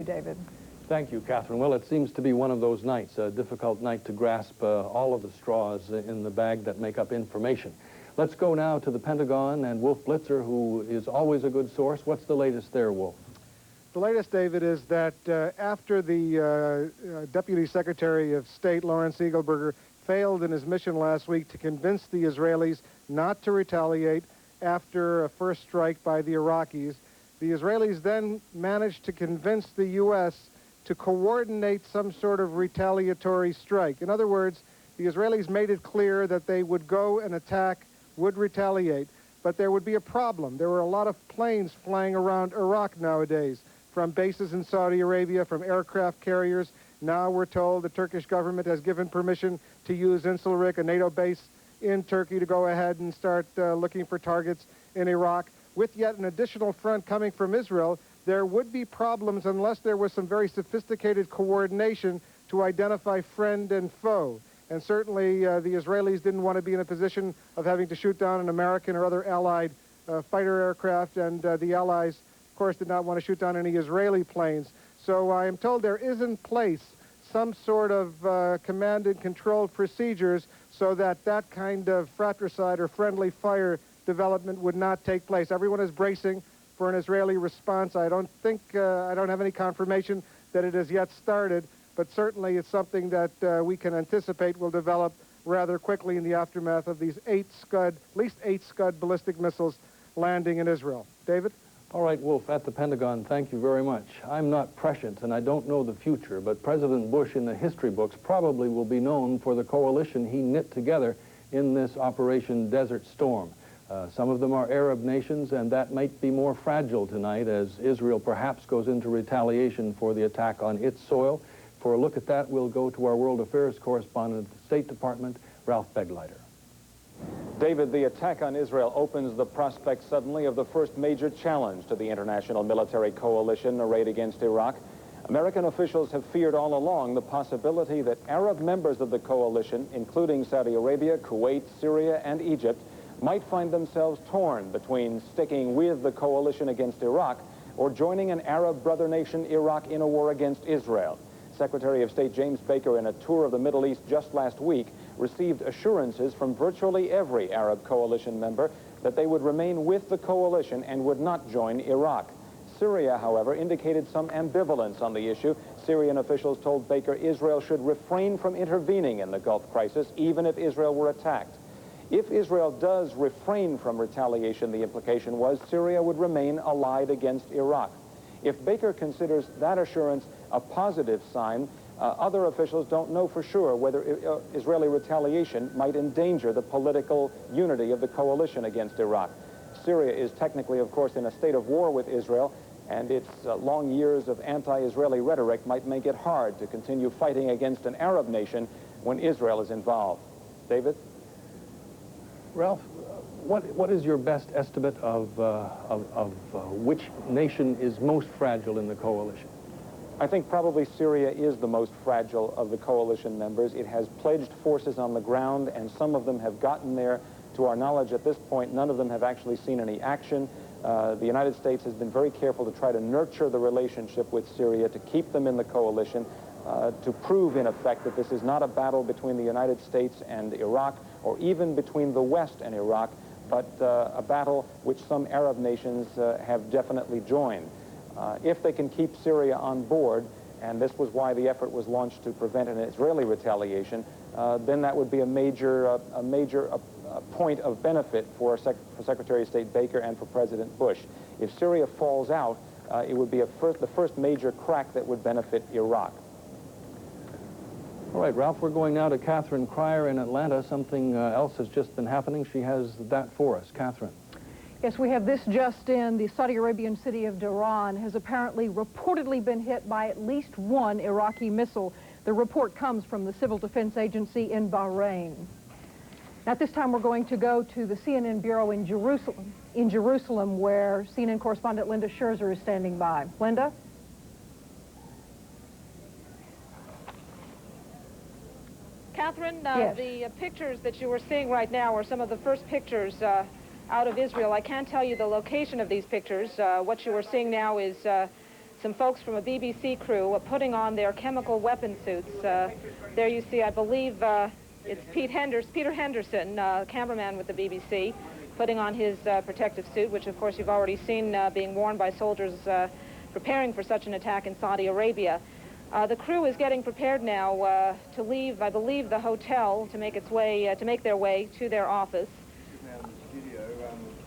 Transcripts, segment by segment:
David. Thank you, Catherine. Well, it seems to be one of those nights, a difficult night to grasp all of the straws in the bag that make up information. Let's go now to the Pentagon and Wolf Blitzer, who is always a good source. What's the latest there, Wolf? The latest, David, is that after the Deputy Secretary of State, Lawrence Eagleburger, failed in his mission last week to convince the Israelis not to retaliate after a first strike by the Iraqis, the Israelis then managed to convince the U.S. to coordinate some sort of retaliatory strike. In other words, the Israelis made it clear that they would go and attack, would retaliate, but there would be a problem. There were a lot of planes flying around Iraq nowadays, from bases in Saudi Arabia, from aircraft carriers. Now we're told the Turkish government has given permission to use Incirlik, a NATO base in Turkey, to go ahead and start looking for targets in Iraq. With yet an additional front coming from Israel, there would be problems unless there was some very sophisticated coordination to identify friend and foe. And certainly the Israelis didn't want to be in a position of having to shoot down an American or other allied fighter aircraft, and the Allies, of course, did not want to shoot down any Israeli planes. So I am told there is in place some sort of command and control procedures so that that kind of fratricide or friendly fire development would not take place. Everyone is bracing for an Israeli response. I don't have any confirmation that it has yet started, but certainly it's something that we can anticipate will develop rather quickly in the aftermath of these at least eight SCUD ballistic missiles landing in Israel. David? All right, Wolf, at the Pentagon, thank you very much. I'm not prescient, and I don't know the future, but President Bush in the history books probably will be known for the coalition he knit together in this Operation Desert Storm. Some of them are Arab nations, and that might be more fragile tonight as Israel perhaps goes into retaliation for the attack on its soil. For a look at that, we'll go to our World Affairs correspondent at the State Department, Ralph Begleiter. David, the attack on Israel opens the prospect suddenly of the first major challenge to the international military coalition arrayed against Iraq. American officials have feared all along the possibility that Arab members of the coalition, including Saudi Arabia, Kuwait, Syria, and Egypt, might find themselves torn between sticking with the coalition against Iraq or joining an Arab brother nation, Iraq, in a war against Israel. Secretary of State James Baker, in a tour of the Middle East just last week, received assurances from virtually every Arab coalition member that they would remain with the coalition and would not join Iraq. Syria, however, indicated some ambivalence on the issue. Syrian officials told Baker Israel should refrain from intervening in the Gulf crisis, even if Israel were attacked. If Israel does refrain from retaliation, the implication was Syria would remain allied against Iraq. If Baker considers that assurance a positive sign, other officials don't know for sure whether Israeli retaliation might endanger the political unity of the coalition against Iraq. Syria is technically, of course, in a state of war with Israel, and its long years of anti-Israeli rhetoric might make it hard to continue fighting against an Arab nation when Israel is involved. David? Ralph, what is your best estimate of which nation is most fragile in the coalition? I think probably Syria is the most fragile of the coalition members. It has pledged forces on the ground, and some of them have gotten there. To our knowledge at this point, none of them have actually seen any action. The United States has been very careful to try to nurture the relationship with Syria, to keep them in the coalition, to prove, in effect, that this is not a battle between the United States and Iraq, or even between the West and Iraq, but a battle which some Arab nations have definitely joined. If they can keep Syria on board, and this was why the effort was launched to prevent an Israeli retaliation, then that would be a major point of benefit for Secretary of State Baker and for President Bush. If Syria falls out, it would be the first major crack that would benefit Iraq. All right, Ralph, we're going now to Catherine Cryer in Atlanta. Something else has just been happening. She has that for us. Catherine. Yes, we have this just in. The Saudi Arabian city of Dhahran has apparently reportedly been hit by at least one Iraqi missile. The report comes from the Civil Defense Agency in Bahrain. At this time, we're going to go to the CNN Bureau in Jerusalem, where CNN correspondent Linda Scherzer is standing by. Linda? Catherine, yes. The pictures that you were seeing right now are some of the first pictures out of Israel. I can't tell you the location of these pictures. What you are seeing now is some folks from a BBC crew putting on their chemical weapon suits. There you see, I believe it's Peter Henderson, cameraman with the BBC, putting on his protective suit, which of course you've already seen being worn by soldiers preparing for such an attack in Saudi Arabia. The crew is getting prepared now to leave, I believe, the hotel to make their way to their office. Now in the studio,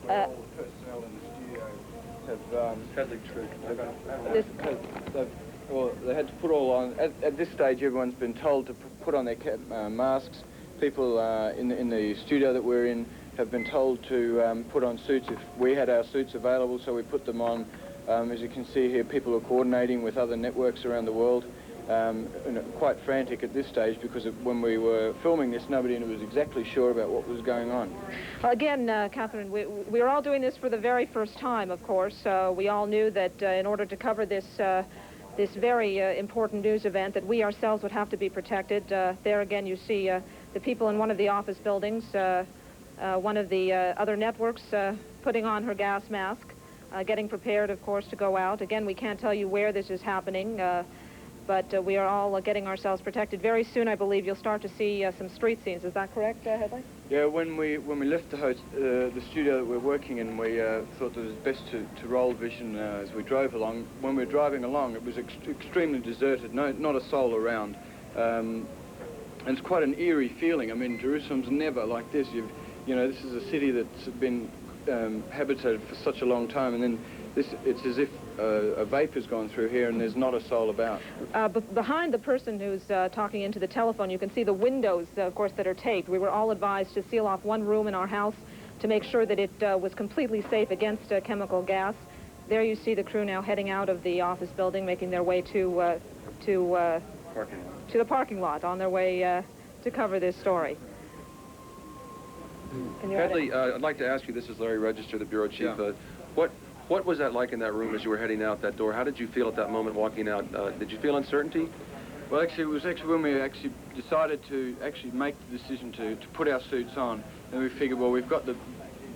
where all the personnel in the studio have well, they had to put all on. At this stage, everyone's been told to put on their masks. People in the studio that we're in have been told to put on suits. If we had our suits available, so we put them on. As you can see here, people are coordinating with other networks around the world. And quite frantic at this stage because when we were filming this, nobody was exactly sure about what was going on. Well, again, Catherine, we are all doing this for the very first time, of course. We all knew that in order to cover this very important news event, that we ourselves would have to be protected. There again, you see the people in one of the office buildings, one of the other networks putting on her gas mask, getting prepared, of course, to go out. Again, we can't tell you where this is happening. But we are all getting ourselves protected. Very soon, I believe, you'll start to see some street scenes. Is that correct, Headley? Yeah, when we left the studio that we're working in, we thought that it was best to roll vision as we drove along. When we were driving along, it was extremely deserted, not a soul around. And it's quite an eerie feeling. I mean, Jerusalem's never like this. You know, this is a city that's been habitated for such a long time, and then it's as if a vapor's gone through here and there's not a soul about. But behind the person who's talking into the telephone, you can see the windows, of course, that are taped. We were all advised to seal off one room in our house to make sure that it was completely safe against chemical gas. There you see the crew now heading out of the office building, making their way to the parking lot on their way to cover this story. Headley, I'd like to ask you, this is Larry Register, the Bureau Chief. Yeah. What was that like in that room as you were heading out that door? How did you feel at that moment walking out? Did you feel uncertainty? Well, actually, it was when we actually decided to make the decision to put our suits on. And we figured, well, we've got the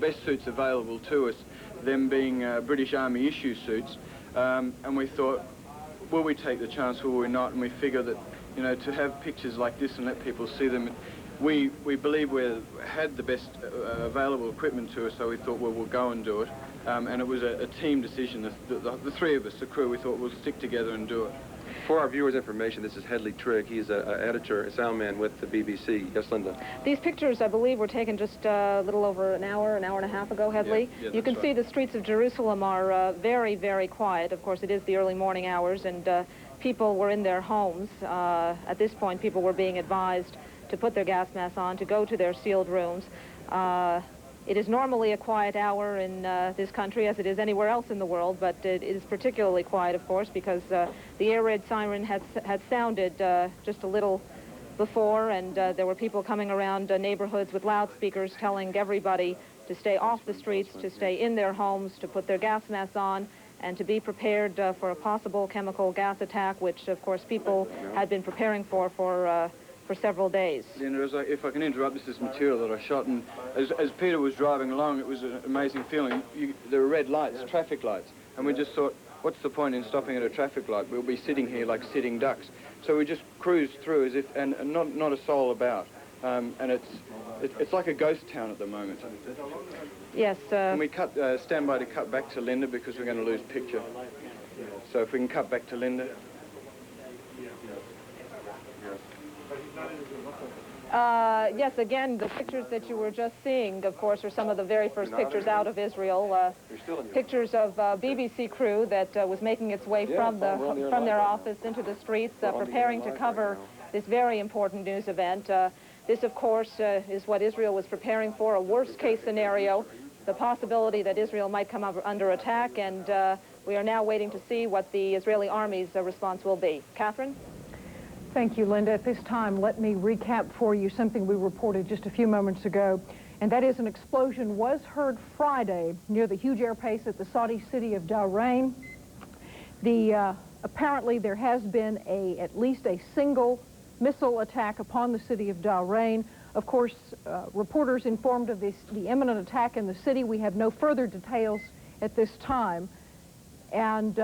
best suits available to us, them being British Army issue suits. And we thought, will we take the chance, will we not? And we figure that, you know, to have pictures like this and let people see them, we believe we had the best available equipment to us, so we thought, well, we'll go and do it. And it was a team decision. The three of us, the crew, we thought we'll stick together and do it. For our viewers' information, this is Headley Trigg. He's an editor, a sound man with the BBC. Yes, Linda? These pictures, I believe, were taken just a little over an hour and a half ago, Headley. Yeah, you can see the streets of Jerusalem are very, very quiet. Of course, it is the early morning hours, and people were in their homes. At this point, people were being advised to put their gas masks on, to go to their sealed rooms. It is normally a quiet hour in this country, as it is anywhere else in the world, but it is particularly quiet, of course, because the air raid siren had sounded just a little before, and there were people coming around neighborhoods with loudspeakers telling everybody to stay off the streets, to stay in their homes, to put their gas masks on, and to be prepared for a possible chemical gas attack, which, of course, people had been preparing for several days. Linda, if I can interrupt, this is material that I shot, and as Peter was driving along, it was an amazing feeling. There were red lights, traffic lights, and we just thought, what's the point in stopping at a traffic light? We'll be sitting here like sitting ducks. So we just cruised through as if, and not a soul about. And it's like a ghost town at the moment. Yes. Can we stand by to cut back to Linda, because we're going to lose picture. So if we can cut back to Linda. Yes, again, the pictures that you were just seeing, of course, are some of the very first pictures out of Israel. Pictures of BBC crew that was making its way from their office into the streets, preparing to cover this very important news event. This, of course, is what Israel was preparing for, a worst-case scenario, the possibility that Israel might come under attack, and we are now waiting to see what the Israeli army's response will be. Catherine? Thank you, Linda. At this time, let me recap for you something we reported just a few moments ago, and that is an explosion was heard Friday near the huge air base at the Saudi city of Bahrain. Apparently, there has been at least a single missile attack upon the city of Bahrain. Of course, reporters informed of the imminent attack in the city. We have no further details at this time. And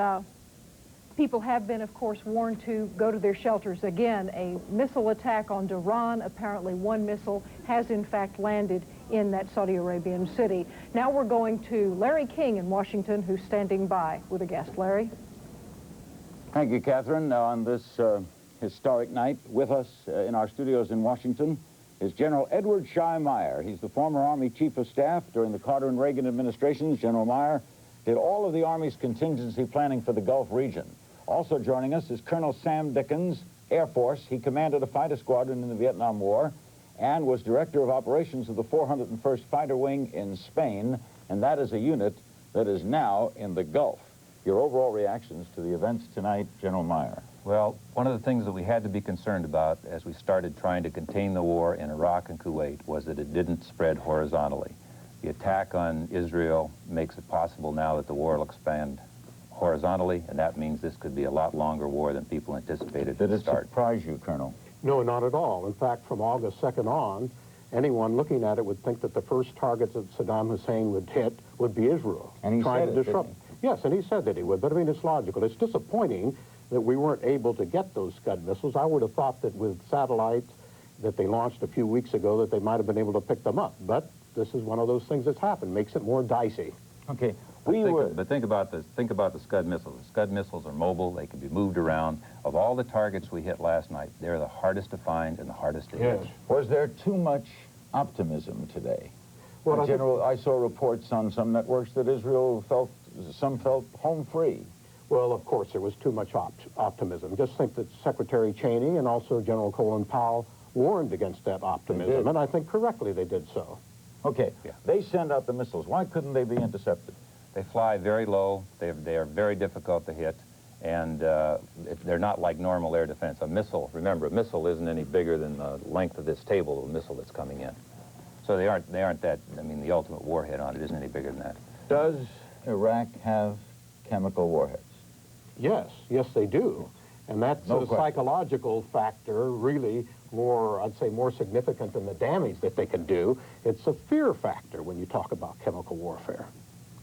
People have been, of course, warned to go to their shelters. Again, a missile attack on Dhahran. Apparently one missile has in fact landed in that Saudi Arabian city. Now we're going to Larry King in Washington, who's standing by with a guest. Larry? Thank you, Catherine. On this historic night, with us in our studios in Washington is General Edward Shai Meyer. He's the former Army Chief of Staff during the Carter and Reagan administrations. General Meyer did all of the Army's contingency planning for the Gulf region. Also joining us is Colonel Sam Dickens, Air Force. He commanded a fighter squadron in the Vietnam War and was Director of Operations of the 401st Fighter Wing in Spain, and that is a unit that is now in the Gulf. Your overall reactions to the events tonight, General Meyer? Well, one of the things that we had to be concerned about as we started trying to contain the war in Iraq and Kuwait was that it didn't spread horizontally. The attack on Israel makes it possible now that the war will expand horizontally, and that means this could be a lot longer war than people anticipated Did to it start. surprise you, Colonel? No, not at all. In fact, from August 2nd on, anyone looking at it would think that the first targets that Saddam Hussein would hit would be Israel. And he trying said to it, disrupt. didn't Yes, and he said that he would, but I mean, it's logical. It's disappointing that we weren't able to get those SCUD missiles. I would have thought that with satellites that they launched a few weeks ago that they might have been able to pick them up, but this is one of those things that's happened, makes it more dicey. Okay. But think about the SCUD missiles. The SCUD missiles are mobile. They can be moved around. Of all the targets we hit last night, they're the hardest to find and the hardest to hit. Was there too much optimism today? Well, General, I saw reports on some networks that Israel some felt home free. Well, of course, there was too much optimism. Just think that Secretary Cheney and also General Colin Powell warned against that optimism, and I think correctly they did so. Okay, they send out the missiles. Why couldn't they be intercepted? They fly very low. They are very difficult to hit, and they're not like normal air defense. A missile, remember, a missile isn't any bigger than the length of this table of a missile that's coming in. So they aren't that, I mean, the ultimate warhead on it isn't any bigger than that. Does Iraq have chemical warheads? Yes, yes they do. And that's No a question. psychological factor, really more, I'd say, more significant than the damage that they can do. It's a fear factor when you talk about chemical warfare.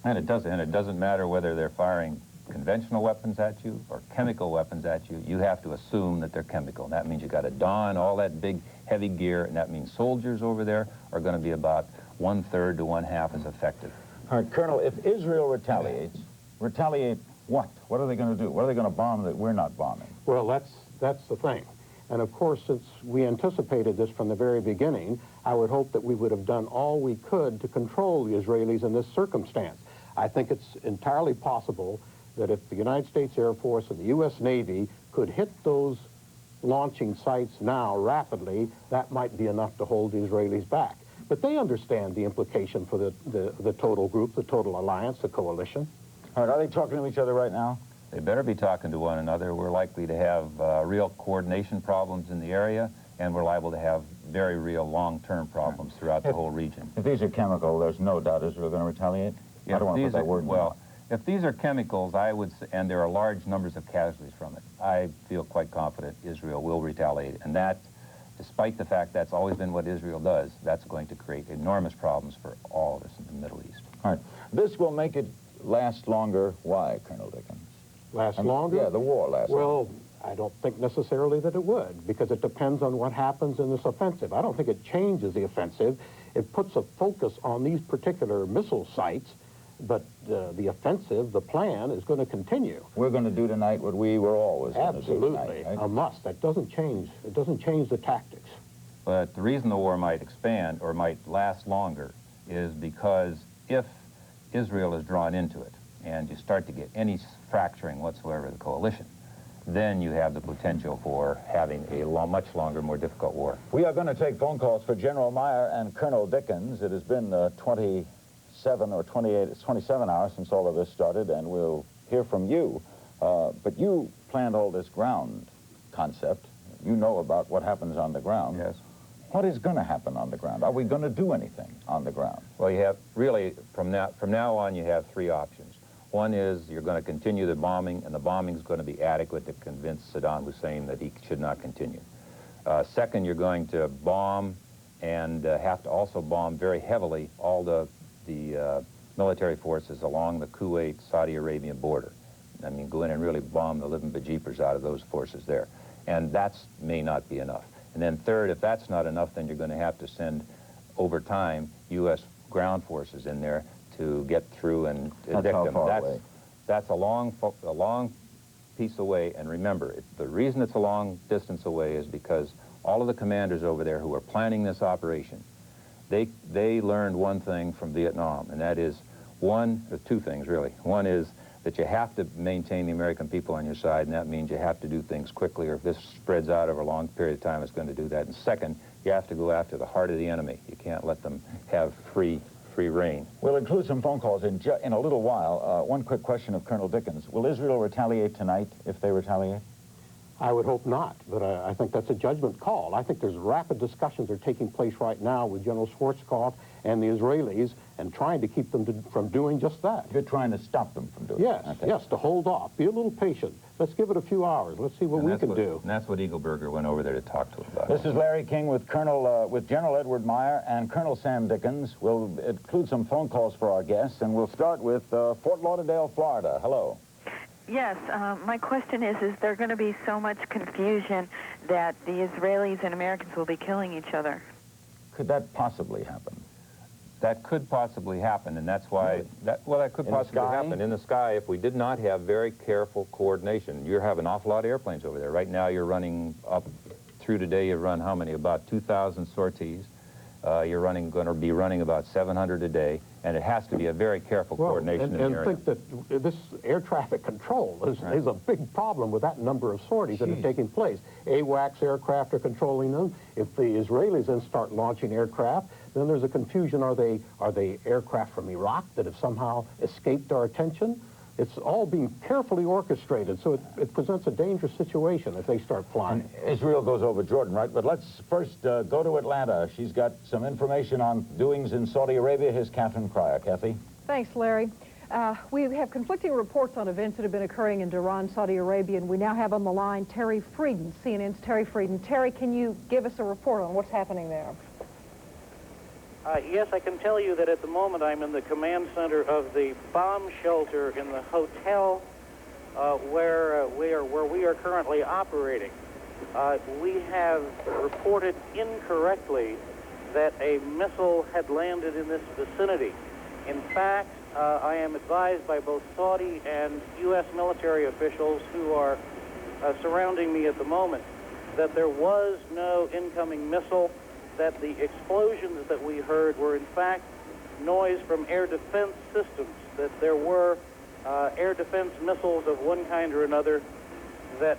And it doesn't matter whether they're firing conventional weapons at you or chemical weapons at you. You have to assume that they're chemical. And that means you got to don all that big, heavy gear, and that means soldiers over there are going to be about 1/3 to 1/2 as effective. All right, Colonel, if Israel retaliate what? What are they going to do? What are they going to bomb that we're not bombing? Well, that's the thing. And of course, since we anticipated this from the very beginning, I would hope that we would have done all we could to control the Israelis in this circumstance. I think it's entirely possible that if the United States Air Force and the U.S. Navy could hit those launching sites now rapidly, that might be enough to hold the Israelis back. But they understand the implication for the total group, the total alliance, the coalition. All right, are they talking to each other right now? They better be talking to one another. We're likely to have real coordination problems in the area, and we're liable to have very real long-term problems throughout the whole region. If these are chemical, there's no doubt Israel going to retaliate? I don't want to put that word in. Well, if these are chemicals, I would say, and there are large numbers of casualties from it, I feel quite confident Israel will retaliate. And that, despite the fact that's always been what Israel does, that's going to create enormous problems for all of us in the Middle East. All right. This will make it last longer. Why, Colonel Dickens? Last longer? Yeah, the war lasts longer. Well, I don't think necessarily that it would, because it depends on what happens in this offensive. I don't think it changes the offensive. It puts a focus on these particular missile sites, but the offensive, the plan, is going to continue. We're going to do tonight what we were always going to do Absolutely. tonight, right? A must. That doesn't change. It doesn't change the tactics. But the reason the war might expand or might last longer is because if Israel is drawn into it and you start to get any fracturing whatsoever of the coalition, then you have the potential for having a much longer, more difficult war. We are going to take phone calls for General Meyer and Colonel Dickens. It has been 27 or 28, it's 27 hours since all of this started, and we'll hear from you. But you planned all this ground concept. You know about what happens on the ground. Yes. What is going to happen on the ground? Are we going to do anything on the ground? Well, you have really, from now on, you have three options. One is you're going to continue the bombing, and the bombing is going to be adequate to convince Saddam Hussein that he should not continue. Second, you're going to bomb and have to also bomb very heavily all the military forces along the Kuwait-Saudi Arabian border. I mean, go in and really bomb the living bejeepers out of those forces there. And that may not be enough. And then third, if that's not enough, then you're going to have to send, over time, U.S. ground forces in there to get through and evict them. That's a long piece away. And remember, the reason it's a long distance away is because all of the commanders over there who are planning this operation, they learned one thing from Vietnam, and that is two things, really. One is that you have to maintain the American people on your side, and that means you have to do things quickly, or if this spreads out over a long period of time, it's going to do that. And second, you have to go after the heart of the enemy. You can't let them have free reign. We'll include some phone calls in a little while. One quick question of Colonel Dickens. Will Israel retaliate tonight if they retaliate? I would hope not, but I think that's a judgment call. I think there's rapid discussions are taking place right now with General Schwarzkopf and the Israelis and trying to keep them from doing just that. You're trying to stop them from doing it? Okay. Yes, to hold off. Be a little patient. Let's give it a few hours. Let's see what we can do. And that's what Eagleburger went over there to talk to him about. This is Larry King with General Edward Meyer and Colonel Sam Dickens. We'll include some phone calls for our guests, and we'll start with Fort Lauderdale, Florida. Hello. Yes, my question is there going to be so much confusion that the Israelis and Americans will be killing each other? Could that possibly happen? That could possibly happen, and that's why, that could possibly happen in the sky if we did not have very careful coordination. You have an awful lot of airplanes over there. Right now you're running up through today, you run how many? About 2,000 sorties. You're going to be running about 700 a day, and it has to be a very careful coordination in the area. And think that this air traffic control is a big problem with that number of sorties that are taking place. AWACS aircraft are controlling them. If the Israelis then start launching aircraft, then there's a confusion. Are they aircraft from Iraq that have somehow escaped our attention? It's all being carefully orchestrated, so it presents a dangerous situation if they start flying. And Israel goes over Jordan, right? But let's first go to Atlanta. She's got some information on doings in Saudi Arabia. Here's Catherine Cryer. Kathy? Thanks, Larry. We have conflicting reports on events that have been occurring in Dhahran, Saudi Arabia, and we now have on the line Terry Frieden, CNN's Terry Frieden. Terry, can you give us a report on what's happening there? Yes, I can tell you that at the moment I'm in the command center of the bomb shelter in the hotel where we are currently operating. We have reported incorrectly that a missile had landed in this vicinity. In fact, I am advised by both Saudi and U.S. military officials who are surrounding me at the moment that there was no incoming missile, that the explosions that we heard were in fact noise from air defense systems, that there were air defense missiles of one kind or another that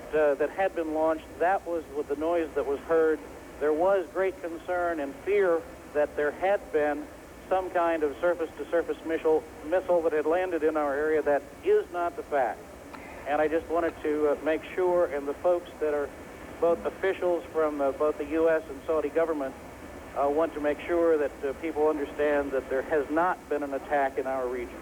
had been launched. That was what the noise that was heard. There was great concern and fear that there had been some kind of surface-to-surface missile that had landed in our area. That is not the fact. And I just wanted to make sure, and the folks that are both officials from both the U.S. and Saudi government want to make sure that people understand that there has not been an attack in our region.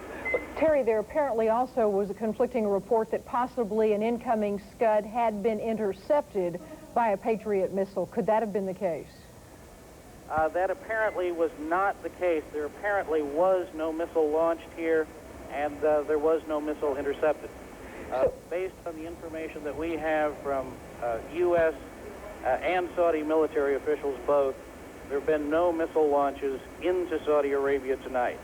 Terry, there apparently also was a conflicting report that possibly an incoming SCUD had been intercepted by a Patriot missile. Could that have been the case? That apparently was not the case. There apparently was no missile launched here, and there was no missile intercepted. Based on the information that we have from U.S. And Saudi military officials both, there have been no missile launches into Saudi Arabia tonight.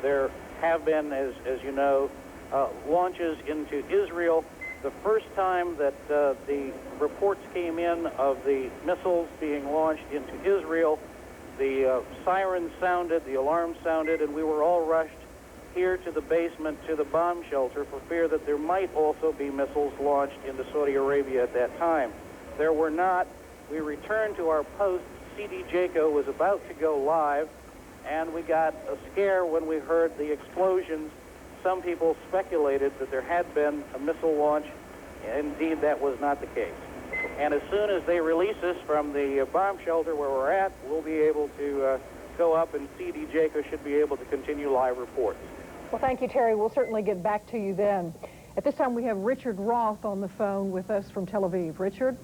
There have been, as you know, launches into Israel. The first time that the reports came in of the missiles being launched into Israel, the sirens sounded, the alarm sounded, and we were all rushed here to the basement, to the bomb shelter, for fear that there might also be missiles launched into Saudi Arabia at that time. There were not. We returned to our post. CD Jaco was about to go live, and we got a scare when we heard the explosions. Some people speculated that there had been a missile launch. Indeed, that was not the case. And as soon as they release us from the bomb shelter where we're at, we'll be able to go up, and CD Jaco should be able to continue live reports. Well, thank you, Terry. We'll certainly get back to you then. At this time, we have Richard Roth on the phone with us from Tel Aviv. Richard?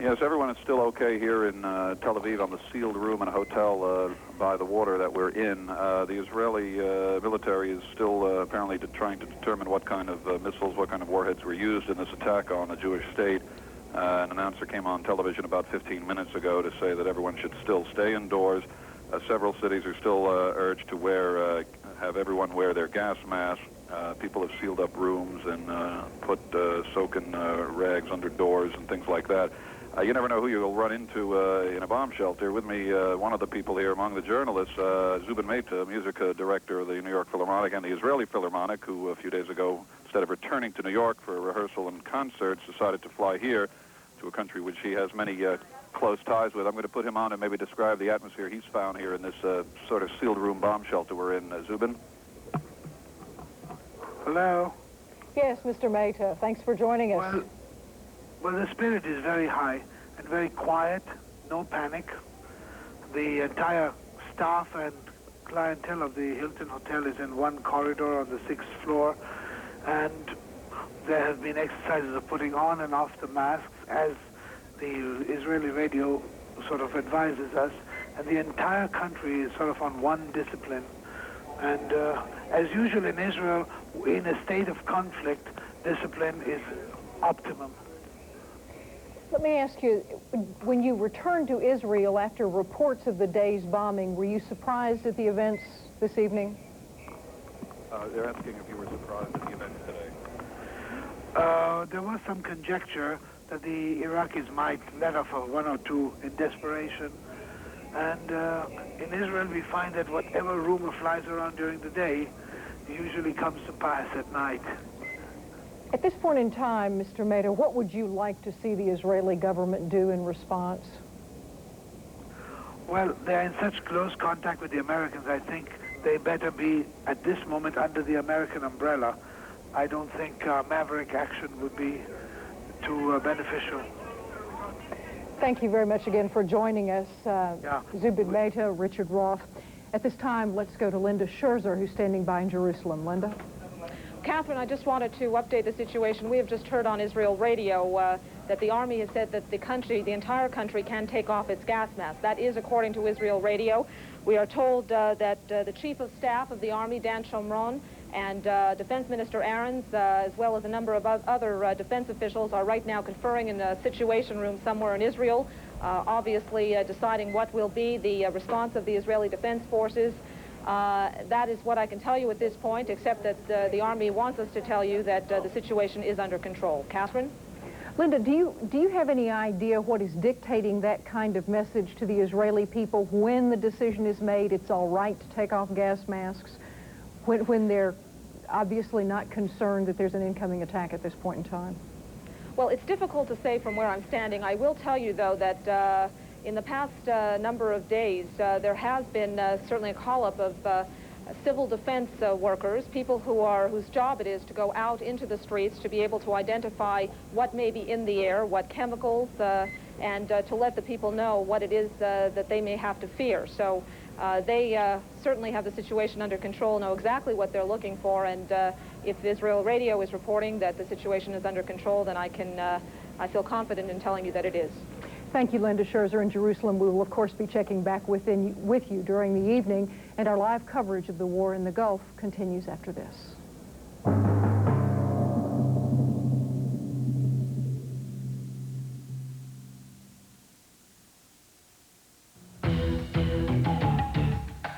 Yes, everyone is still okay here in Tel Aviv on the sealed room in a hotel by the water that we're in. The Israeli military is still apparently trying to determine what kind of missiles, what kind of warheads were used in this attack on the Jewish state. An announcer came on television about 15 minutes ago to say that everyone should still stay indoors. Several cities are still urged to have everyone wear their gas masks. People have sealed up rooms and put soaking rags under doors and things like that. You never know who you'll run into in a bomb shelter. With me, one of the people here among the journalists, Zubin Mehta, music director of the New York Philharmonic and the Israeli Philharmonic, who a few days ago, instead of returning to New York for a rehearsal and concerts, decided to fly here to a country which he has many close ties with. I'm going to put him on and maybe describe the atmosphere he's found here in this sort of sealed room bomb shelter we're in. Zubin? Hello? Yes, Mr. Mehta. Thanks for joining us. Well, the spirit is very high and very quiet, no panic. The entire staff and clientele of the Hilton Hotel is in one corridor on the 6th floor, and there have been exercises of putting on and off the masks as the Israeli radio sort of advises us, and the entire country is sort of on one discipline. And as usual in Israel, in a state of conflict, discipline is optimum. Let me ask you, when you returned to Israel after reports of the day's bombing, were you surprised at the events this evening? They're asking if you were surprised at the events today. There was some conjecture that the Iraqis might let off one or two in desperation. And in Israel, we find that whatever rumor flies around during the day usually comes to pass at night. At this point in time, Mr. Mehta, what would you like to see the Israeli government do in response? Well, they're in such close contact with the Americans, I think they better be, at this moment, under the American umbrella. I don't think maverick action would be too beneficial. Thank you very much again for joining us, Zubin Mehta, Richard Roth. At this time, let's go to Linda Scherzer, who's standing by in Jerusalem. Linda? Catherine, I just wanted to update the situation. We have just heard on Israel radio that the Army has said that the entire country can take off its gas mask. That is according to Israel radio. We are told that the Chief of Staff of the Army, Dan Shomron, and Defense Minister Aarons, as well as a number of other defense officials, are right now conferring in a situation room somewhere in Israel, obviously deciding what will be the response of the Israeli Defense Forces. That is what I can tell you at this point, except that the Army wants us to tell you that the situation is under control. Catherine? Linda, do you have any idea what is dictating that kind of message to the Israeli people when the decision is made it's all right to take off gas masks, when they're obviously not concerned that there's an incoming attack at this point in time? Well, it's difficult to say from where I'm standing. I will tell you, though, that in the past number of days, there has been certainly a call-up of civil defense workers, people whose job it is to go out into the streets to be able to identify what may be in the air, what chemicals, and to let the people know what it is that they may have to fear. So they certainly have the situation under control, know exactly what they're looking for, and if Israel radio is reporting that the situation is under control, then I feel confident in telling you that it is. Thank you, Linda Scherzer in Jerusalem. We will, of course, be checking back with you during the evening, and our live coverage of the war in the Gulf continues after this.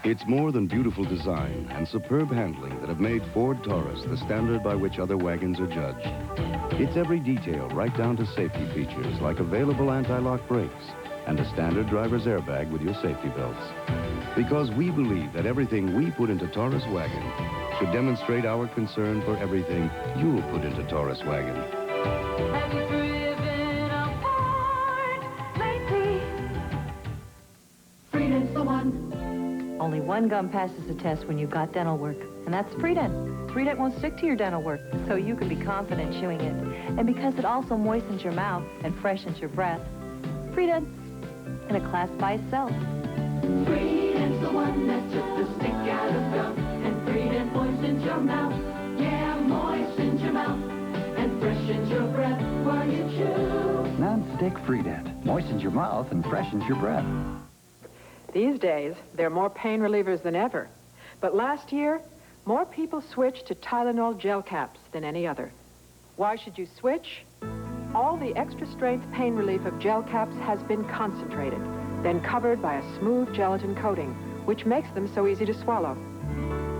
It's more than beautiful design and superb handling that have made Ford Taurus the standard by which other wagons are judged. It's every detail right down to safety features like available anti-lock brakes and a standard driver's airbag with your safety belts. Because we believe that everything we put into Taurus wagon should demonstrate our concern for everything you'll put into Taurus wagon. Have you driven a Ford lately? Freedom's the one. Only one gum passes the test when you've got dental work, and that's Freedent. Freedent won't stick to your dental work, so you can be confident chewing it. And because it also moistens your mouth and freshens your breath, Freedent's in a class by itself. Freedent's the one that took the stick out of gum, and Freedent moistens your mouth. Yeah, moistens your mouth and freshens your breath while you chew. Non-stick Stick Freedent. Moistens your mouth and freshens your breath. These days, there are more pain relievers than ever. But last year, more people switched to Tylenol gel caps than any other. Why should you switch? All the extra strength pain relief of gel caps has been concentrated, then covered by a smooth gelatin coating, which makes them so easy to swallow.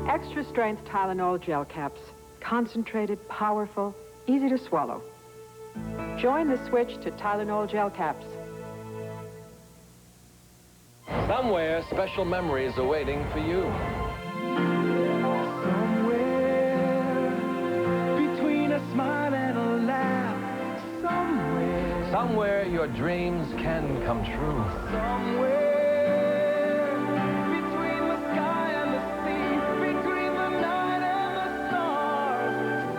Extra strength Tylenol gel caps. Concentrated, powerful, easy to swallow. Join the switch to Tylenol gel caps. Somewhere, special memories are waiting for you. Between a smile and a laugh, somewhere. Somewhere your dreams can come true. Somewhere between the sky and the sea, between the night and the stars.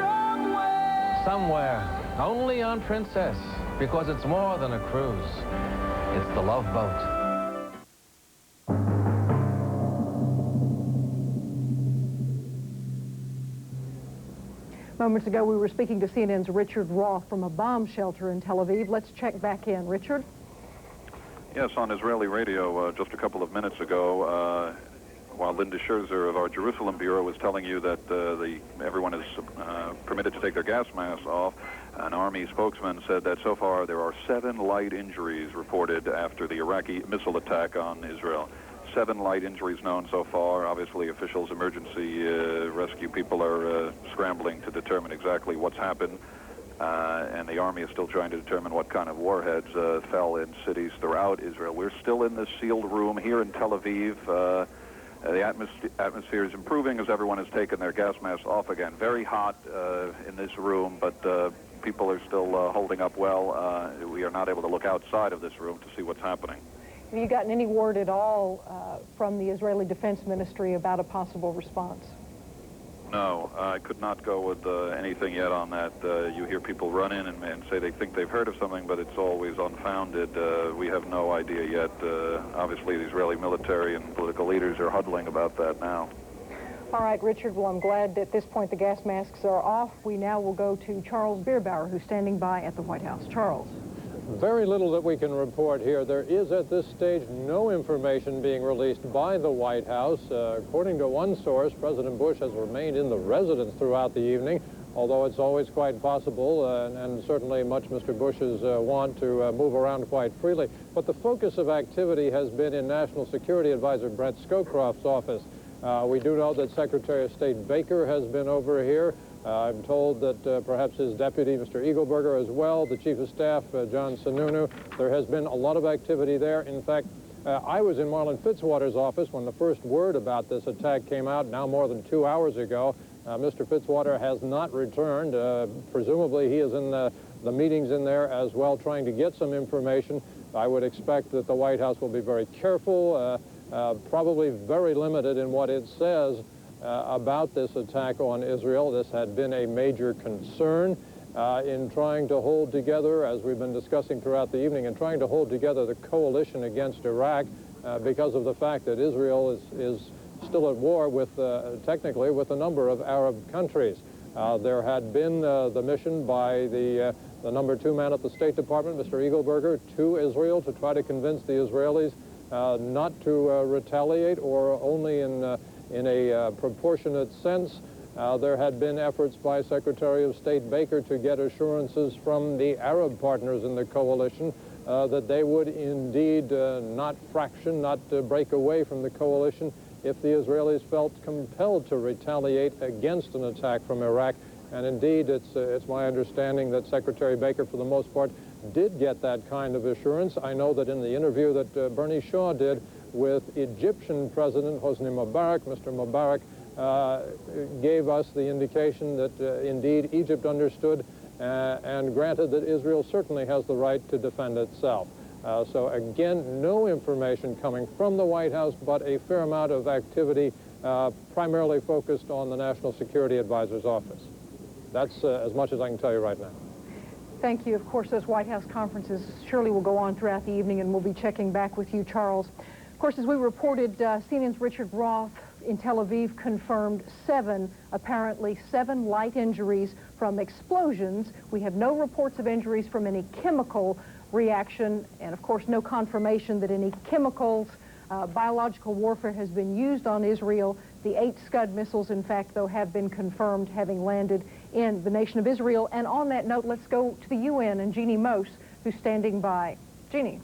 Somewhere, only on Princess, because it's more than a cruise. It's the Love Boat. Moments ago, we were speaking to CNN's Richard Roth from a bomb shelter in Tel Aviv. Let's check back in. Richard? Yes, on Israeli radio just a couple of minutes ago, while Linda Scherzer of our Jerusalem Bureau was telling you that everyone is permitted to take their gas masks off, an Army spokesman said that so far there are 7 light injuries reported after the Iraqi missile attack on Israel. 7 light injuries known so far. Obviously, officials, emergency rescue people are scrambling to determine exactly what's happened. And the Army is still trying to determine what kind of warheads fell in cities throughout Israel. We're still in this sealed room here in Tel Aviv. The atmosphere is improving as everyone has taken their gas masks off again. Very hot in this room, but people are still holding up well. We are not able to look outside of this room to see what's happening. Have you gotten any word at all from the Israeli Defense Ministry about a possible response? No, I could not go with anything yet on that. You hear people run in and say they think they've heard of something, but it's always unfounded. We have no idea yet. Obviously, the Israeli military and political leaders are huddling about that now. All right, Richard, well, I'm glad at this point the gas masks are off. We now will go to Charles Bierbauer, who's standing by at the White House. Charles. Very little that we can report here. There is at this stage no information being released by the White House. According to one source, President Bush has remained in the residence throughout the evening, although it's always quite possible and certainly much Mr. Bush's want to move around quite freely. But the focus of activity has been in National Security Advisor Brett Scowcroft's office. We do know that Secretary of State Baker has been over here. I'm told that perhaps his deputy, Mr. Eagleberger, as well, the Chief of Staff, John Sununu. There has been a lot of activity there. In fact, I was in Marlin Fitzwater's office when the first word about this attack came out, now more than 2 hours ago. Mr. Fitzwater has not returned. Presumably, he is in the meetings in there as well, trying to get some information. I would expect that the White House will be very careful, probably very limited in what it says about this attack on Israel. This had been a major concern in trying to hold together, as we've been discussing throughout the evening, and trying to hold together the coalition against Iraq because of the fact that Israel is still at war with, technically, with a number of Arab countries. There had been the mission by the number 2 man at the State Department, Mr. Eagleberger, to Israel to try to convince the Israelis not to retaliate, or only in a proportionate sense. There had been efforts by Secretary of State Baker to get assurances from the Arab partners in the coalition that they would indeed not fraction, not break away from the coalition if the Israelis felt compelled to retaliate against an attack from Iraq. And indeed, it's my understanding that Secretary Baker, for the most part, did get that kind of assurance. I know that in the interview that Bernie Shaw did with Egyptian President Hosni Mubarak, Mr. Mubarak gave us the indication that indeed Egypt understood and granted that Israel certainly has the right to defend itself. So again, no information coming from the White House, but a fair amount of activity primarily focused on the National Security Advisor's office. That's as much as I can tell you right now. Thank you. Of course, those White House conferences surely will go on throughout the evening, and we'll be checking back with you, Charles. Of course, as we reported, CNN's Richard Roth in Tel Aviv confirmed apparently seven light injuries from explosions. We have no reports of injuries from any chemical reaction, and of course no confirmation that any chemicals, biological warfare has been used on Israel. The 8 SCUD missiles, in fact, though, have been confirmed having landed in the nation of Israel. And on that note, let's go to the UN and Jeannie Mose, who's standing by. Jeannie.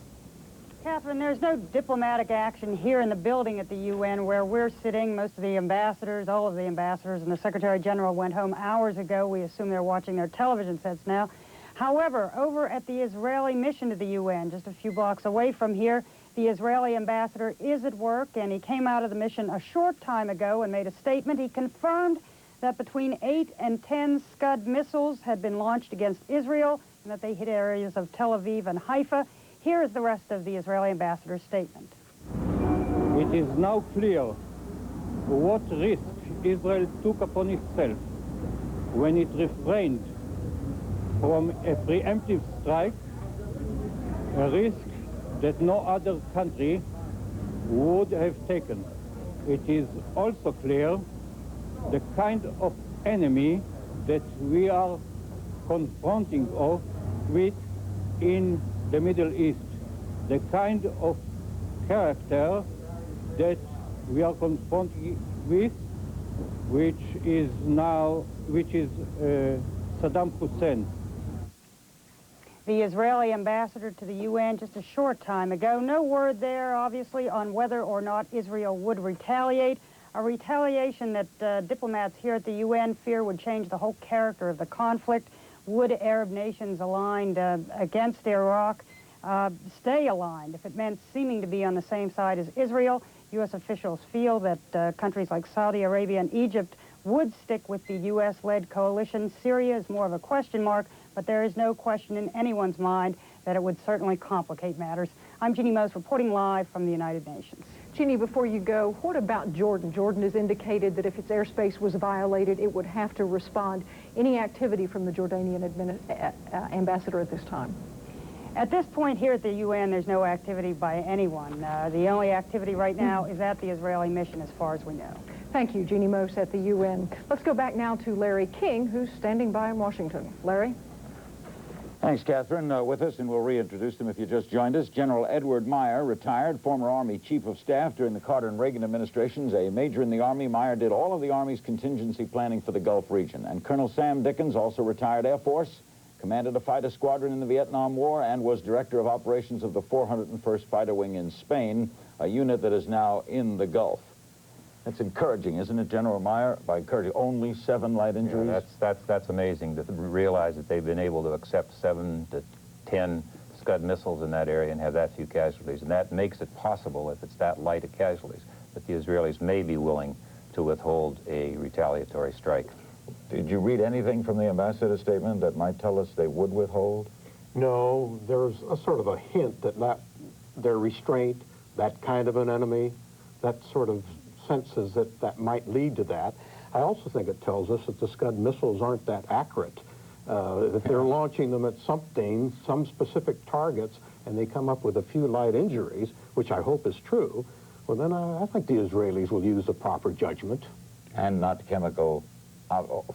Catherine, there's no diplomatic action here in the building at the UN where we're sitting. Most of the ambassadors, all of the ambassadors, and the Secretary General went home hours ago. We assume they're watching their television sets now. However, over at the Israeli mission to the UN, just a few blocks away from here, the Israeli ambassador is at work, and he came out of the mission a short time ago and made a statement. He confirmed that between 8 and 10 SCUD missiles had been launched against Israel and that they hit areas of Tel Aviv and Haifa. Here is the rest of the Israeli ambassador's statement. It is now clear what risk Israel took upon itself when it refrained from a preemptive strike, a risk that no other country would have taken. It is also clear the kind of enemy that we are confronting with in the Middle East, the kind of character that we are confronting with, which is Saddam Hussein. The Israeli ambassador to the UN just a short time ago. No word there, obviously, on whether or not Israel would retaliate. A retaliation that diplomats here at the UN fear would change the whole character of the conflict. Would Arab nations aligned against Iraq stay aligned if it meant seeming to be on the same side as Israel? U.S. officials feel that countries like Saudi Arabia and Egypt would stick with the U.S.-led coalition. Syria is more of a question mark, but there is no question in anyone's mind that it would certainly complicate matters. I'm Jeannie Mose reporting live from the United Nations. Jeannie, before you go, what about Jordan? Jordan has indicated that if its airspace was violated, it would have to respond. Any activity from the Jordanian ambassador at this time? At this point here at the UN, there's no activity by anyone. The only activity right now is at the Israeli mission, as far as we know. Thank you, Jeannie Mose at the UN. Let's go back now to Larry King, who's standing by in Washington. Larry? Thanks, Catherine. With us, and we'll reintroduce him if you just joined us, General Edward Meyer, retired, former Army Chief of Staff during the Carter and Reagan administrations, a major in the Army. Meyer did all of the Army's contingency planning for the Gulf region. And Colonel Sam Dickens, also retired Air Force, commanded a fighter squadron in the Vietnam War and was director of operations of the 401st Fighter Wing in Spain, a unit that is now in the Gulf. That's encouraging, isn't it, General Meyer? By encouraging, only 7 light injuries? Yeah, that's amazing to realize that they've been able to accept 7 to 10 SCUD missiles in that area and have that few casualties. And that makes it possible, if it's that light of casualties, that the Israelis may be willing to withhold a retaliatory strike. Did you read anything from the ambassador's statement that might tell us they would withhold? No, there's a sort of a hint that their restraint, that kind of an enemy, that sort of senses that might lead to that. I also think it tells us that the SCUD missiles aren't that accurate. If they're launching them at some specific targets, and they come up with a few light injuries, which I hope is true, well, then I think the Israelis will use the proper judgment. And not chemical,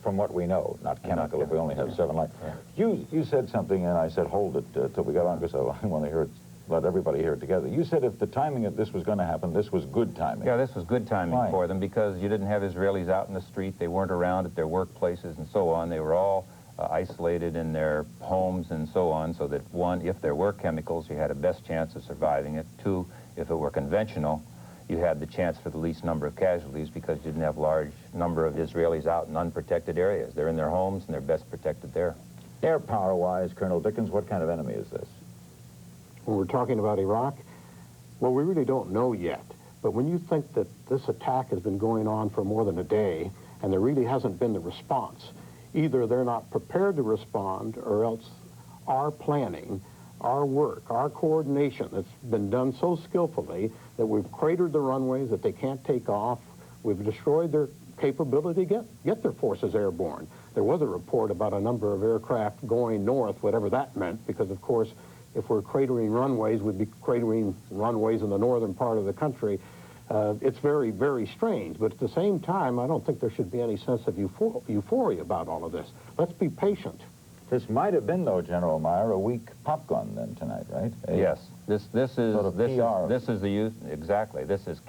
from what we know, not chemical if we only have 7 light. Yeah. You said something, and I said, hold it till we got on, because I want to hear it. Let everybody hear it together. You said if the timing of this was going to happen, this was good timing. Yeah, this was good timing for them because you didn't have Israelis out in the street. They weren't around at their workplaces and so on. They were all isolated in their homes and so on, so that 1, if there were chemicals, you had a best chance of surviving it. 2, if it were conventional, you had the chance for the least number of casualties because you didn't have large number of Israelis out in unprotected areas. They're in their homes and they're best protected there. Air power-wise, Colonel Dickens, what kind of enemy is this? When we're talking about Iraq, well, we really don't know yet. But when you think that this attack has been going on for more than a day, and there really hasn't been the response, either they're not prepared to respond, or else our planning, our work, our coordination that's been done so skillfully that we've cratered the runways that they can't take off, we've destroyed their capability to get their forces airborne. There was a report about a number of aircraft going north, whatever that meant, because, of course, if we're cratering runways, we'd be cratering runways in the northern part of the country. It's very, very strange, but at the same time, I don't think there should be any sense of euphoria about all of this. Let's be patient. This might have been, though, General Meyer, a weak pop gun then tonight, right? Yes. This is sort of this is the youth. Exactly. This is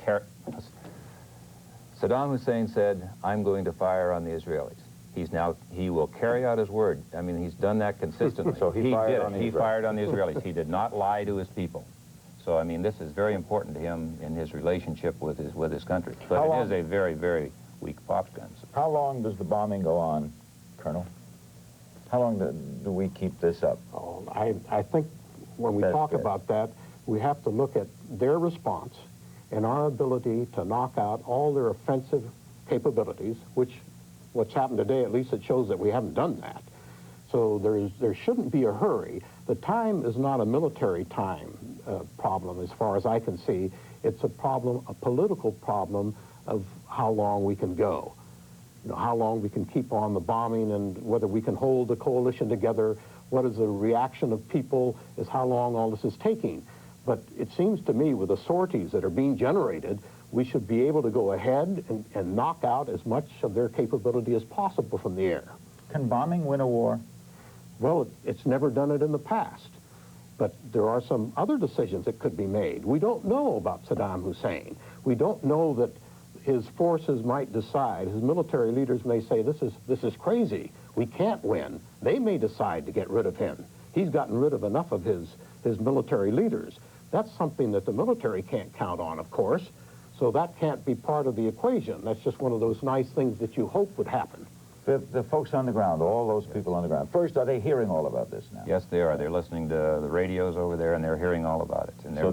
Saddam Hussein said, "I'm going to fire on the Israelis." He will carry out his word. I mean, he's done that consistently. So he fired on the He fired on the Israelis. He did not lie to his people. So I mean, this is very important to him in his relationship with his country. But it is a very, very weak pop gun. How long does the bombing go on, Colonel? How long do we keep this up? Oh, I think when we talk about that, we have to look at their response and our ability to knock out all their offensive capabilities, which what's happened today, at least it shows that we haven't done that. So there shouldn't be a hurry. The time is not a military time problem as far as I can see. It's a political problem of how long we can go. You know, how long we can keep on the bombing and whether we can hold the coalition together. What is the reaction of people is how long all this is taking. But it seems to me with the sorties that are being generated, we should be able to go ahead and knock out as much of their capability as possible from the air. Can bombing win a war? Well, it's never done it in the past. But there are some other decisions that could be made. We don't know about Saddam Hussein. We don't know that his forces might decide, his military leaders may say, this is crazy. We can't win. They may decide to get rid of him. He's gotten rid of enough of his military leaders. That's something that the military can't count on, of course. So that can't be part of the equation. That's just one of those nice things that you hope would happen. The folks on the ground, all those people on the ground, first, are they hearing all about this now? Yes, they are. They're listening to the radios over there, and they're hearing all about it. And they're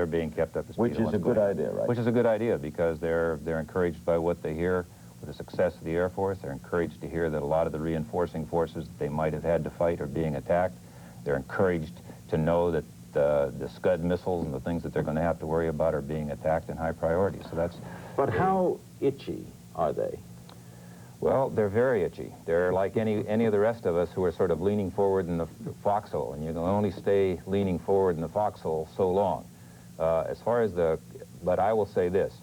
being kept up to speed. Which is a good idea, right? Which is a good idea, because they're encouraged by what they hear with the success of the Air Force. They're encouraged to hear that a lot of the reinforcing forces that they might have had to fight are being attacked. They're encouraged to know that the SCUD missiles and the things that they're going to have to worry about are being attacked in high priority. So that's... But how itchy are they? Well, they're very itchy. They're like any of the rest of us who are sort of leaning forward in the foxhole, and you can only stay leaning forward in the foxhole so long. But I will say this,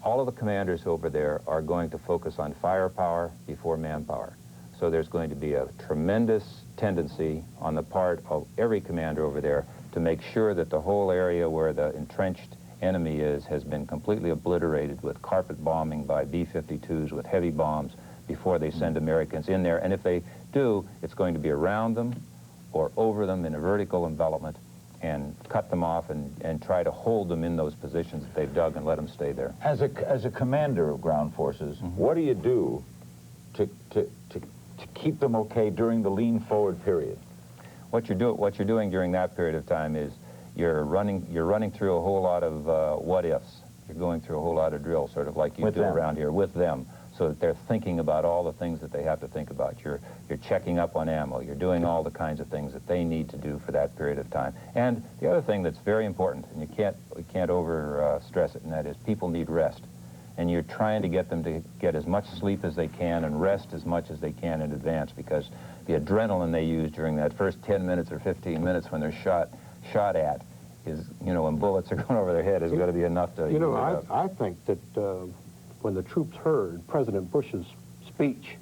all of the commanders over there are going to focus on firepower before manpower. So there's going to be a tremendous tendency on the part of every commander over there to make sure that the whole area where the entrenched enemy has been completely obliterated with carpet bombing by B-52s with heavy bombs before they send Americans in there. And if they do, it's going to be around them or over them in a vertical envelopment and cut them off and try to hold them in those positions that they've dug and let them stay there. As a commander of ground forces, what do you do to keep them okay during the lean forward period? What you're doing during that period of time is you're running through a whole lot of what ifs. You're going through a whole lot of drills, sort of like you do around here with them, so that they're thinking about all the things that they have to think about. You're checking up on ammo. You're doing all the kinds of things that they need to do for that period of time. And the other thing that's very important, and we can't over stress it, and that is people need rest. And you're trying to get them to get as much sleep as they can and rest as much as they can in advance, because the adrenaline they use during that first 10 minutes or 15 minutes when they're shot at is, you know, when bullets are going over their head, is going to be enough to... You know, I think that when the troops heard President Bush's speech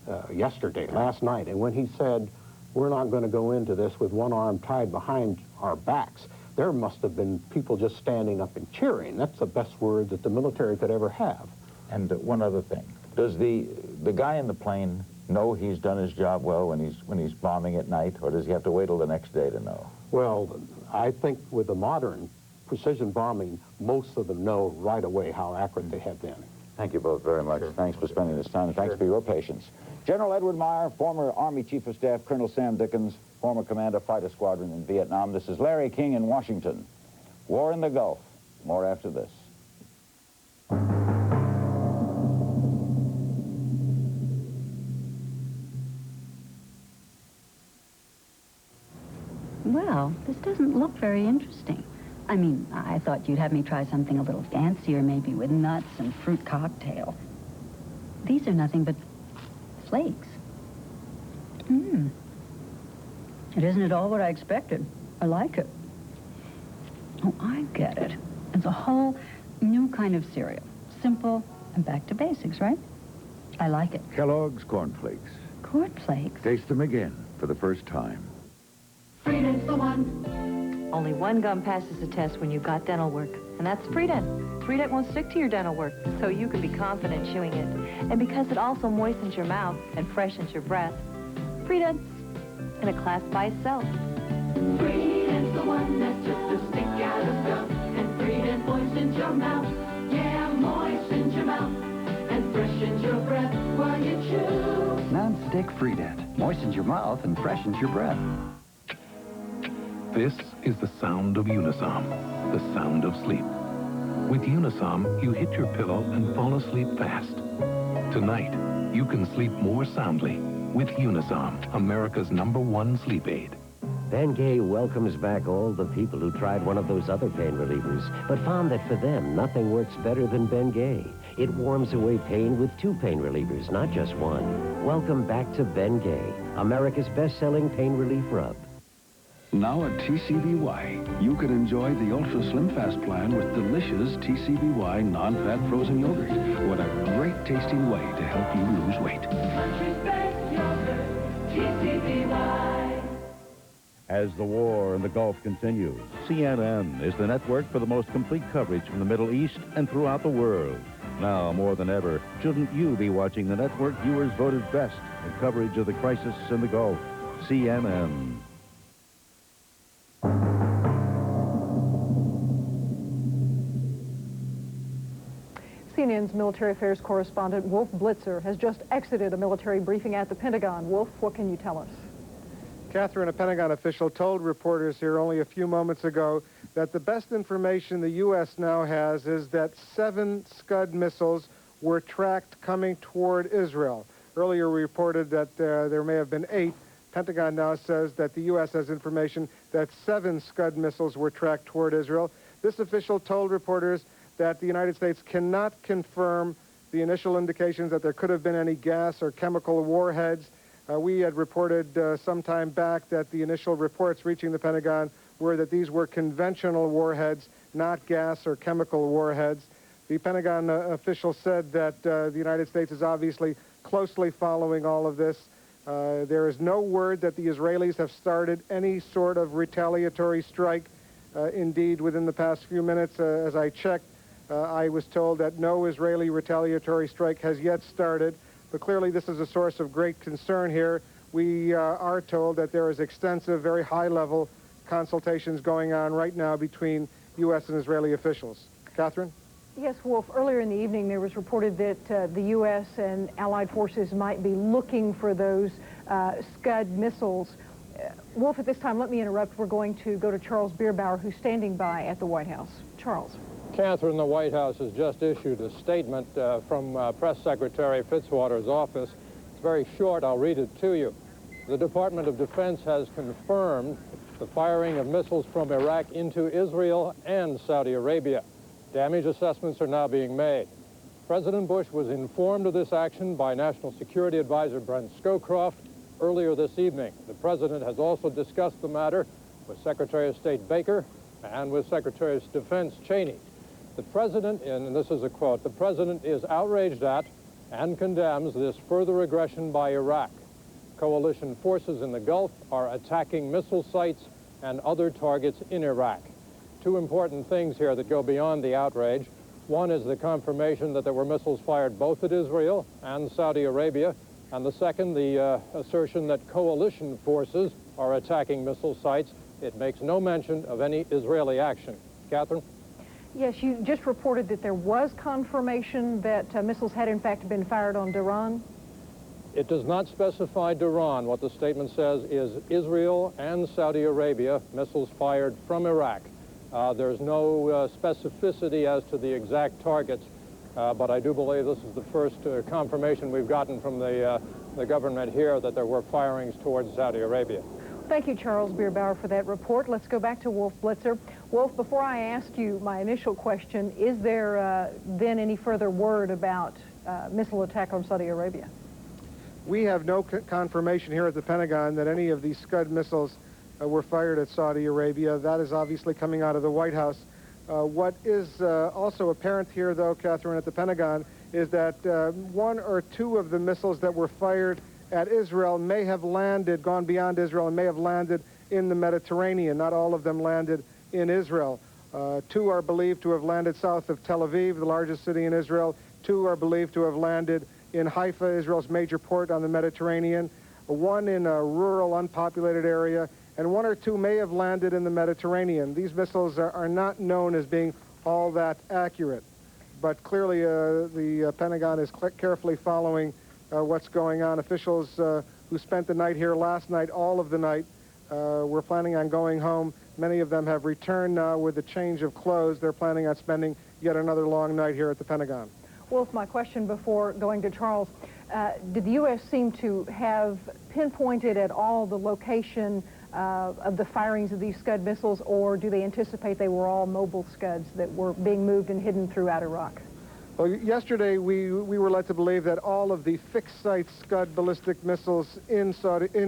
last night, and when he said, we're not going to go into this with one arm tied behind our backs, there must have been people just standing up and cheering. That's the best word that the military could ever have. And one other thing, does the guy in the plane know he's done his job well when he's bombing at night, or does he have to wait till the next day to know? Well, I think with the modern precision bombing, most of them know right away how accurate they have been. Thank you both very much. Sure. Thanks for spending this time, and thanks for your patience. General Edward Meyer, former Army Chief of Staff, Colonel Sam Dickens, former Commander Fighter Squadron in Vietnam. This is Larry King in Washington. War in the Gulf. More after this. Well, this doesn't look very interesting. I mean, I thought you'd have me try something a little fancier, maybe with nuts and fruit cocktail. These are nothing but flakes. It isn't at all what I expected. I like it. Oh, I get it. It's a whole New kind of cereal. Simple and back to basics, right? I like it. Kellogg's Cornflakes. Cornflakes? Taste them again for the first time. Freedent's the one. Only one gum passes the test when you've got dental work, and that's Freedent. Freedent won't stick to your dental work, so you can be confident chewing it. And because it also moistens your mouth and freshens your breath, Freedent's in a class by itself. Freedent's the one that's just a stick out of gum, and Freedent moistens your mouth. Yeah, moistens your mouth and freshens your breath while you chew. Non-stick Freedent moistens your mouth and freshens your breath. This is the sound of Unisom, the sound of sleep. With Unisom, you hit your pillow and fall asleep fast. Tonight, you can sleep more soundly with Unisom, America's #1 sleep aid. Bengay welcomes back all the people who tried one of those other pain relievers, but found that for them, nothing works better than Bengay. It warms away pain with 2 pain relievers, not just 1. Welcome back to Bengay, America's best-selling pain relief rub. Now at TCBY, you can enjoy the Ultra Slim Fast plan with delicious TCBY non-fat frozen yogurt. What a great tasting way to help you lose weight. Country's best yogurt, TCBY. As the war in the Gulf continues, CNN is the network for the most complete coverage from the Middle East and throughout the world. Now, more than ever, shouldn't you be watching the network viewers voted best in coverage of the crisis in the Gulf? CNN. CNN's military affairs correspondent Wolf Blitzer has just exited a military briefing at the Pentagon. Wolf, what can you tell us? Catherine, a Pentagon official told reporters here only a few moments ago that the best information the U.S. now has is that 7 SCUD missiles were tracked coming toward Israel. Earlier we reported that there may have been 8. Pentagon now says that the U.S. has information that 7 SCUD missiles were tracked toward Israel. This official told reporters that the United States cannot confirm the initial indications that there could have been any gas or chemical warheads. We had reported some time back that the initial reports reaching the Pentagon were that these were conventional warheads, not gas or chemical warheads. The Pentagon official said that the United States is obviously closely following all of this. There is no word that the Israelis have started any sort of retaliatory strike. Indeed, within the past few minutes, as I checked, I was told that no Israeli retaliatory strike has yet started. But clearly this is a source of great concern here. We are told that there is extensive, very high-level consultations going on right now between U.S. and Israeli officials. Catherine? Yes, Wolf, earlier in the evening there was reported that the U.S. and allied forces might be looking for those SCUD missiles. Wolf, at this time, let me interrupt. We're going to go to Charles Bierbauer, who's standing by at the White House. Charles. Catherine, the White House has just issued a statement from Press Secretary Fitzwater's office. It's very short. I'll read it to you. The Department of Defense has confirmed the firing of missiles from Iraq into Israel and Saudi Arabia. Damage assessments are now being made. President Bush was informed of this action by National Security Advisor Brent Scowcroft earlier this evening. The President has also discussed the matter with Secretary of State Baker and with Secretary of Defense Cheney. The President, and this is a quote, the President is outraged at and condemns this further aggression by Iraq. Coalition forces in the Gulf are attacking missile sites and other targets in Iraq. 2 important things here that go beyond the outrage. One is the confirmation that there were missiles fired both at Israel and Saudi Arabia, and the second, the assertion that coalition forces are attacking missile sites. It makes no mention of any Israeli action. Catherine? Yes, you just reported that there was confirmation that missiles had in fact been fired on Iran. It does not specify Iran. What the statement says is Israel and Saudi Arabia, missiles fired from Iraq. There's no specificity as to the exact targets, but I do believe this is the first confirmation we've gotten from the government here that there were firings towards Saudi Arabia. Thank you, Charles Bierbauer, for that report. Let's go back to Wolf Blitzer. Wolf, before I ask you my initial question, is there then any further word about missile attack on Saudi Arabia? We have no confirmation here at the Pentagon that any of these SCUD missiles were fired at Saudi Arabia. That is obviously coming out of the White House. What is also apparent here, though, Catherine, at the Pentagon, is that one or two of the missiles that were fired at Israel may have landed, gone beyond Israel, and may have landed in the Mediterranean. Not all of them landed in Israel. Two are believed to have landed south of Tel Aviv, the largest city in Israel. Two are believed to have landed in Haifa, Israel's major port on the Mediterranean. One in a rural, unpopulated area. And one or two may have landed in the Mediterranean. These missiles are not known as being all that accurate. But clearly, the Pentagon is carefully following what's going on. Officials who spent the night here last night, all of the night, were planning on going home. Many of them have returned now with a change of clothes. They're planning on spending yet another long night here at the Pentagon. Wolf, my question before going to Charles, did the U.S. seem to have pinpointed at all the location of the firings of these Scud missiles, or do they anticipate they were all mobile Scuds that were being moved and hidden throughout Iraq? Well, yesterday we were led to believe that all of the fixed-site Scud ballistic missiles in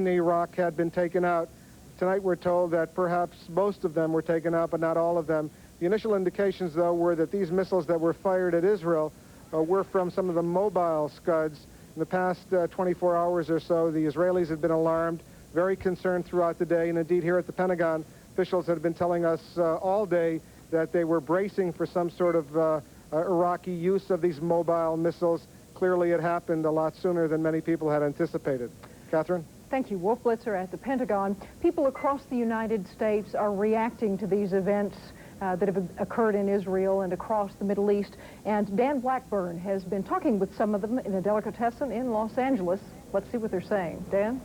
Iraq had been taken out. Tonight we're told that perhaps most of them were taken out, but not all of them. The initial indications, though, were that these missiles that were fired at Israel were from some of the mobile Scuds. In the past 24 hours or so, the Israelis had been alarmed, very concerned throughout the day, and indeed here at the Pentagon, officials had been telling us all day that they were bracing for some sort of Iraqi use of these mobile missiles. Clearly it happened a lot sooner than many people had anticipated. Catherine? Thank you. Wolf Blitzer at the Pentagon. People across the United States are reacting to these events that have occurred in Israel and across the Middle East. And Dan Blackburn has been talking with some of them in a delicatessen in Los Angeles. Let's see what they're saying. Dan?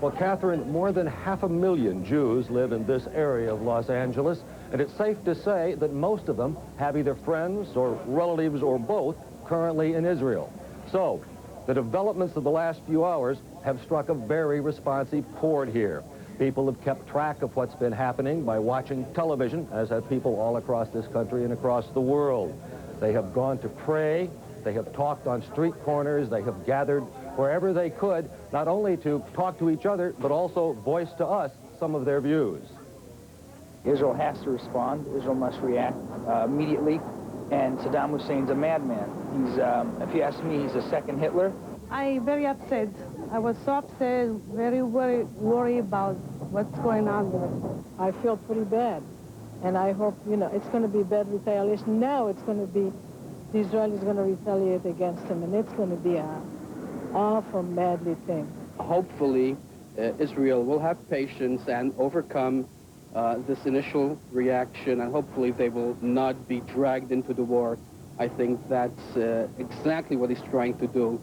Well, Catherine, more than 500,000 Jews live in this area of Los Angeles, and it's safe to say that most of them have either friends or relatives or both currently in Israel. So, the developments of the last few hours have struck a very responsive chord here. People have kept track of what's been happening by watching television, as have people all across this country and across the world. They have gone to pray, they have talked on street corners, they have gathered wherever they could, not only to talk to each other, but also voice to us some of their views. Israel has to respond. Israel must react immediately. And Saddam Hussein's a madman. He's, if you ask me, he's a second Hitler. I'm very upset. I was so upset, very worried about what's going on there. I feel pretty bad. And I hope, you know, it's going to be bad retaliation. Now it's going to be, the Israelis going to retaliate against him, and it's going to be an awful, madly thing. Hopefully, Israel will have patience and overcome this initial reaction, and hopefully they will not be dragged into the war. I think that's exactly what he's trying to do.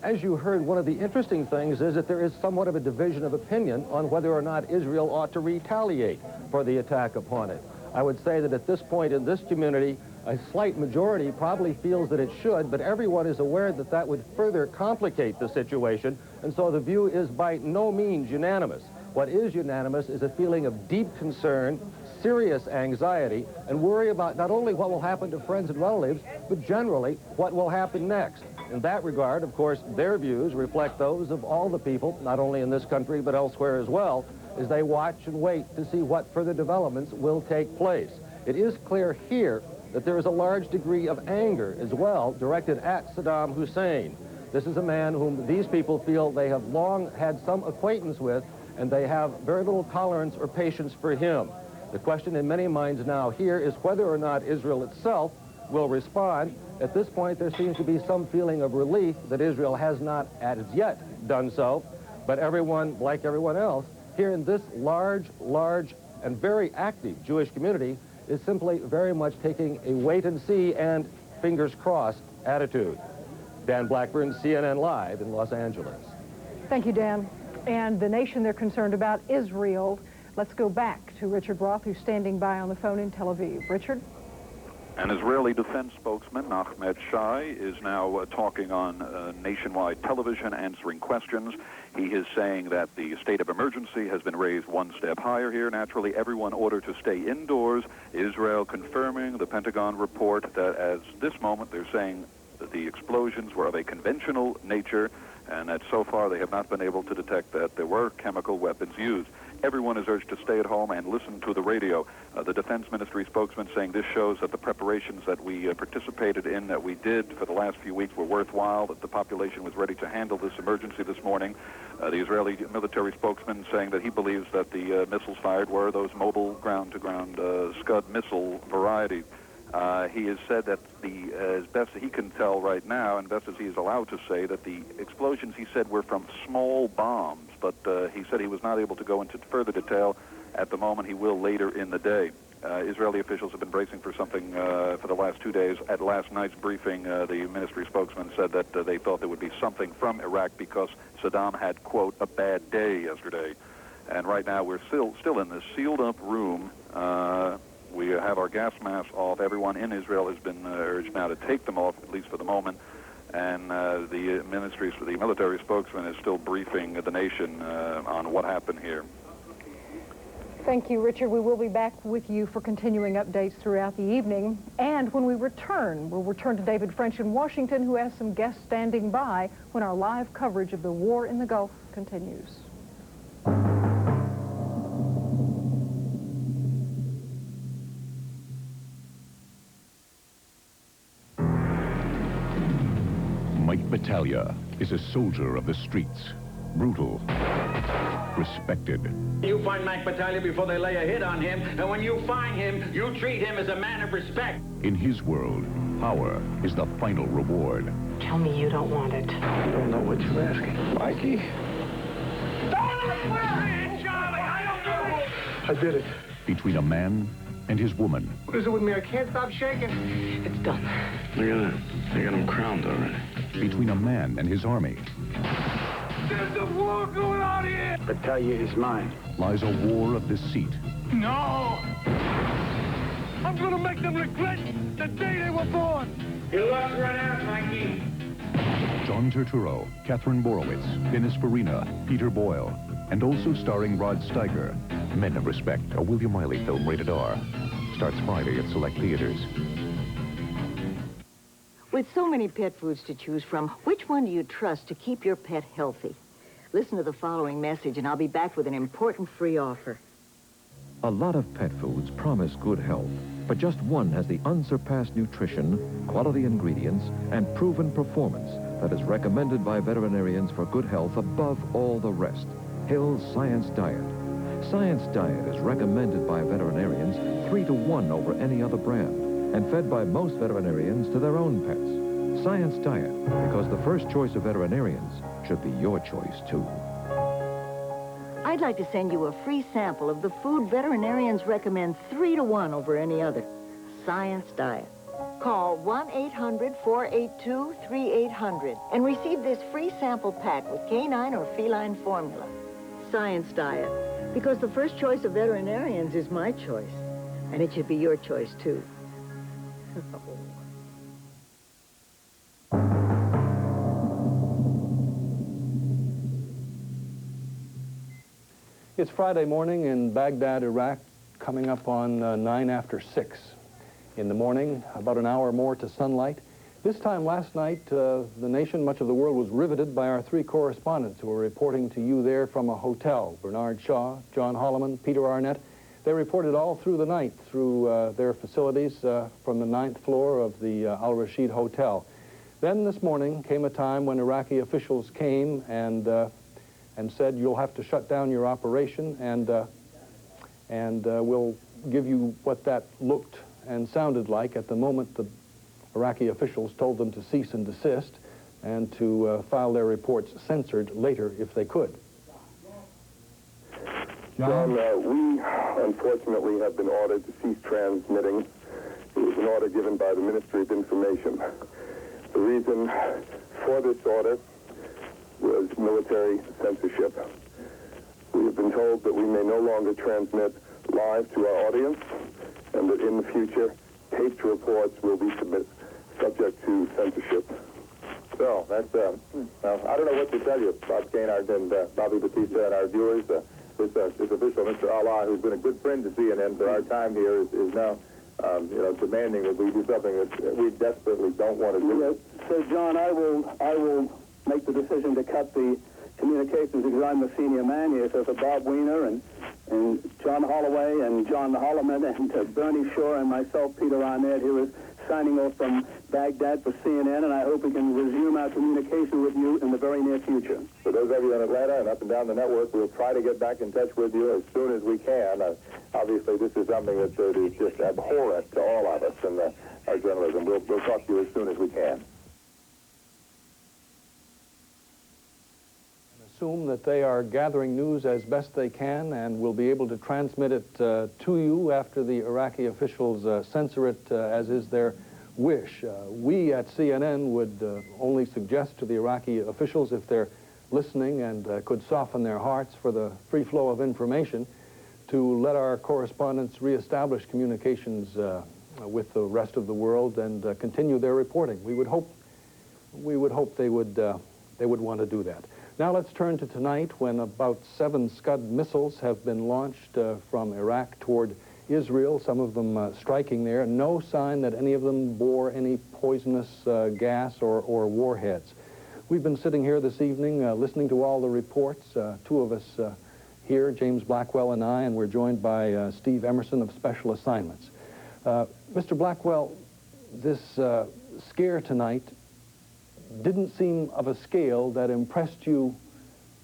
As you heard, one of the interesting things is that there is somewhat of a division of opinion on whether or not Israel ought to retaliate for the attack upon it. I would say that at this point in this community, a slight majority probably feels that it should, but everyone is aware that that would further complicate the situation, and so the view is by no means unanimous. What is unanimous is a feeling of deep concern, serious anxiety, and worry about not only what will happen to friends and relatives, but generally what will happen next. In that regard, of course, their views reflect those of all the people, not only in this country but elsewhere as well, as they watch and wait to see what further developments will take place. It is clear here that there is a large degree of anger as well directed at Saddam Hussein. This is a man whom these people feel they have long had some acquaintance with, and they have very little tolerance or patience for him. The question in many minds now here is whether or not Israel itself will respond. At this point, there seems to be some feeling of relief that Israel has not as yet done so, but everyone, like everyone else, here in this large, and very active Jewish community is simply very much taking a wait-and-see and fingers-crossed attitude. Dan Blackburn, CNN Live in Los Angeles. Thank you, Dan. And the nation they're concerned about, Israel. Let's go back to Richard Roth, who's standing by on the phone in Tel Aviv. Richard? An Israeli defense spokesman, Ahmed Shai, is now talking on nationwide television, answering questions. He is saying that the state of emergency has been raised one step higher here. Naturally, everyone ordered to stay indoors. Israel confirming the Pentagon report that at this moment they're saying that the explosions were of a conventional nature, and that so far they have not been able to detect that there were chemical weapons used. Everyone is urged to stay at home and listen to the radio. The Defense Ministry spokesman saying this shows that the preparations that we participated in, that we did for the last few weeks, were worthwhile, that the population was ready to handle this emergency this morning. The Israeli military spokesman saying that he believes that the missiles fired were those mobile ground-to-ground SCUD missile variety. He has said that as best as he can tell right now, and best as he is allowed to say, that the explosions, he said, were from small bombs, but he said he was not able to go into further detail at the moment. He will later in the day. Israeli officials have been bracing for something for the last 2 days. At last night's briefing, the ministry spokesman said that they thought there would be something from Iraq because Saddam had, quote, a bad day yesterday. And right now we're still in this sealed-up room. We have our gas masks off. Everyone in Israel has been urged now to take them off, at least for the moment. And the military spokesman is still briefing the nation on what happened here. Thank you, Richard. We will be back with you for continuing updates throughout the evening. And when we return, we'll return to David French in Washington, who has some guests standing by when our live coverage of the war in the Gulf continues. Mike Battaglia is a soldier of the streets. Brutal. Respected. You find Mike Battaglia before they lay a hit on him, and when you find him, you treat him as a man of respect. In his world, power is the final reward. Tell me you don't want it. I don't know what you're asking. Mikey? I did it. Between a man and his woman. What is it with me? I can't stop shaking. It's done. Look at that. They got him crowned already. Between a man and his army. There's a war going on here! Battaglia is mine. Lies a war of deceit. No! I'm gonna make them regret the day they were born! You lost right out, Mikey. John Turturro, Catherine Borowitz, Dennis Farina, Peter Boyle, and also starring Rod Steiger. Men of Respect, a William Wiley film rated R. Starts Friday at select theaters. With so many pet foods to choose from, which one do you trust to keep your pet healthy? Listen to the following message, and I'll be back with an important free offer. A lot of pet foods promise good health, but just one has the unsurpassed nutrition, quality ingredients, and proven performance that is recommended by veterinarians for good health above all the rest. Hill's Science Diet. Science Diet is recommended by veterinarians 3-to-1 over any other brand, and fed by most veterinarians to their own pets. Science Diet, because the first choice of veterinarians should be your choice, too. I'd like to send you a free sample of the food veterinarians recommend 3-to-1 over any other. Science Diet. Call 1-800-482-3800 and receive this free sample pack with canine or feline formula. Science Diet, because the first choice of veterinarians is my choice, and it should be your choice, too. It's Friday morning in Baghdad, Iraq, coming up on 9 after 6 in the morning, about an hour more to sunlight. This time last night, the nation, much of the world, was riveted by our 3 correspondents who were reporting to you there from a hotel. Bernard Shaw, John Holloman, Peter Arnett. They reported all through the night through their facilities from the 9th floor of the Al Rashid Hotel. Then this morning came a time when Iraqi officials came and said, you'll have to shut down your operation, and we'll give you what that looked and sounded like at the moment the Iraqi officials told them to cease and desist and to file their reports censored later if they could. John, we unfortunately have been ordered to cease transmitting. It was an order given by the Ministry of Information. The reason for this order was military censorship. We have been told that we may no longer transmit live to our audience, and that in the future, taped reports will be subject to censorship. So, that's, I don't know what to tell you, Bob Cainard and Bobby Batista and our viewers. This official, Mr. Allah, who's been a good friend to CNN for our time here, is now, demanding that we do something that we desperately don't want to do. So, John, I will make the decision to cut the communications because I'm the senior man here. So for Bob Weiner and John Holloway and John Holloman and Bernie Shaw and myself, Peter Arnett, who is signing off from Baghdad for CNN, and I hope we can resume our communication with you in the very near future. For those of you in Atlanta and up and down the network, we'll try to get back in touch with you as soon as we can. Obviously, this is something that is just abhorrent to all of us in our journalism. We'll talk to you as soon as we can. Assume that they are gathering news as best they can and will be able to transmit it to you after the Iraqi officials censor it as is their wish. We at CNN would only suggest to the Iraqi officials, if they're listening and could soften their hearts for the free flow of information, to let our correspondents reestablish communications with the rest of the world and continue their reporting. We would hope they would want to do that. Now let's turn to tonight, when about 7 Scud missiles have been launched from Iraq toward Israel, some of them striking there. No sign that any of them bore any poisonous gas or warheads. We've been sitting here this evening listening to all the reports, 2 of us here, James Blackwell and I, and we're joined by Steve Emerson of Special Assignments. Mr. Blackwell, this scare tonight didn't seem of a scale that impressed you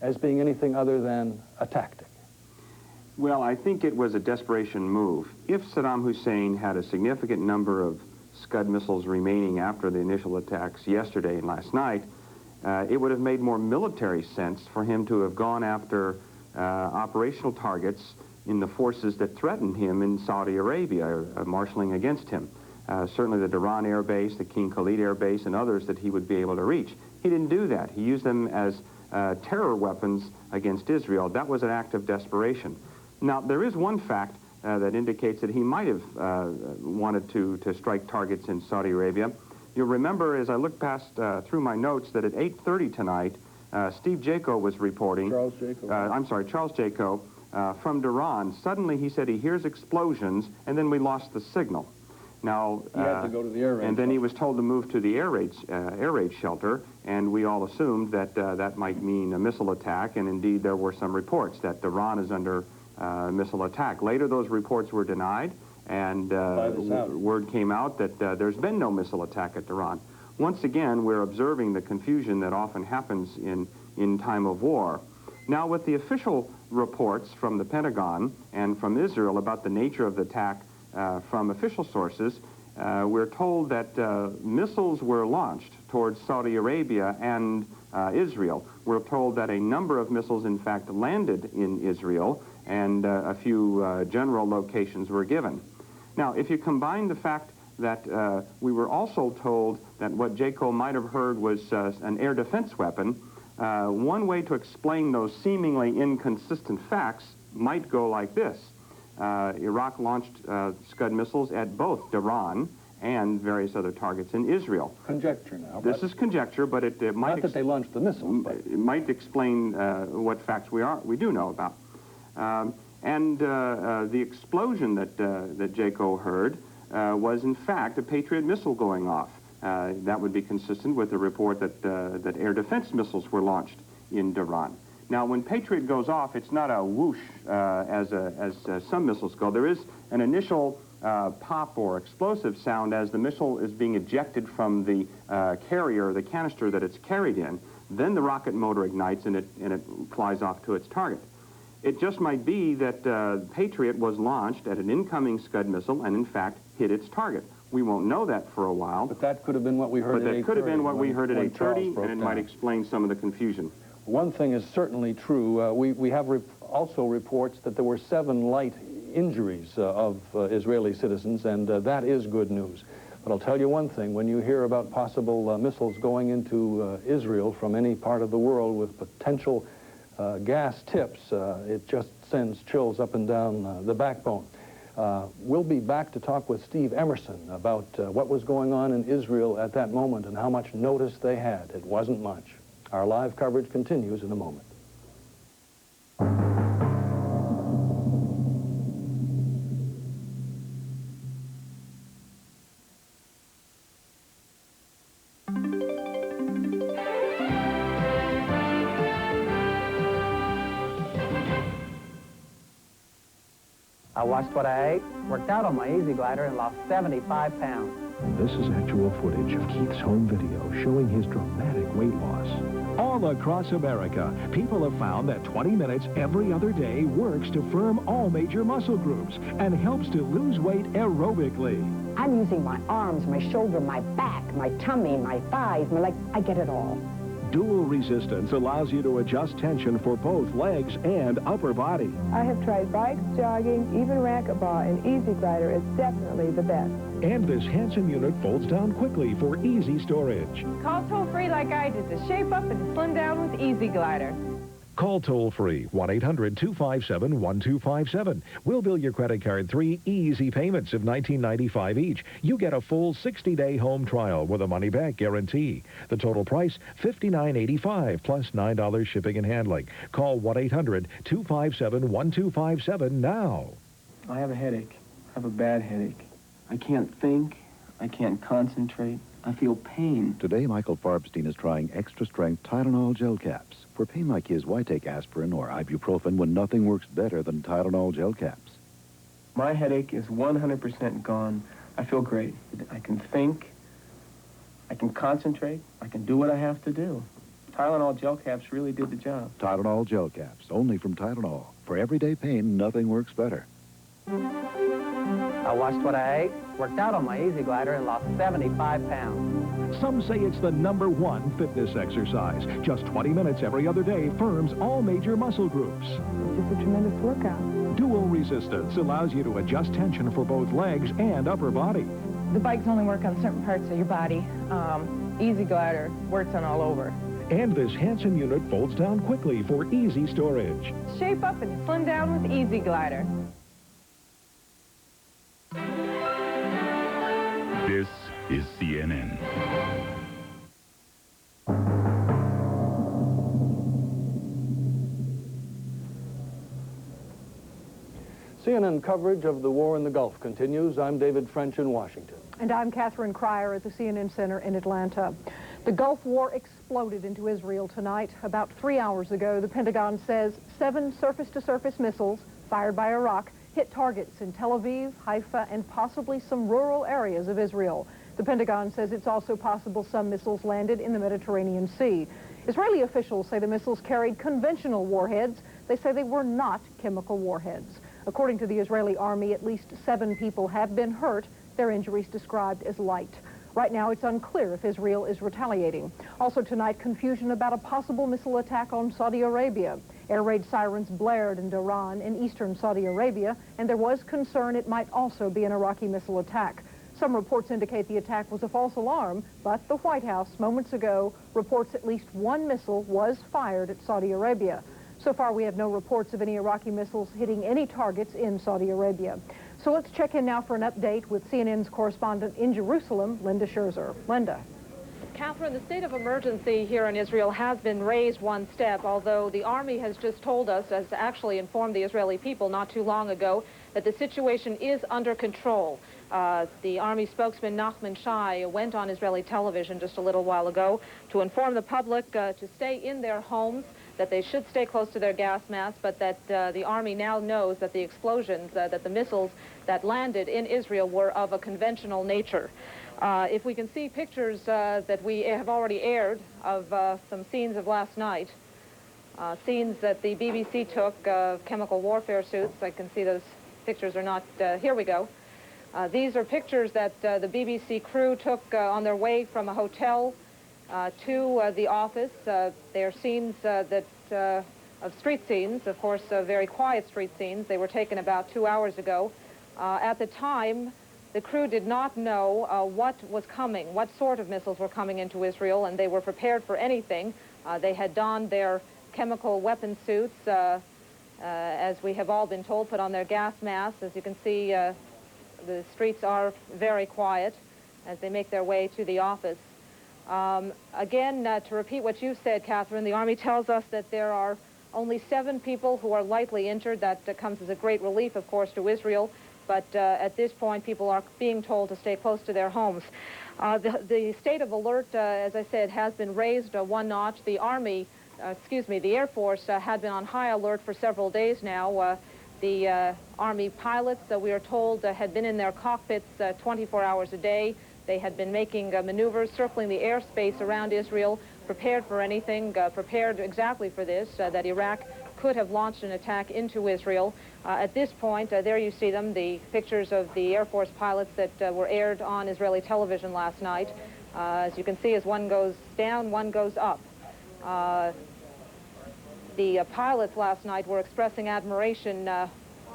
as being anything other than a tactic. Well, I think it was a desperation move. If Saddam Hussein had a significant number of Scud missiles remaining after the initial attacks yesterday and last night, it would have made more military sense for him to have gone after operational targets in the forces that threatened him in Saudi Arabia, marshaling against him. Certainly the Duran Air Base, the King Khalid Air Base, and others that he would be able to reach. He didn't do that. He used them as terror weapons against Israel. That was an act of desperation. Now, there is one fact that indicates that he might have wanted to strike targets in Saudi Arabia. You'll remember, as I look past through my notes, that at 8:30 tonight, Steve Jaco was reporting. Charles Jaco. Charles Jaco, from Duran. Suddenly, he said he hears explosions, and then we lost the signal. Now, he had to go to the air raid and then he was told to move to the air raid shelter, and we all assumed that that might mean a missile attack, and indeed there were some reports that Duran is under missile attack. Later, those reports were denied, and word came out that there's been no missile attack at Duran. Once again, we're observing the confusion that often happens in time of war. Now, with the official reports from the Pentagon and from Israel about the nature of the attack, from official sources, we're told that missiles were launched towards Saudi Arabia and Israel. We're told that a number of missiles, in fact, landed in Israel, and a few general locations were given. Now, if you combine the fact that we were also told that what Jaco might have heard was an air defense weapon, one way to explain those seemingly inconsistent facts might go like this. Iraq launched Scud missiles at both Duran and various other targets in Israel. Conjecture now. This is conjecture, but it might... Not that they launched the missiles, but... It might explain what facts we do know about. The explosion that Jaco heard was, in fact, a Patriot missile going off. That would be consistent with the report that air defense missiles were launched in Duran. Now, when Patriot goes off, it's not a whoosh as some missiles go. There is an initial pop or explosive sound as the missile is being ejected from the carrier, the canister that it's carried in. Then the rocket motor ignites and it flies off to its target. It just might be that Patriot was launched at an incoming Scud missile and, in fact, hit its target. We won't know that for a while. But that could have been what we heard at 8:30. But that could have been what we heard at 8:30, and it might explain some of the confusion. One thing is certainly true. We have also reports that there were 7 light injuries of Israeli citizens, and that is good news. But I'll tell you one thing. When you hear about possible missiles going into Israel from any part of the world with potential gas tips, it just sends chills up and down the backbone. We'll be back to talk with Steve Emerson about what was going on in Israel at that moment and how much notice they had. It wasn't much. Our live coverage continues in a moment. I watched what I ate, worked out on my Easy Glider, and lost 75 pounds. This is actual footage of Keith's home video showing his dramatic weight loss. All across America, people have found that 20 minutes every other day works to firm all major muscle groups and helps to lose weight aerobically. I'm using my arms, my shoulder, my back, my tummy, my thighs, my legs. I get it all. Dual resistance allows you to adjust tension for both legs and upper body. I have tried bikes, jogging, even racquetball, and Easy Glider is definitely the best. And this handsome unit folds down quickly for easy storage. Call toll-free like I did to shape up and slim down with Easy Glider. Call toll-free 1-800-257-1257. We'll bill your credit card 3 easy payments of $19.95 each. You get a full 60-day home trial with a money-back guarantee. The total price, $59.85 plus $9 shipping and handling. Call 1-800-257-1257 now. I have a headache. I have a bad headache. I can't think. I can't concentrate. I feel pain. Today, Michael Farbstein is trying extra-strength Tylenol gel caps. For pain like his, why take aspirin or ibuprofen when nothing works better than Tylenol gel caps? My headache is 100% gone. I feel great. I can think. I can concentrate. I can do what I have to do. Tylenol gel caps really did the job. Tylenol gel caps, only from Tylenol. For everyday pain, nothing works better. I watched what I ate, worked out on my Easy Glider, and lost 75 pounds. Some say it's the #1 fitness exercise. Just 20 minutes every other day firms all major muscle groups. It's just a tremendous workout. Dual resistance allows you to adjust tension for both legs and upper body. The bikes only work on certain parts of your body. Easy Glider works on all over. And this handsome unit folds down quickly for easy storage. Shape up and slim down with Easy Glider. This is CNN. CNN coverage of the war in the Gulf continues. I'm David French in Washington. And I'm Catherine Cryer at the CNN Center in Atlanta. The Gulf War exploded into Israel tonight. About 3 hours ago, the Pentagon says 7 surface-to-surface missiles fired by Iraq hit targets in Tel Aviv, Haifa, and possibly some rural areas of Israel. The Pentagon says it's also possible some missiles landed in the Mediterranean Sea. Israeli officials say the missiles carried conventional warheads. They say they were not chemical warheads. According to the Israeli army, at least 7 people have been hurt, their injuries described as light. Right now, it's unclear if Israel is retaliating. Also tonight, confusion about a possible missile attack on Saudi Arabia. Air raid sirens blared in Dhahran in eastern Saudi Arabia, and there was concern it might also be an Iraqi missile attack. Some reports indicate the attack was a false alarm, but the White House moments ago reports at least 1 missile was fired at Saudi Arabia. So far, we have no reports of any Iraqi missiles hitting any targets in Saudi Arabia. So let's check in now for an update with CNN's correspondent in Jerusalem, Linda Scherzer. Linda. Catherine, the state of emergency here in Israel has been raised one step, although the Army has just told us, has actually informed the Israeli people not too long ago, that the situation is under control. The Army spokesman Nachman Shai went on Israeli television just a little while ago to inform the public to stay in their homes, that they should stay close to their gas masks, but that the Army now knows that the explosions, that the missiles that landed in Israel were of a conventional nature. If we can see pictures that we have already aired of some scenes of last night, scenes that the BBC took of chemical warfare suits. I can see those pictures are not, here we go. These are pictures that the BBC crew took on their way from a hotel to the office. They are scenes of street scenes, of course, very quiet street scenes. They were taken about 2 hours ago. At the time, the crew did not know what was coming, what sort of missiles were coming into Israel, and they were prepared for anything. They had donned their chemical weapon suits, as we have all been told, put on their gas masks. As you can see, the streets are very quiet as they make their way to the office. Again, to repeat what you said, Catherine, the Army tells us that there are only 7 people who are lightly injured. That comes as a great relief, of course, to Israel. But at this point, people are being told to stay close to their homes. The state of alert, as I said, has been raised 1 notch. The Army, the Air Force had been on high alert for several days now. The Army pilots, we are told, had been in their cockpits 24 hours a day. They had been making maneuvers, circling the airspace around Israel, prepared for anything, prepared exactly for this, that Iraq could have launched an attack into Israel. At this point, there you see them, the pictures of the Air Force pilots that were aired on Israeli television last night. As you can see, as one goes down, one goes up. The pilots last night were expressing admiration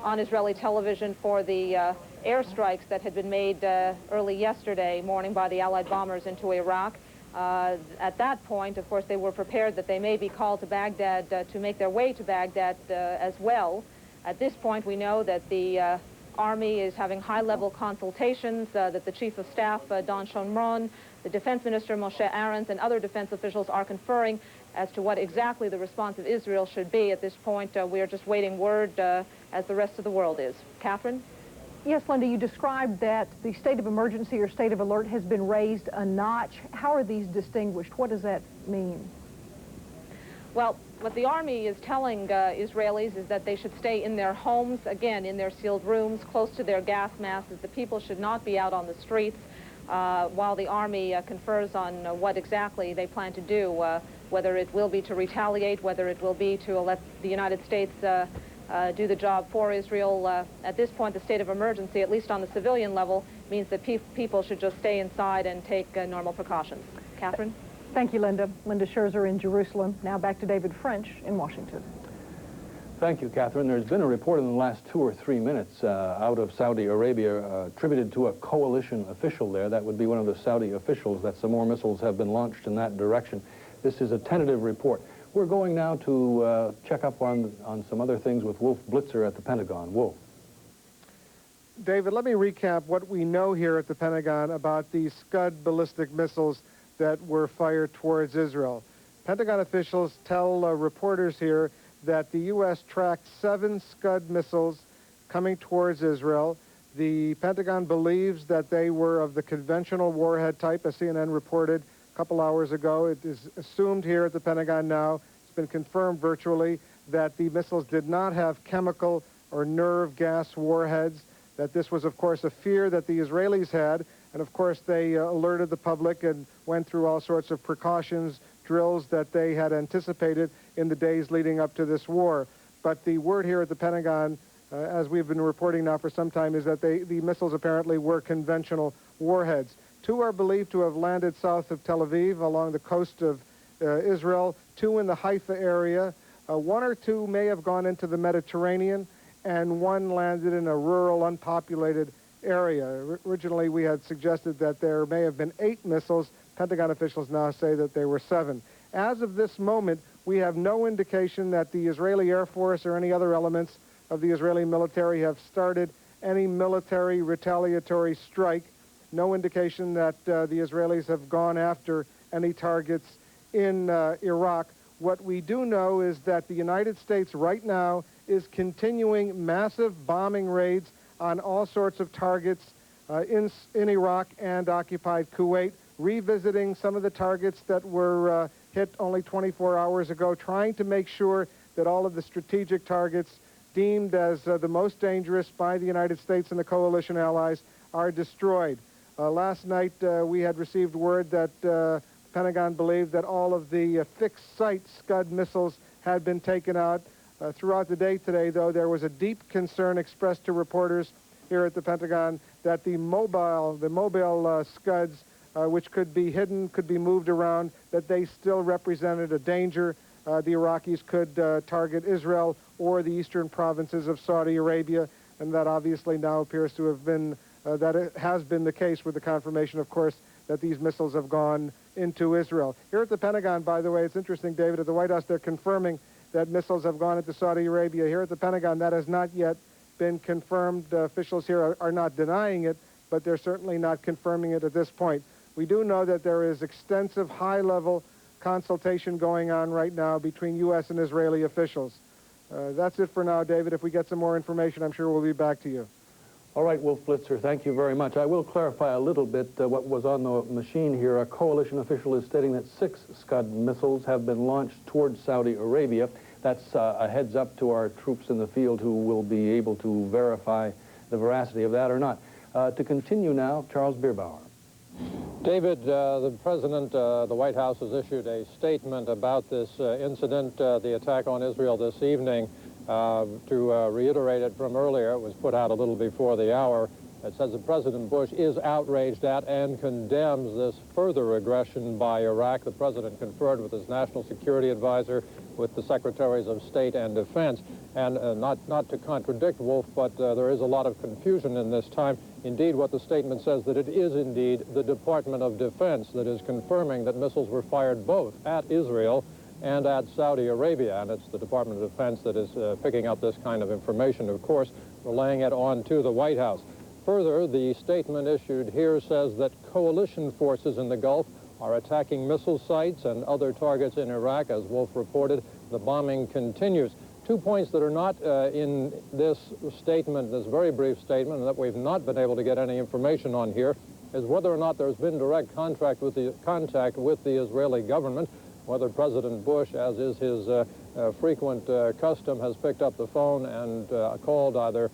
on Israeli television for the airstrikes that had been made early yesterday morning by the Allied bombers into Iraq. At that point, of course, they were prepared that they may be called to Baghdad to make their way to Baghdad as well. At this point, we know that the Army is having high-level consultations, that the Chief of Staff, Don Shomron, the Defense Minister, Moshe Arens, and other defense officials are conferring as to what exactly the response of Israel should be. At this point, we are just waiting word as the rest of the world is. Catherine? Yes, Linda, you described that the state of emergency or state of alert has been raised a notch. How are these distinguished? What does that mean? Well, what the Army is telling Israelis is that they should stay in their homes, again, in their sealed rooms, close to their gas masks. The people should not be out on the streets while the Army confers on what exactly they plan to do, whether it will be to retaliate, whether it will be to let the United States do the job for Israel. At this point, the state of emergency, at least on the civilian level, means that people should just stay inside and take normal precautions. Catherine? Thank you, Linda. Linda Scherzer in Jerusalem. Now back to David French in Washington. Thank you, Catherine. There's been a report in the last 2 or 3 minutes out of Saudi Arabia attributed to a coalition official there. That would be one of the Saudi officials, that some more missiles have been launched in that direction. This is a tentative report. We're going now to check up on some other things with Wolf Blitzer at the Pentagon. Wolf. David, let me recap what we know here at the Pentagon about these SCUD ballistic missiles that were fired towards Israel. Pentagon officials tell reporters here that the U.S. tracked 7 SCUD missiles coming towards Israel. The Pentagon believes that they were of the conventional warhead type, as CNN reported a couple hours ago. It is assumed here at the Pentagon now, it's been confirmed virtually, that the missiles did not have chemical or nerve gas warheads, that this was, of course, a fear that the Israelis had, and of course they alerted the public and went through all sorts of precautions, drills that they had anticipated in the days leading up to this war. But the word here at the Pentagon, as we've been reporting now for some time, is that the missiles apparently were conventional warheads. 2 are believed to have landed south of Tel Aviv along the coast of Israel, 2 in the Haifa area. 1 or 2 may have gone into the Mediterranean, and 1 landed in a rural, unpopulated area. Originally, we had suggested that there may have been 8 missiles. Pentagon officials now say that there were 7. As of this moment, we have no indication that the Israeli Air Force or any other elements of the Israeli military have started any military retaliatory strike. No indication that the Israelis have gone after any targets in Iraq. What we do know is that the United States right now is continuing massive bombing raids on all sorts of targets in Iraq and occupied Kuwait, revisiting some of the targets that were hit only 24 hours ago, trying to make sure that all of the strategic targets deemed as the most dangerous by the United States and the coalition allies are destroyed. Last night, we had received word that the Pentagon believed that all of the fixed-site SCUD missiles had been taken out. Throughout the day today, though, there was a deep concern expressed to reporters here at the Pentagon that the mobile SCUDs, which could be hidden, could be moved around, that they still represented a danger. The Iraqis could target Israel or the eastern provinces of Saudi Arabia, and that obviously now appears to have been, that it has been the case with the confirmation, of course, that these missiles have gone into Israel. Here at the Pentagon, by the way, it's interesting, David, at the White House, they're confirming that missiles have gone into Saudi Arabia. Here at the Pentagon, that has not yet been confirmed. Officials here are not denying it, but they're certainly not confirming it at this point. We do know that there is extensive high-level consultation going on right now between U.S. and Israeli officials. That's it for now, David. If we get some more information, I'm sure we'll be back to you. All right, Wolf Blitzer, thank you very much. I will clarify a little bit what was on the machine here. A coalition official is stating that 6 SCUD missiles have been launched towards Saudi Arabia. That's a heads up to our troops in the field who will be able to verify the veracity of that or not. To continue now, Charles Bierbauer. David, the President, the White House has issued a statement about this incident, the attack on Israel this evening. To reiterate it from earlier, it was put out a little before the hour. It says that President Bush is outraged at and condemns this further aggression by Iraq. The President conferred with his National Security Advisor, with the Secretaries of State and Defense. And not to contradict Wolf, but there is a lot of confusion in this time. Indeed, what the statement says, that it is indeed the Department of Defense that is confirming that missiles were fired both at Israel and at Saudi Arabia. And it's the Department of Defense that is picking up this kind of information, of course, relaying it on to the White House. Further, the statement issued here says that coalition forces in the Gulf are attacking missile sites and other targets in Iraq. As Wolf reported, the bombing continues. 2 points that are not in this statement, this very brief statement, and that we've not been able to get any information on here, is whether or not there's been direct contact with the Israeli government, whether President Bush, as is his frequent custom, has picked up the phone and called either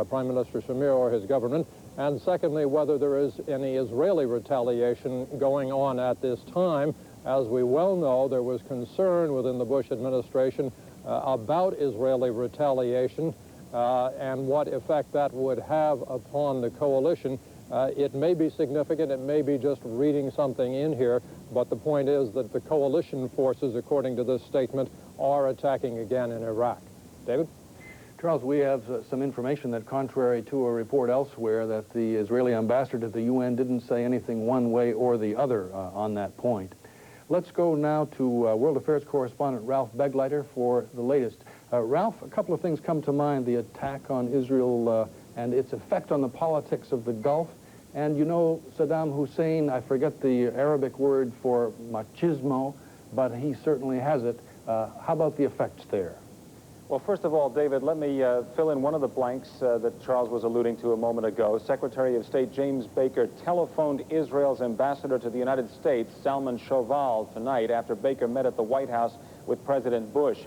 Prime Minister Shamir or his government, and secondly, whether there is any Israeli retaliation going on at this time. As we well know, there was concern within the Bush administration about Israeli retaliation and what effect that would have upon the coalition. It may be significant, it may be just reading something in here, but the point is that the coalition forces, according to this statement, are attacking again in Iraq. David? Charles, we have some information that, contrary to a report elsewhere, that the Israeli ambassador to the UN didn't say anything one way or the other on that point. Let's go now to World Affairs correspondent Ralph Begleiter for the latest. Ralph, a couple of things come to mind: the attack on Israel and its effect on the politics of the Gulf. And you know, Saddam Hussein, I forget the Arabic word for machismo, but he certainly has it. How about the effects there? Well, first of all, David, let me fill in one of the blanks that Charles was alluding to a moment ago. Secretary of State James Baker telephoned Israel's ambassador to the United States, Salman Shoval, tonight after Baker met at the White House with President Bush.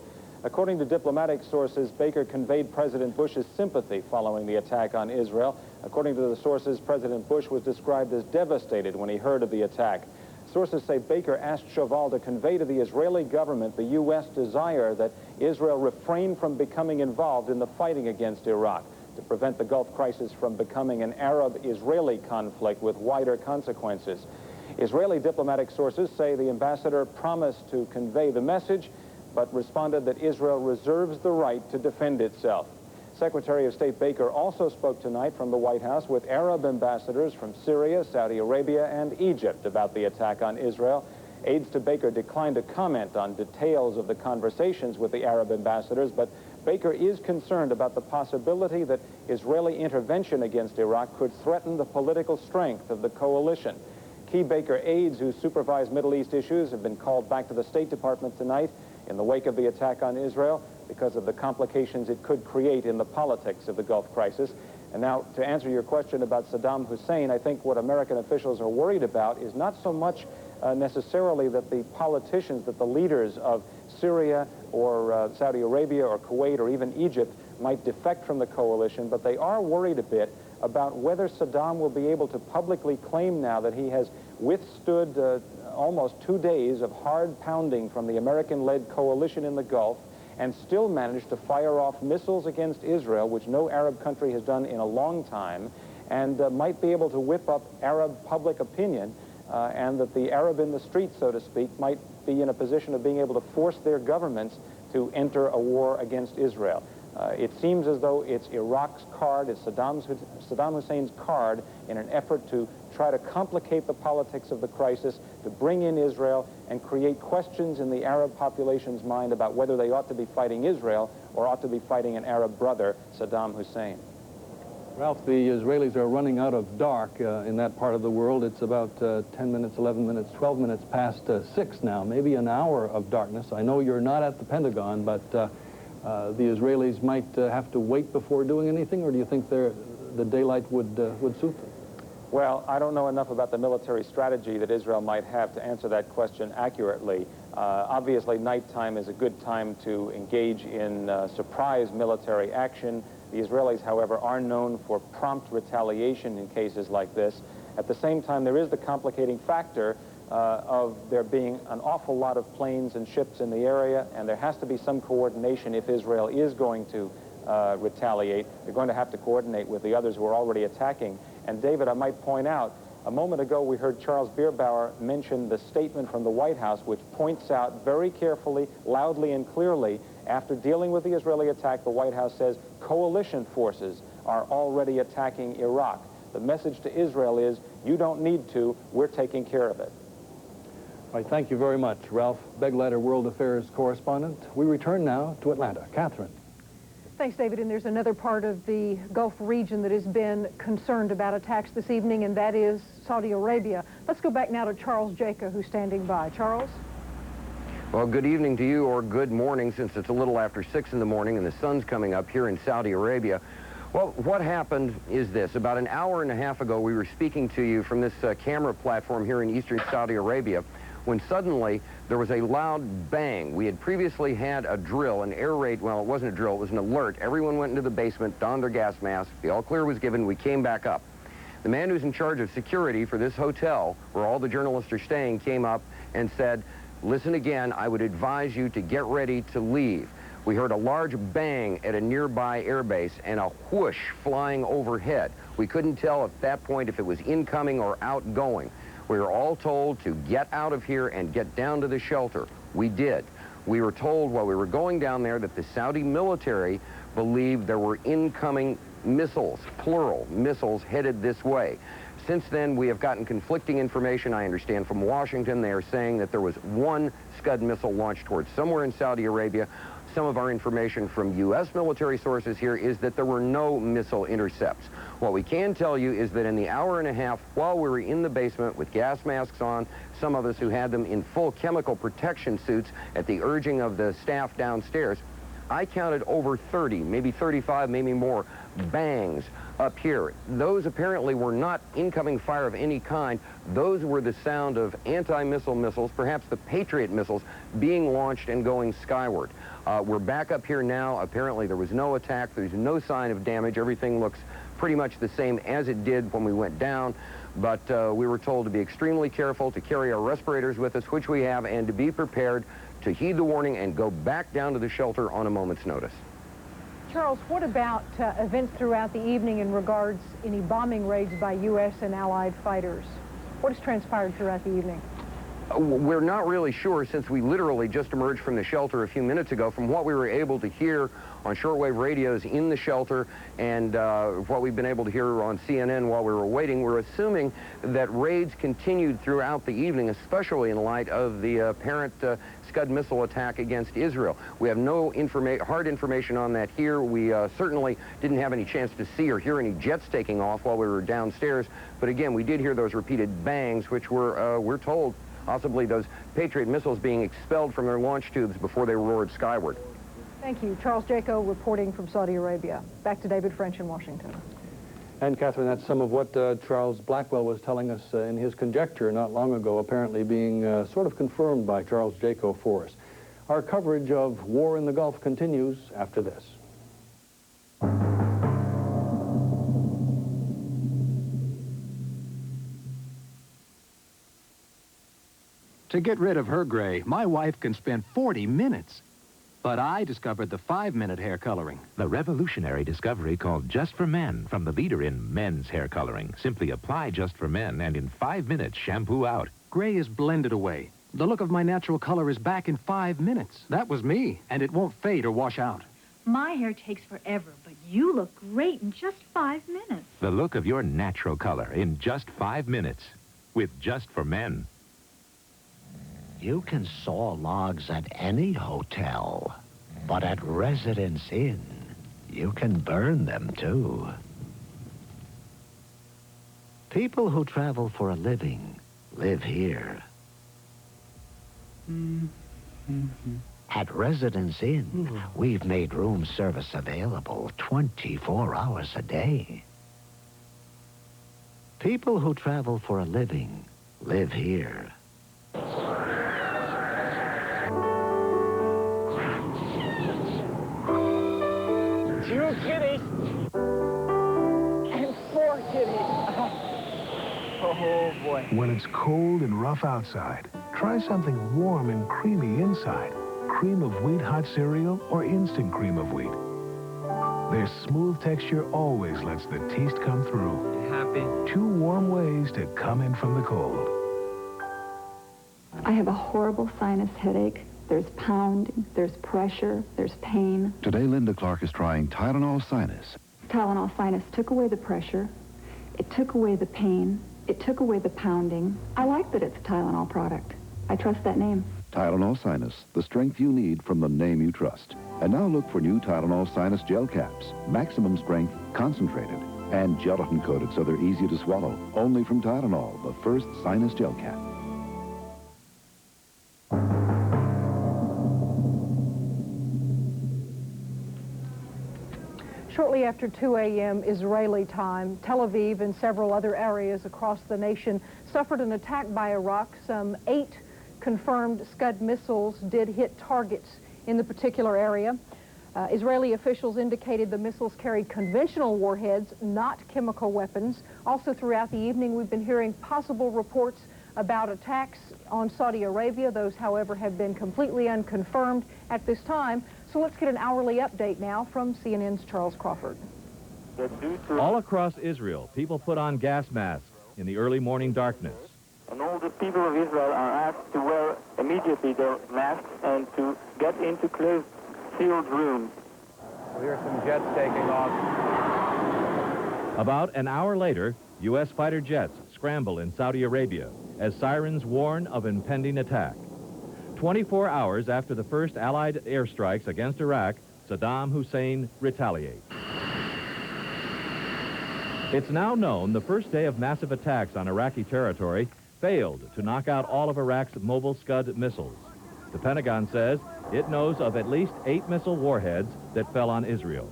According to diplomatic sources, Baker conveyed President Bush's sympathy following the attack on Israel. According to the sources, President Bush was described as devastated when he heard of the attack. Sources say Baker asked Shoval to convey to the Israeli government the U.S. desire that Israel refrain from becoming involved in the fighting against Iraq, to prevent the Gulf crisis from becoming an Arab-Israeli conflict with wider consequences. Israeli diplomatic sources say the ambassador promised to convey the message, but responded that Israel reserves the right to defend itself. Secretary of State Baker also spoke tonight from the White House with Arab ambassadors from Syria, Saudi Arabia, and Egypt about the attack on Israel. Aides to Baker declined to comment on details of the conversations with the Arab ambassadors, but Baker is concerned about the possibility that Israeli intervention against Iraq could threaten the political strength of the coalition. Key Baker aides who supervise Middle East issues have been called back to the State Department tonight in the wake of the attack on Israel, because of the complications it could create in the politics of the Gulf crisis. And now, to answer your question about Saddam Hussein, I think what American officials are worried about is not so much necessarily that the politicians, that the leaders of Syria or Saudi Arabia or Kuwait or even Egypt might defect from the coalition, but they are worried a bit about whether Saddam will be able to publicly claim now that he has withstood almost 2 days of hard pounding from the American-led coalition in the Gulf, and still managed to fire off missiles against Israel, which no Arab country has done in a long time, and might be able to whip up Arab public opinion, and that the Arab in the street, so to speak, might be in a position of being able to force their governments to enter a war against Israel. It seems as though it's Iraq's card, it's Saddam Hussein's card in an effort to try to complicate the politics of the crisis, to bring in Israel and create questions in the Arab population's mind about whether they ought to be fighting Israel or ought to be fighting an Arab brother, Saddam Hussein. Ralph, the Israelis are running out of dark in that part of the world. It's about 10 minutes, 11 minutes, 12 minutes past 6 now, maybe an hour of darkness. I know you're not at the Pentagon, but the Israelis might have to wait before doing anything, or do you think the daylight would suit them? Well, I don't know enough about the military strategy that Israel might have to answer that question accurately. Obviously, nighttime is a good time to engage in surprise military action. The Israelis, however, are known for prompt retaliation in cases like this. At the same time, there is the complicating factor of there being an awful lot of planes and ships in the area, and there has to be some coordination if Israel is going to retaliate. They're going to have to coordinate with the others who are already attacking. And David, I might point out, a moment ago we heard Charles Bierbauer mention the statement from the White House, which points out very carefully, loudly and clearly, after dealing with the Israeli attack, the White House says coalition forces are already attacking Iraq. The message to Israel is, you don't need to, we're taking care of it. All right, thank you very much, Ralph Begleiter, World Affairs correspondent. We return now to Atlanta. Catherine. Thanks, David. And there's another part of the Gulf region that has been concerned about attacks this evening, and that is Saudi Arabia. Let's go back now to Charles Jacob, who's standing by. Charles? Well, good evening to you, or good morning, since it's a little after 6 in the morning and the sun's coming up here in Saudi Arabia. Well, what happened is this. About an hour and a half ago, we were speaking to you from this camera platform here in eastern Saudi Arabia, when suddenly there was a loud bang. We had previously had a drill, an air raid. Well, it wasn't a drill, it was an alert. Everyone went into the basement, donned their gas masks. The all clear was given. We came back up. The man who's in charge of security for this hotel, where all the journalists are staying, came up and said, listen again, I would advise you to get ready to leave. We heard a large bang at a nearby airbase and a whoosh flying overhead. We couldn't tell at that point if it was incoming or outgoing. We were all told to get out of here and get down to the shelter. We did. We were told while we were going down there that the Saudi military believed there were incoming missiles, plural, missiles headed this way. Since then, we have gotten conflicting information, I understand, from Washington. They are saying that there was one SCUD missile launched towards somewhere in Saudi Arabia. Some of our information from U.S. military sources here is that there were no missile intercepts. What we can tell you is that in the hour and a half, while we were in the basement with gas masks on, some of us who had them in full chemical protection suits at the urging of the staff downstairs, I counted over 30, maybe 35, maybe more, bangs up here. Those apparently were not incoming fire of any kind. Those were the sound of anti-missile missiles, perhaps the Patriot missiles, being launched and going skyward. We're back up here now. Apparently there was no attack. There's no sign of damage. Everything looks pretty much the same as it did when we went down. But we were told to be extremely careful, to carry our respirators with us, which we have, and to be prepared to heed the warning and go back down to the shelter on a moment's notice. Charles, what about events throughout the evening in regards any bombing raids by U.S. and allied fighters? What has transpired throughout the evening? We're not really sure, since we literally just emerged from the shelter a few minutes ago. From what we were able to hear on shortwave radios in the shelter and what we've been able to hear on CNN while we were waiting, we're assuming that raids continued throughout the evening, especially in light of the apparent SCUD missile attack against Israel. We have no hard information on that here. We certainly didn't have any chance to see or hear any jets taking off while we were downstairs. But again, we did hear those repeated bangs, which were, we're told, possibly those Patriot missiles being expelled from their launch tubes before they roared skyward. Thank you. Charles Jacob reporting from Saudi Arabia. Back to David French in Washington. And Catherine, that's some of what Charles Blackwell was telling us in his conjecture not long ago, apparently being sort of confirmed by Charles Jacob for us. Our coverage of war in the Gulf continues after this. To get rid of her gray, my wife can spend 40 minutes. But I discovered the 5-minute hair coloring. The revolutionary discovery called Just for Men from the leader in men's hair coloring. Simply apply Just for Men and in 5 minutes shampoo out. Gray is blended away. The look of my natural color is back in 5 minutes. That was me, and it won't fade or wash out. My hair takes forever, but you look great in just 5 minutes. The look of your natural color in just 5 minutes with Just for Men. You can saw logs at any hotel, but at Residence Inn, you can burn them too. People who travel for a living live here. At Residence Inn, we've made room service available 24 hours a day. People who travel for a living live here. 2 kitties and 4 kitties. Oh, boy. When it's cold and rough outside, try something warm and creamy inside. Cream of wheat hot cereal or instant cream of wheat. Their smooth texture always lets the taste come through. Happy. 2 warm ways to come in from the cold. I have a horrible sinus headache. There's pounding, there's pressure, there's pain. Today, Linda Clark is trying Tylenol Sinus. Tylenol Sinus took away the pressure. It took away the pain. It took away the pounding. I like that it's a Tylenol product. I trust that name. Tylenol Sinus, the strength you need from the name you trust. And now look for new Tylenol Sinus gel caps. Maximum strength, concentrated, and gelatin coated so they're easy to swallow. Only from Tylenol, the first sinus gel cap. Shortly after 2 a.m. Israeli time, Tel Aviv and several other areas across the nation suffered an attack by Iraq. Some 8 confirmed SCUD missiles did hit targets in the particular area. Israeli officials indicated the missiles carried conventional warheads, not chemical weapons. Also throughout the evening, we've been hearing possible reports about attacks on Saudi Arabia. Those, however, have been completely unconfirmed at this time. So let's get an hourly update now from CNN's Charles Crawford. All across Israel, people put on gas masks in the early morning darkness. And all the people of Israel are asked to wear immediately their masks and to get into closed, sealed rooms. We hear some jets taking off. About an hour later, U.S. fighter jets scramble in Saudi Arabia as sirens warn of impending attack. 24 hours after the first Allied airstrikes against Iraq, Saddam Hussein retaliates. It's now known the first day of massive attacks on Iraqi territory failed to knock out all of Iraq's mobile SCUD missiles. The Pentagon says it knows of at least 8 missile warheads that fell on Israel.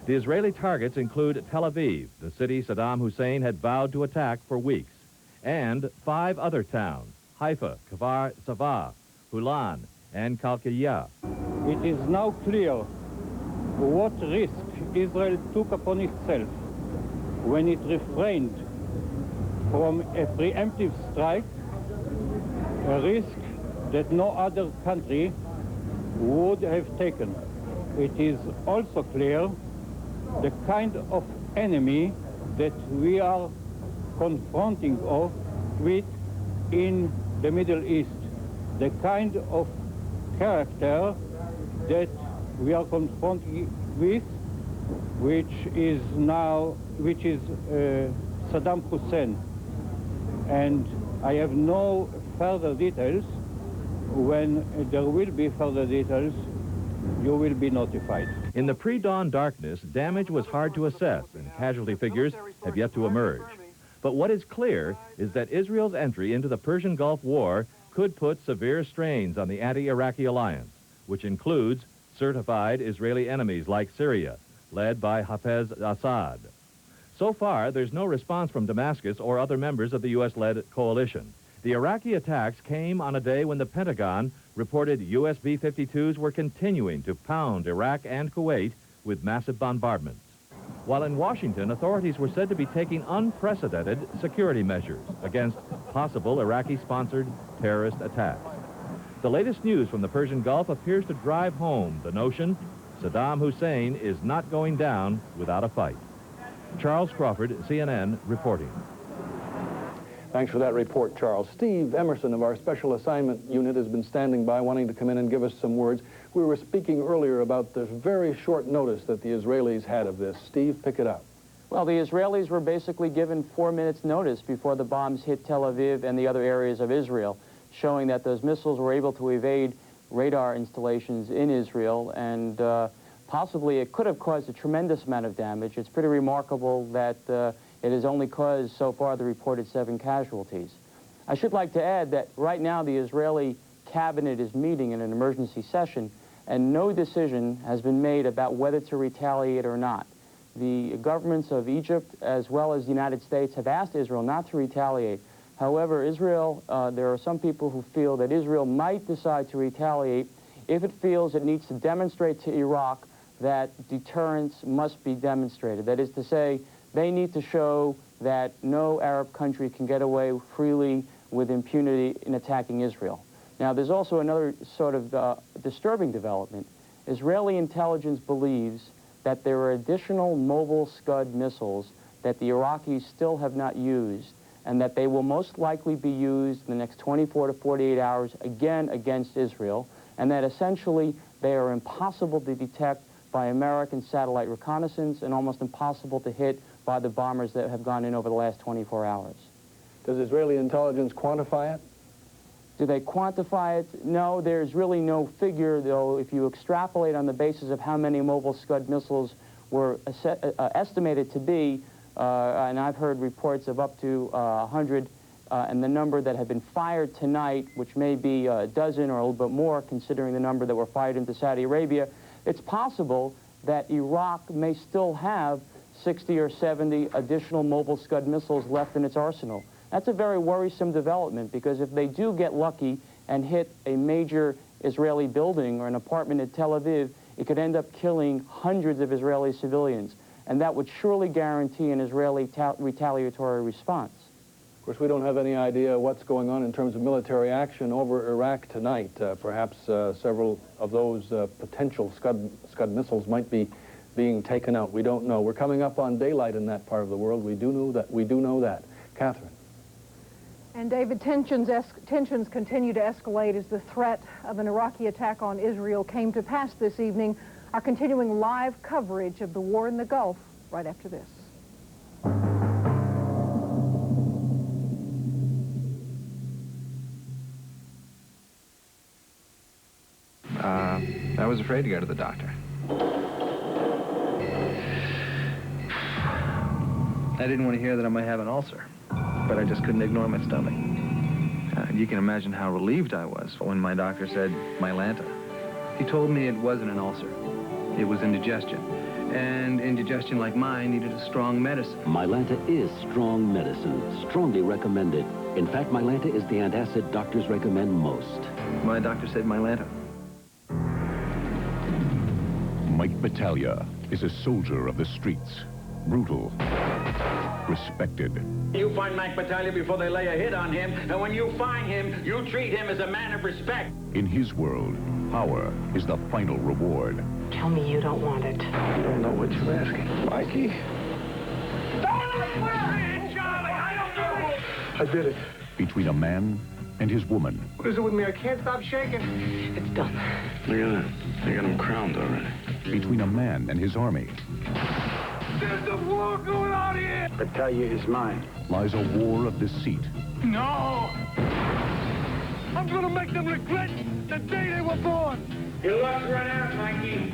The Israeli targets include Tel Aviv, the city Saddam Hussein had vowed to attack for weeks, and 5 other towns, Haifa, Kfar Sava, Hulan, and Kalkiya. It is now clear what risk Israel took upon itself when it refrained from a preemptive strike, a risk that no other country would have taken. It is also clear the kind of enemy that we are confronting with in the Middle East, the kind of character that we are confronting with, which is Saddam Hussein. And I have no further details. When there will be further details, you will be notified. In the pre-dawn darkness, damage was hard to assess, and casualty figures have yet to emerge. But what is clear is that Israel's entry into the Persian Gulf War could put severe strains on the anti-Iraqi alliance, which includes certified Israeli enemies like Syria, led by Hafez Assad. So far, there's no response from Damascus or other members of the U.S.-led coalition. The Iraqi attacks came on a day when the Pentagon reported U.S. B-52s were continuing to pound Iraq and Kuwait with massive bombardments. While in Washington, authorities were said to be taking unprecedented security measures against possible Iraqi-sponsored terrorist attacks. The latest news from the Persian Gulf appears to drive home the notion Saddam Hussein is not going down without a fight. Charles Crawford, CNN, reporting. Thanks for that report, Charles. Steve Emerson of our Special Assignment Unit has been standing by wanting to come in and give us some words. We were speaking earlier about the very short notice that the Israelis had of this. Steve, pick it up. Well, the Israelis were basically given 4 minutes notice before the bombs hit Tel Aviv and the other areas of Israel, showing that those missiles were able to evade radar installations in Israel, and possibly it could have caused a tremendous amount of damage. It's pretty remarkable that it has only caused, so far, the reported 7 casualties. I should like to add that right now the Israeli cabinet is meeting in an emergency session, and no decision has been made about whether to retaliate or not. The governments of Egypt as well as the United States have asked Israel not to retaliate. However, Israel, there are some people who feel that Israel might decide to retaliate if it feels it needs to demonstrate to Iraq that deterrence must be demonstrated. That is to say, they need to show that no Arab country can get away freely with impunity in attacking Israel. Now, there's also another sort of disturbing development. Israeli intelligence believes that there are additional mobile SCUD missiles that the Iraqis still have not used, and that they will most likely be used in the next 24 to 48 hours again against Israel, and that essentially they are impossible to detect by American satellite reconnaissance and almost impossible to hit by the bombers that have gone in over the last 24 hours. Does Israeli intelligence quantify it? Do they quantify it? No, there's really no figure, though. If you extrapolate on the basis of how many mobile SCUD missiles were estimated to be, and I've heard reports of up to 100, and the number that have been fired tonight, which may be a dozen or a little bit more, considering the number that were fired into Saudi Arabia, it's possible that Iraq may still have 60 or 70 additional mobile SCUD missiles left in its arsenal. That's a very worrisome development, because if they do get lucky and hit a major Israeli building or an apartment in Tel Aviv, it could end up killing hundreds of Israeli civilians. And that would surely guarantee an Israeli retaliatory response. Of course, we don't have any idea what's going on in terms of military action over Iraq tonight. Perhaps several of those potential SCUD missiles might be being taken out. We don't know. We're coming up on daylight in that part of the world. We do know that. Catherine. And David, tensions continue to escalate as the threat of an Iraqi attack on Israel came to pass this evening. Our continuing live coverage of the war in the Gulf right after this. I was afraid to go to the doctor. I didn't want to hear that I might have an ulcer, but I just couldn't ignore my stomach. You can imagine how relieved I was when my doctor said Mylanta. He told me it wasn't an ulcer. It was indigestion. And indigestion like mine needed a strong medicine. Mylanta is strong medicine, strongly recommended. In fact, Mylanta is the antacid doctors recommend most. My doctor said Mylanta. Mike Battaglia is a soldier of the streets. Brutal. Respected. You find Mike Battaglia before they lay a hit on him, and when you find him, you treat him as a man of respect. In his world, power is the final reward. Tell me you don't want it. I don't know what you're asking. Mikey? Don't look where it is, Charlie! I don't know! I did it. Between a man and his woman. What is it with me? I can't stop shaking. It's done. Look at that. They got him crowned already. Between a man and his army. There's a war going on here! Battaglia is mine. Lies a war of deceit. No! I'm gonna make them regret the day they were born! Your luck's run out, Mikey.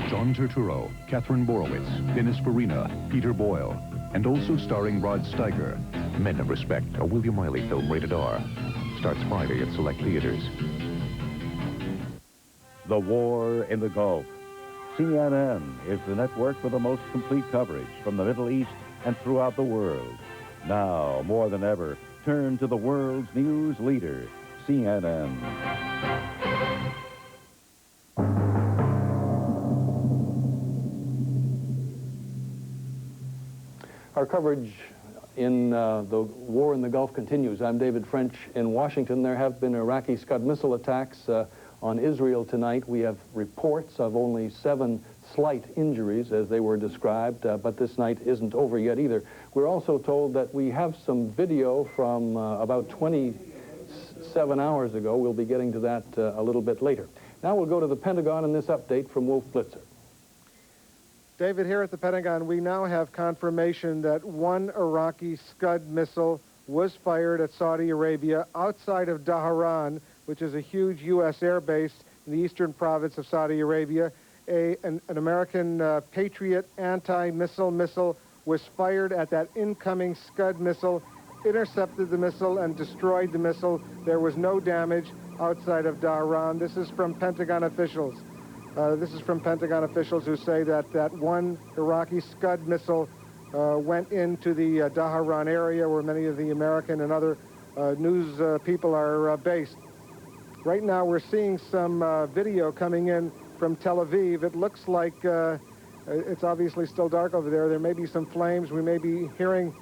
John Turturro, Catherine Borowitz, Dennis Farina, Peter Boyle, and also starring Rod Steiger. Men of Respect, a William Wiley film, rated R. Starts Friday at select theaters. The war in the Gulf. CNN is the network with the most complete coverage from the Middle East and throughout the world. Now, more than ever, turn to the world's news leader, CNN. Our coverage in the war in the Gulf continues. I'm David French in Washington. There have been Iraqi SCUD missile attacks on Israel tonight. We have reports of only 7 slight injuries, as they were described, but this night isn't over yet either. We're also told that we have some video from about 27 hours ago. We'll be getting to that a little bit later. Now we'll go to the Pentagon and this update from Wolf Blitzer. David, here at the Pentagon, we now have confirmation that 1 Iraqi SCUD missile was fired at Saudi Arabia outside of Dhahran, which is a huge U.S. air base in the eastern province of Saudi Arabia. An American Patriot anti-missile missile was fired at that incoming SCUD missile, intercepted the missile, and destroyed the missile. There was no damage outside of Dhahran. This is from Pentagon officials. This is from Pentagon officials who say that that one Iraqi Scud missile went into the Dhahran area where many of the American and other news people are based. Right now we're seeing some video coming in from Tel Aviv. It looks like it's obviously still dark over there. There may be some flames. We may be hearing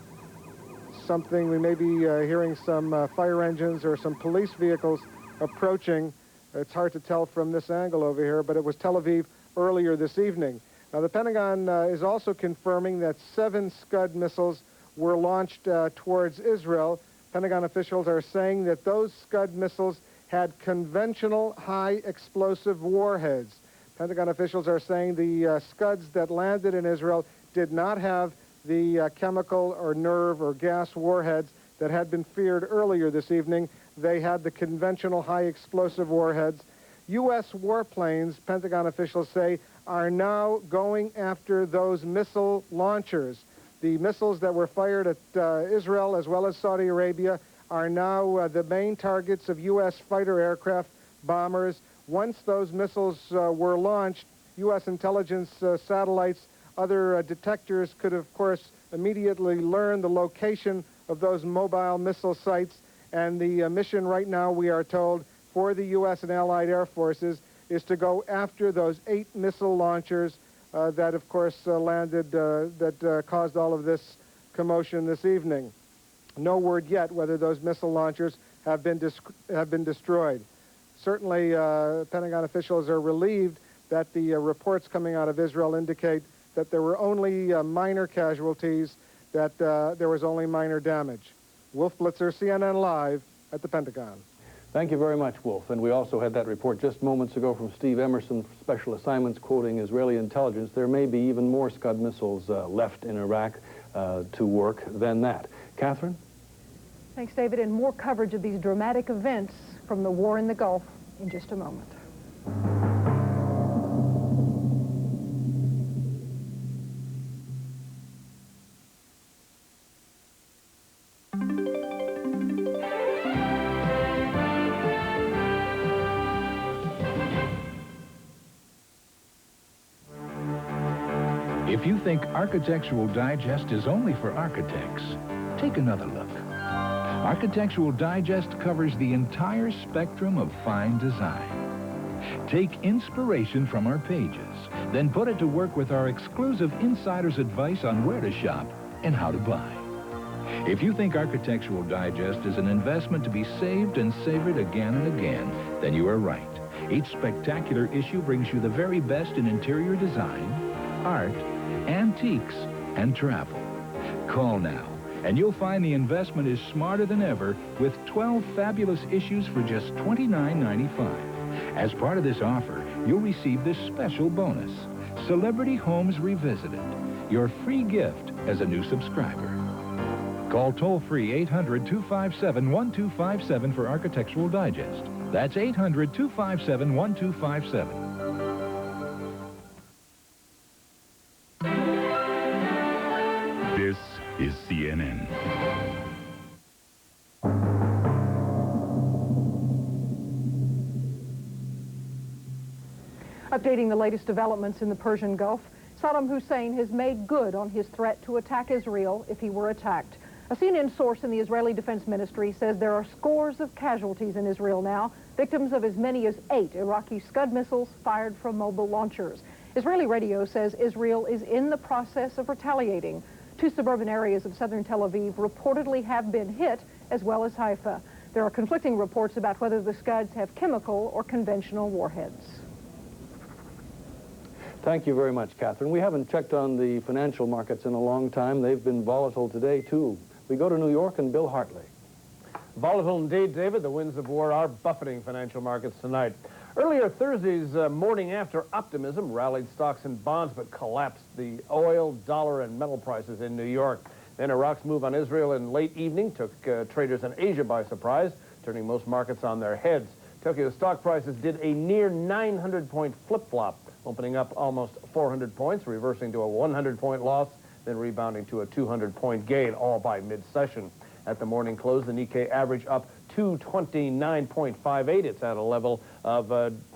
something. We may be hearing some fire engines or some police vehicles approaching. It's hard to tell from this angle over here, but it was Tel Aviv earlier this evening. Now, the Pentagon is also confirming that 7 Scud missiles were launched towards Israel. Pentagon officials are saying that those Scud missiles had conventional high explosive warheads. Pentagon officials are saying the Scuds that landed in Israel did not have the chemical or nerve or gas warheads that had been feared earlier this evening. They had the conventional high explosive warheads. U.S. warplanes, Pentagon officials say, are now going after those missile launchers. The missiles that were fired at Israel as well as Saudi Arabia are now the main targets of U.S. fighter aircraft, bombers. Once those missiles were launched, U.S. intelligence satellites, other detectors could, of course, immediately learn the location of those mobile missile sites. And the mission right now, we are told, for the U.S. and Allied Air Forces is to go after those 8 missile launchers that, of course, landed, that caused all of this commotion this evening. No word yet whether those missile launchers have been destroyed. Certainly, Pentagon officials are relieved that the reports coming out of Israel indicate that there were only minor casualties, that there was only minor damage. Wolf Blitzer, CNN Live at the Pentagon. Thank you very much, Wolf. And we also had that report just moments ago from Steve Emerson, Special Assignments, quoting Israeli intelligence. There may be even more Scud missiles left in Iraq to work than that. Catherine? Thanks, David. And more coverage of these dramatic events from the war in the Gulf in just a moment. If you think Architectural Digest is only for architects, take another look. Architectural Digest covers the entire spectrum of fine design. Take inspiration from our pages, then put it to work with our exclusive insider's advice on where to shop and how to buy. If you think Architectural Digest is an investment to be saved and savored again and again, then you are right. Each spectacular issue brings you the very best in interior design, art, antiques, and travel. Call now, and you'll find the investment is smarter than ever with 12 fabulous issues for just $29.95. As part of this offer, you'll receive this special bonus, Celebrity Homes Revisited, your free gift as a new subscriber. Call toll-free 800-257-1257 for Architectural Digest. That's 800-257-1257. This is CNN. Updating the latest developments in the Persian Gulf, Saddam Hussein has made good on his threat to attack Israel if he were attacked. A CNN source in the Israeli Defense Ministry says there are scores of casualties in Israel now, victims of as many as 8 Iraqi Scud missiles fired from mobile launchers. Israeli radio says Israel is in the process of retaliating. 2 suburban areas of southern Tel Aviv reportedly have been hit, as well as Haifa. There are conflicting reports about whether the Scuds have chemical or conventional warheads. Thank you very much, Catherine. We haven't checked on the financial markets in a long time. They've been volatile today, too. We go to New York and Bill Hartley. Volatile indeed, David. The winds of war are buffeting financial markets tonight. Earlier Thursday's morning after optimism rallied stocks and bonds, but collapsed the oil, dollar, and metal prices in New York. Then Iraq's move on Israel in late evening took traders in Asia by surprise, turning most markets on their heads. Tokyo stock prices did a near 900-point flip-flop, opening up almost 400 points, reversing to a 100-point loss, then rebounding to a 200-point gain, all by mid-session. At the morning close, the Nikkei average up 229.58. It's at a level of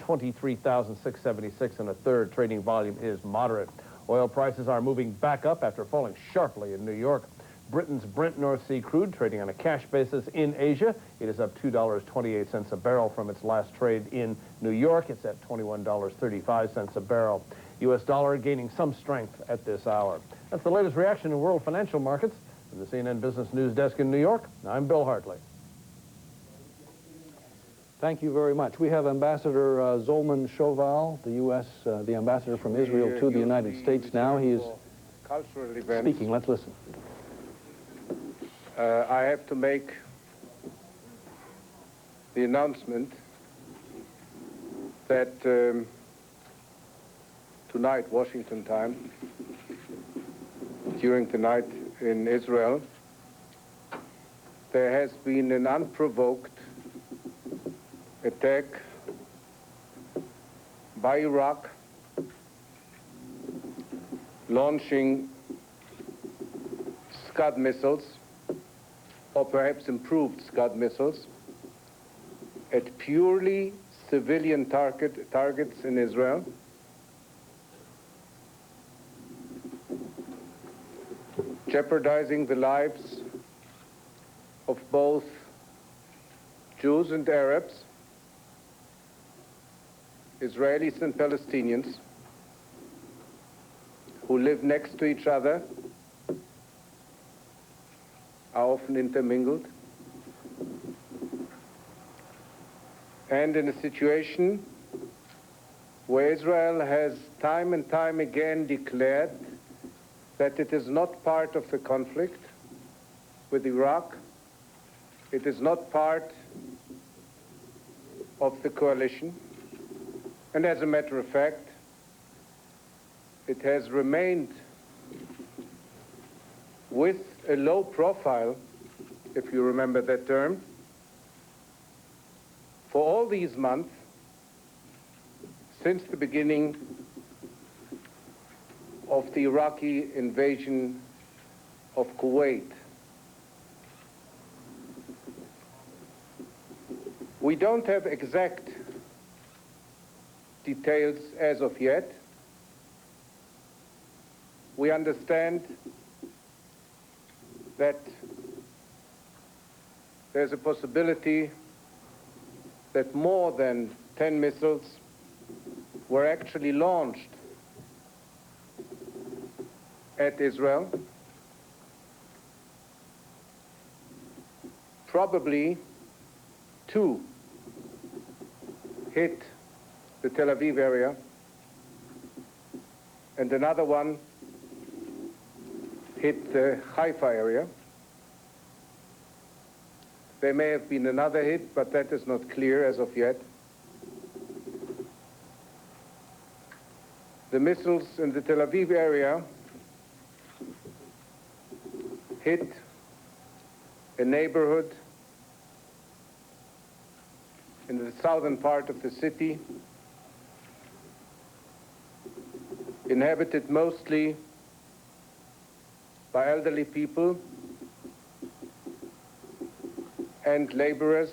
23,676 and a third. Trading volume is moderate. Oil prices are moving back up after falling sharply in New York. Britain's Brent North Sea crude trading on a cash basis in Asia. It is up $2.28 a barrel from its last trade in New York. It's at $21.35 a barrel. U.S. dollar gaining some strength at this hour. That's the latest reaction in world financial markets. From the CNN Business News Desk in New York, I'm Bill Hartley. Thank you very much. We have Ambassador Zolman Shoval, the U.S., the ambassador from Israel to the United States now. He is speaking. Let's listen. I have to make the announcement that tonight, Washington time, during the night in Israel, there has been an unprovoked attack by Iraq, launching SCUD missiles, or perhaps improved SCUD missiles, at purely civilian targets in Israel, jeopardizing the lives of both Jews and Arabs, Israelis and Palestinians, who live next to each other, are often intermingled, and in a situation where Israel has time and time again declared that it is not part of the conflict with Iraq, it is not part of the coalition, and as a matter of fact, it has remained with a low profile, if you remember that term, for all these months since the beginning of the Iraqi invasion of Kuwait. We don't have exact details as of yet. We understand that there's a possibility that more than 10 missiles were actually launched at Israel. Probably 2 hit the Tel Aviv area, and another one hit the Haifa area. There may have been another hit, but that is not clear as of yet. The missiles in the Tel Aviv area hit a neighborhood in the southern part of the city, inhabited mostly by elderly people and laborers,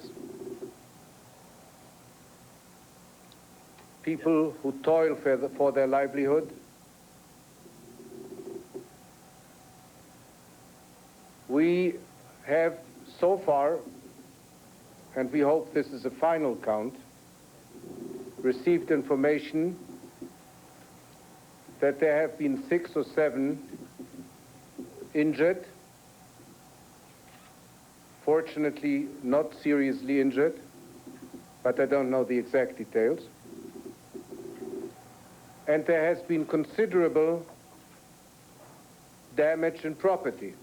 people who toil for their livelihood. We have so far, and we hope this is a final count, received information that there have been 6 or 7 injured, fortunately not seriously injured, but I don't know the exact details. And there has been considerable damage in property.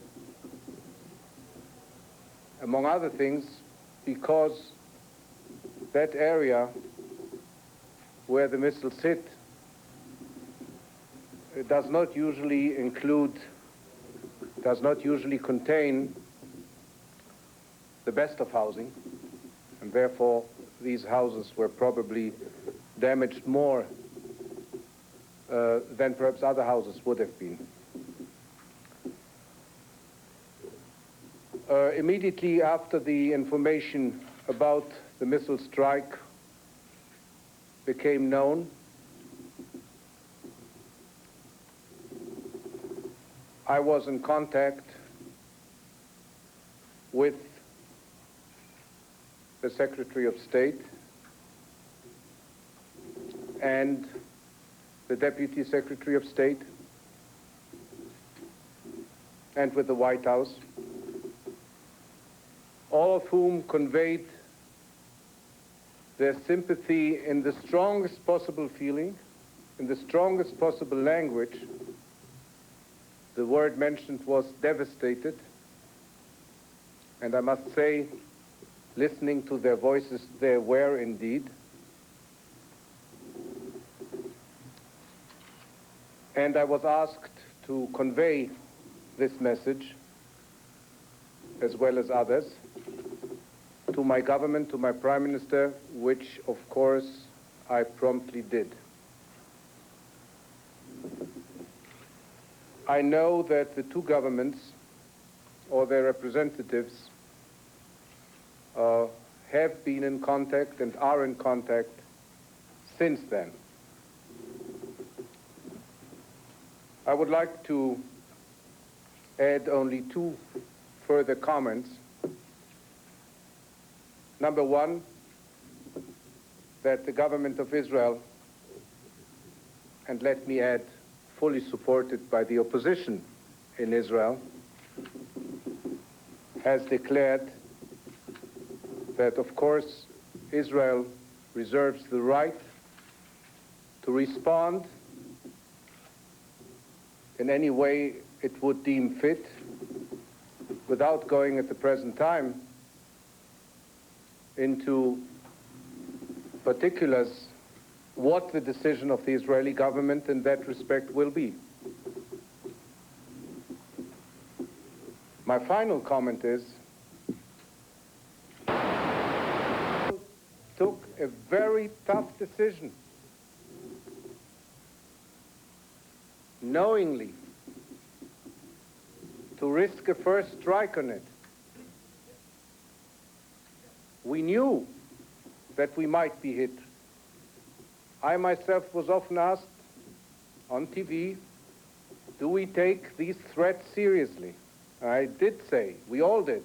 Among other things, because that area where the missiles hit does not usually contain the best of housing, and therefore these houses were probably damaged more than perhaps other houses would have been. Immediately after the information about the missile strike became known, I was in contact with the Secretary of State and the Deputy Secretary of State and with the White House, all of whom conveyed their sympathy in the strongest possible feeling, in the strongest possible language. The word mentioned was devastated, and I must say, listening to their voices, they were indeed. And I was asked to convey this message, as well as others, to my government, to my Prime Minister, which, of course, I promptly did. I know that the two governments, or their representatives, have been in contact and are in contact since then. I would like to add only two further comments. Number one, that the government of Israel, and let me add, fully supported by the opposition in Israel, has declared that, of course, Israel reserves the right to respond in any way it would deem fit, without going at the present time into particulars what the decision of the Israeli government in that respect will be. My final comment is, took a very tough decision, knowingly, to risk a first strike on it. We knew that we might be hit. I myself was often asked on TV, do we take these threats seriously? I did say, we all did.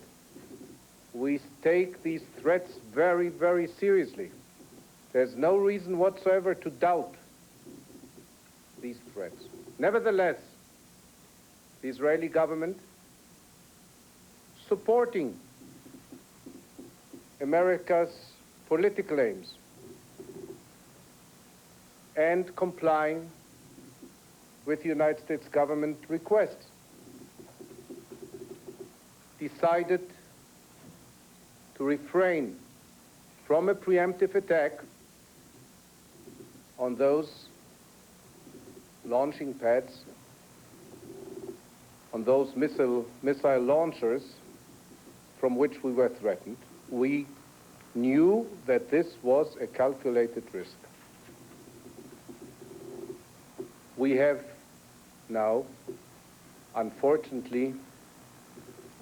We take these threats very, very seriously. There's no reason whatsoever to doubt these threats. Nevertheless, the Israeli government, supporting America's political aims and complying with the United States government requests, decided to refrain from a preemptive attack on those launching pads, on those missile launchers from which we were threatened. We knew that this was a calculated risk. We have now, unfortunately,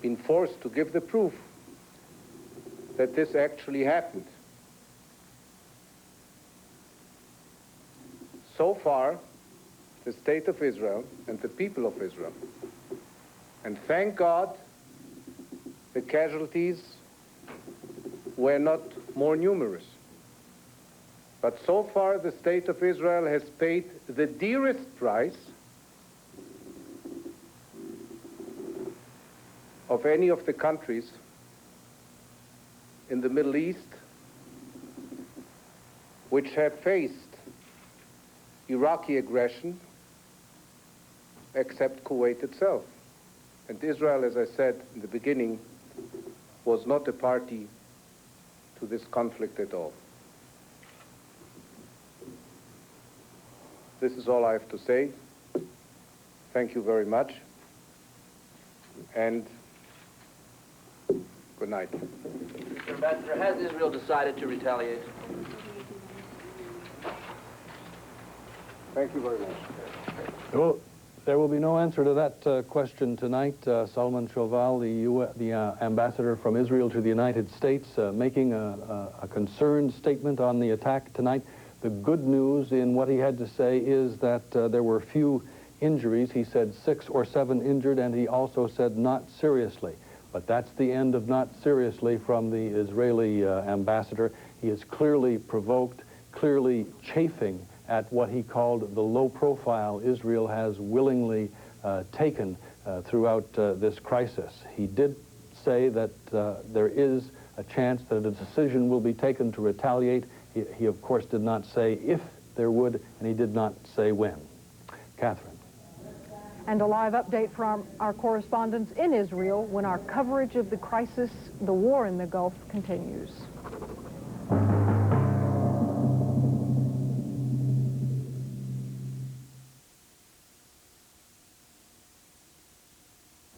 been forced to give the proof that this actually happened. So far, the state of Israel and the people of Israel, and thank God the casualties were not more numerous. But so far, the state of Israel has paid the dearest price of any of the countries in the Middle East which have faced Iraqi aggression, except Kuwait itself. And Israel, as I said in the beginning, was not a party to this conflict at all. This is all I have to say. Thank you very much, and good night. Mr. Ambassador, has Israel decided to retaliate? Thank you very much. Well, there will be no answer to that question tonight. Salman Shoval, the ambassador from Israel to the United States, making a concerned statement on the attack tonight. The good news in what he had to say is that there were few injuries. He said 6 or 7 injured, and he also said not seriously. But that's the end of not seriously from the Israeli ambassador. He is clearly provoked, clearly chafing at what he called the low profile Israel has willingly taken throughout this crisis. He did say that there is a chance that a decision will be taken to retaliate. He of course did not say if there would, and he did not say when. Catherine. And a live update from our correspondents in Israel when our coverage of the crisis, the war in the Gulf, continues.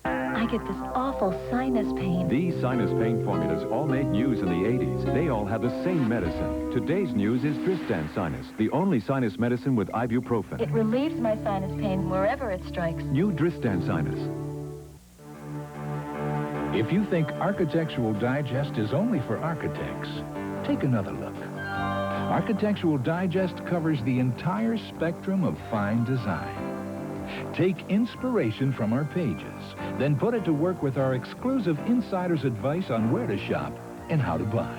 I get this awful sinus pain. These sinus pain formulas all made news in the 80s. They all have the same medicine. Today's news is Dristan Sinus, the only sinus medicine with ibuprofen. It relieves my sinus pain wherever it strikes. New Dristan Sinus. If you think Architectural Digest is only for architects, take another look. Architectural Digest covers the entire spectrum of fine design. Take inspiration from our pages, then put it to work with our exclusive insider's advice on where to shop and how to buy.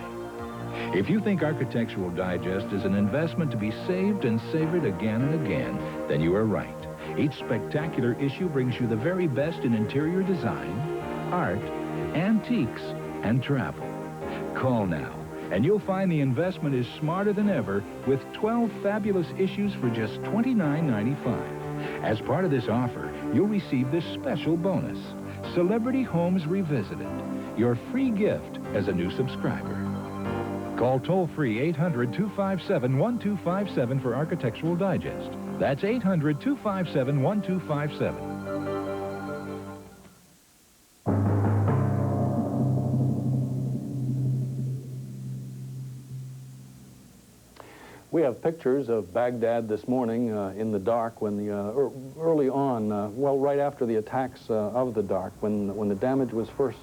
If you think Architectural Digest is an investment to be saved and savored again and again, then you are right. Each spectacular issue brings you the very best in interior design, art, antiques, and travel. Call now, and you'll find the investment is smarter than ever with 12 fabulous issues for just $29.95. As part of this offer, you'll receive this special bonus, Celebrity Homes Revisited, your free gift as a new subscriber. Call toll-free 800-257-1257 for Architectural Digest. That's 800-257-1257. We have pictures of Baghdad this morning in the dark when the early on, well, right after the attacks of the dark, when the damage was first,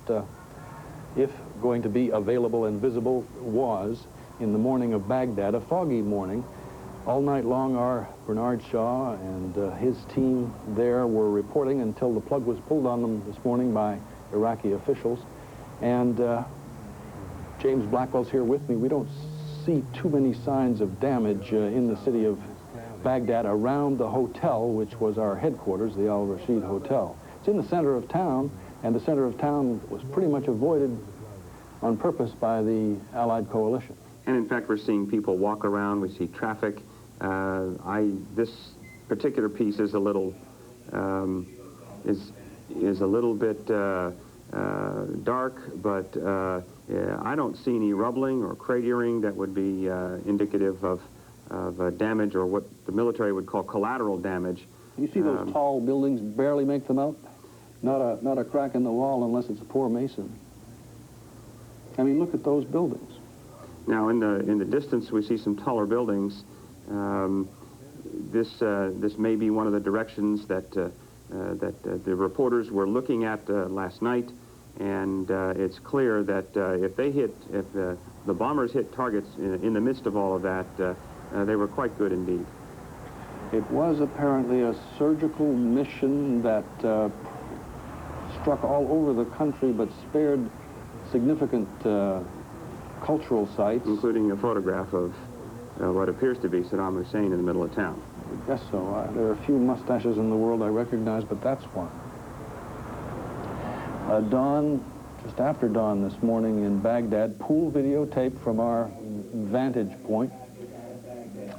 if going to be available and visible, was in the morning of Baghdad, a foggy morning. All night long, our Bernard Shaw and his team there were reporting until the plug was pulled on them this morning by Iraqi officials. And James Blackwell's here with me. We don't see too many signs of damage in the city of Baghdad around the hotel, which was our headquarters, the Al Rashid Hotel. It's in the center of town, and the center of town was pretty much avoided on purpose by the Allied coalition. And in fact, we're seeing people walk around. We see traffic. This particular piece is a little is a little bit dark, but I don't see any rubbling or cratering that would be indicative of damage or what the military would call collateral damage. You see those tall buildings barely make them out? Not a crack in the wall unless it's a poor mason. I mean, look at those buildings. Now, in the distance, we see some taller buildings. This may be one of the directions that the reporters were looking at last night, and it's clear that if the bombers hit targets in the midst of all of that, they were quite good indeed. It was apparently a surgical mission that struck all over the country but spared significant cultural sites. Including a photograph of what appears to be Saddam Hussein in the middle of town. I guess so. There are a few mustaches in the world I recognize, but that's one. Dawn, just after dawn this morning in Baghdad, pool videotape from our vantage point.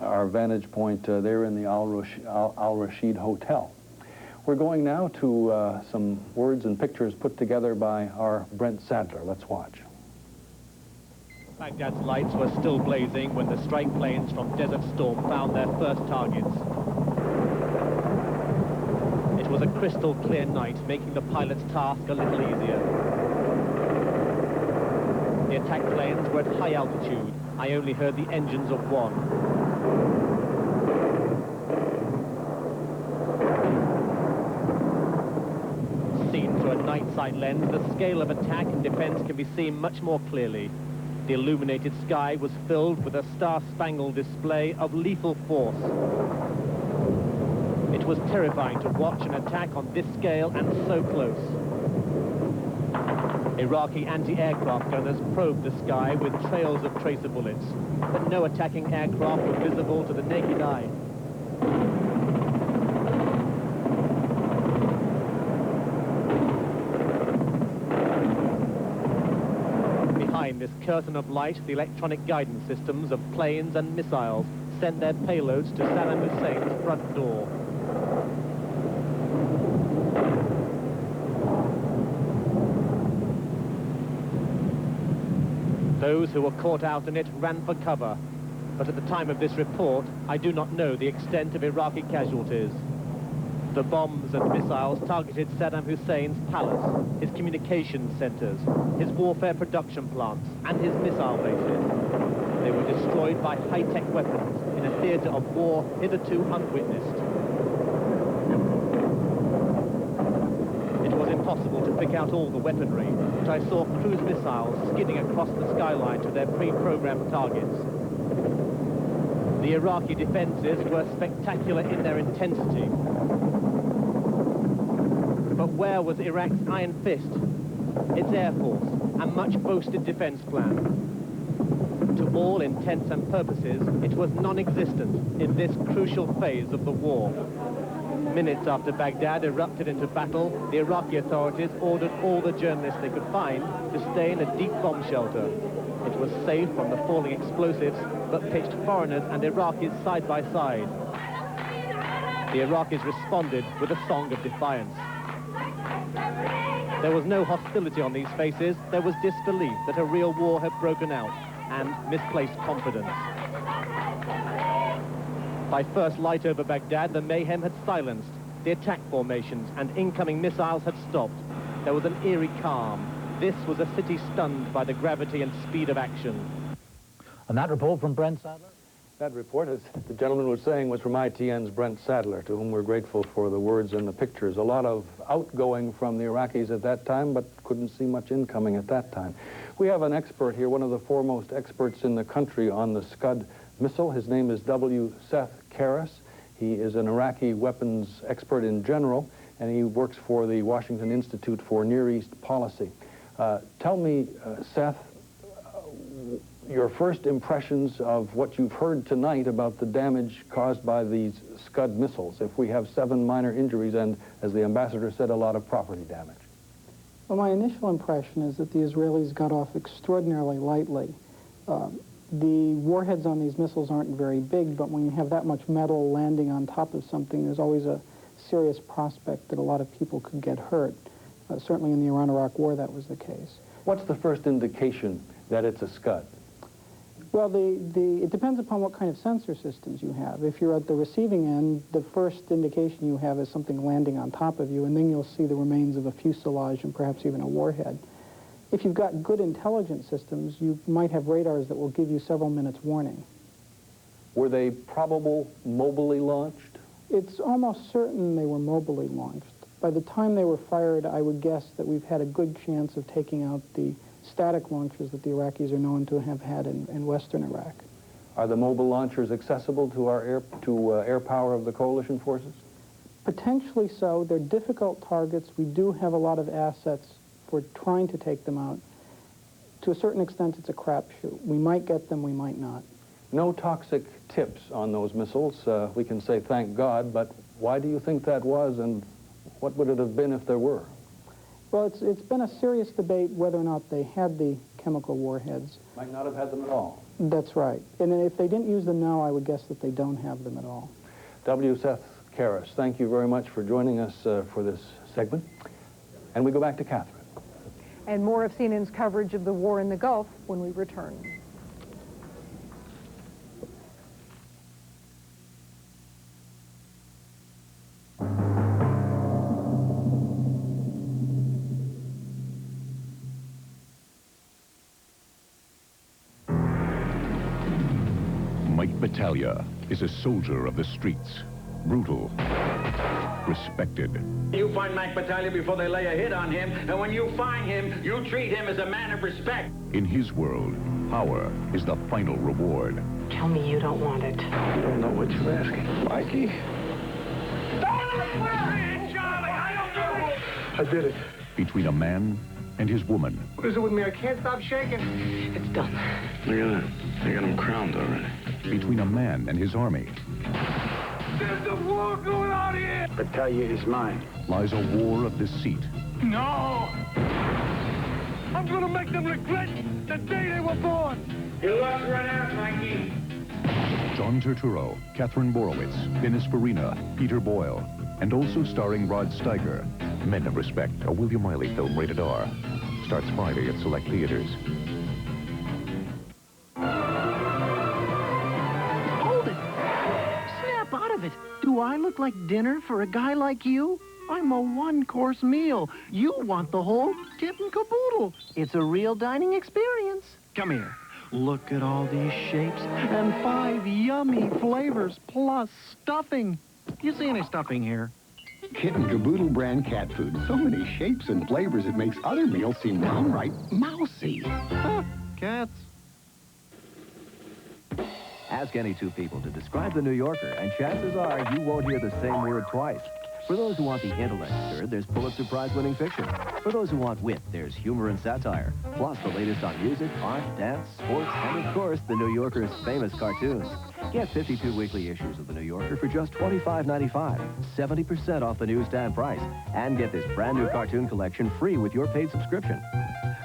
Our vantage point there in the Al Rashid Hotel. We're going now to some words and pictures put together by our Brent Sadler. Let's watch. Baghdad's lights were still blazing when the strike planes from Desert Storm found their first targets. It was a crystal clear night, making the pilot's task a little easier. The attack planes were at high altitude. I only heard the engines of one. Seen through a night sight lens, the scale of attack and defense can be seen much more clearly. The illuminated sky was filled with a star-spangled display of lethal force. It was terrifying to watch an attack on this scale and so close. Iraqi anti-aircraft gunners probed the sky with trails of tracer bullets, but no attacking aircraft were visible to the naked eye. Behind this curtain of light, the electronic guidance systems of planes and missiles sent their payloads to Saddam Hussein's front door. Those who were caught out in it ran for cover, but at the time of this report, I do not know the extent of Iraqi casualties. The bombs and missiles targeted Saddam Hussein's palace, his communications centers, his warfare production plants, and his missile bases. They were destroyed by high-tech weapons in a theater of war hitherto unwitnessed. It was impossible to pick out all the weaponry, but I saw cruise missiles skidding across the skyline to their pre-programmed targets. The Iraqi defenses were spectacular in their intensity. But where was Iraq's iron fist, its air force, and much boasted defense plan? To all intents and purposes, it was non-existent in this crucial phase of the war. Minutes after Baghdad erupted into battle, the Iraqi authorities ordered all the journalists they could find to stay in a deep bomb shelter. It was safe from the falling explosives, but pitched foreigners and Iraqis side by side. The Iraqis responded with a song of defiance. There was no hostility on these faces. There was disbelief that a real war had broken out, and misplaced confidence. By first light over Baghdad, the mayhem had silenced. The attack formations and incoming missiles had stopped. There was an eerie calm. This was a city stunned by the gravity and speed of action. And that report from Brent Sadler? That report, as the gentleman was saying, was from ITN's Brent Sadler, to whom we're grateful for the words and the pictures. A lot of outgoing from the Iraqis at that time, but couldn't see much incoming at that time. We have an expert here, one of the foremost experts in the country on the SCUD missile. His name is W. Seth Karras. He is an Iraqi weapons expert in general, and he works for the Washington Institute for Near East Policy. Tell me, Seth, your first impressions of what you've heard tonight about the damage caused by these SCUD missiles, if we have 7 minor injuries and, as the ambassador said, a lot of property damage. Well, my initial impression is that the Israelis got off extraordinarily lightly. The warheads on these missiles aren't very big, but when you have that much metal landing on top of something, there's always a serious prospect that a lot of people could get hurt. Certainly in the Iran-Iraq War, that was the case. What's the first indication that it's a SCUD? Well, it depends upon what kind of sensor systems you have. If you're at the receiving end, the first indication you have is something landing on top of you, and then you'll see the remains of a fuselage and perhaps even a warhead. If you've got good intelligence systems, you might have radars that will give you several minutes warning. Were they probable mobily launched? It's almost certain they were mobily launched. By the time they were fired, I would guess that we've had a good chance of taking out the static launchers that the Iraqis are known to have had in western Iraq. Are the mobile launchers accessible to our air power of the coalition forces? Potentially so. They're difficult targets. We do have a lot of assets for trying to take them out. To a certain extent, it's a crapshoot. We might get them, we might not. No toxic tips on those missiles. We can say thank God, but why do you think that was, and what would it have been if there were? Well, it's been a serious debate whether or not they had the chemical warheads. Might not have had them at all. That's right. And if they didn't use them now, I would guess that they don't have them at all. W. Seth Karras, thank you very much for joining us for this segment. And we go back to Catherine. And more of CNN's coverage of the war in the Gulf when we return. Mike Battaglia is a soldier of the streets. Brutal. Respected. You find Mike Battaglia before they lay a hit on him, and when you find him, you treat him as a man of respect. In his world, Power is the final reward. Tell me you don't want it. I don't know what you're asking. Mikey? Charlie, I did it. Between a man and his woman. What is it with me? I can't stop shaking. It's done. Look at that. They got him crowned already. Between a man and his army. There's a war going on here! Battalion is mine. Lies a war of deceit. No! I'm gonna make them regret the day they were born! Your luck's run out, Mikey. John Turturro, Catherine Borowitz, Dennis Farina, Peter Boyle, and also starring Rod Steiger. Men of Respect, a William Miley film rated R. Starts Friday at select theaters. Hold it! Snap out of it! Do I look like dinner for a guy like you? I'm a one-course meal. You want the whole kit and caboodle. It's a real dining experience. Come here. Look at all these shapes and 5 yummy flavors plus stuffing. You see any stuffing here? Kit and Caboodle brand cat food. So many shapes and flavors it makes other meals seem downright mousy. Huh, cats. Ask any two people to describe the New Yorker, and chances are you won't hear the same word twice. For those who want the intellect stirred, there's Pulitzer Prize-winning fiction. For those who want wit, there's humor and satire. Plus the latest on music, art, dance, sports, and of course, the New Yorker's famous cartoons. Get 52 weekly issues of the New Yorker for just $25.95, 70% off the newsstand price, and get this brand new cartoon collection free with your paid subscription.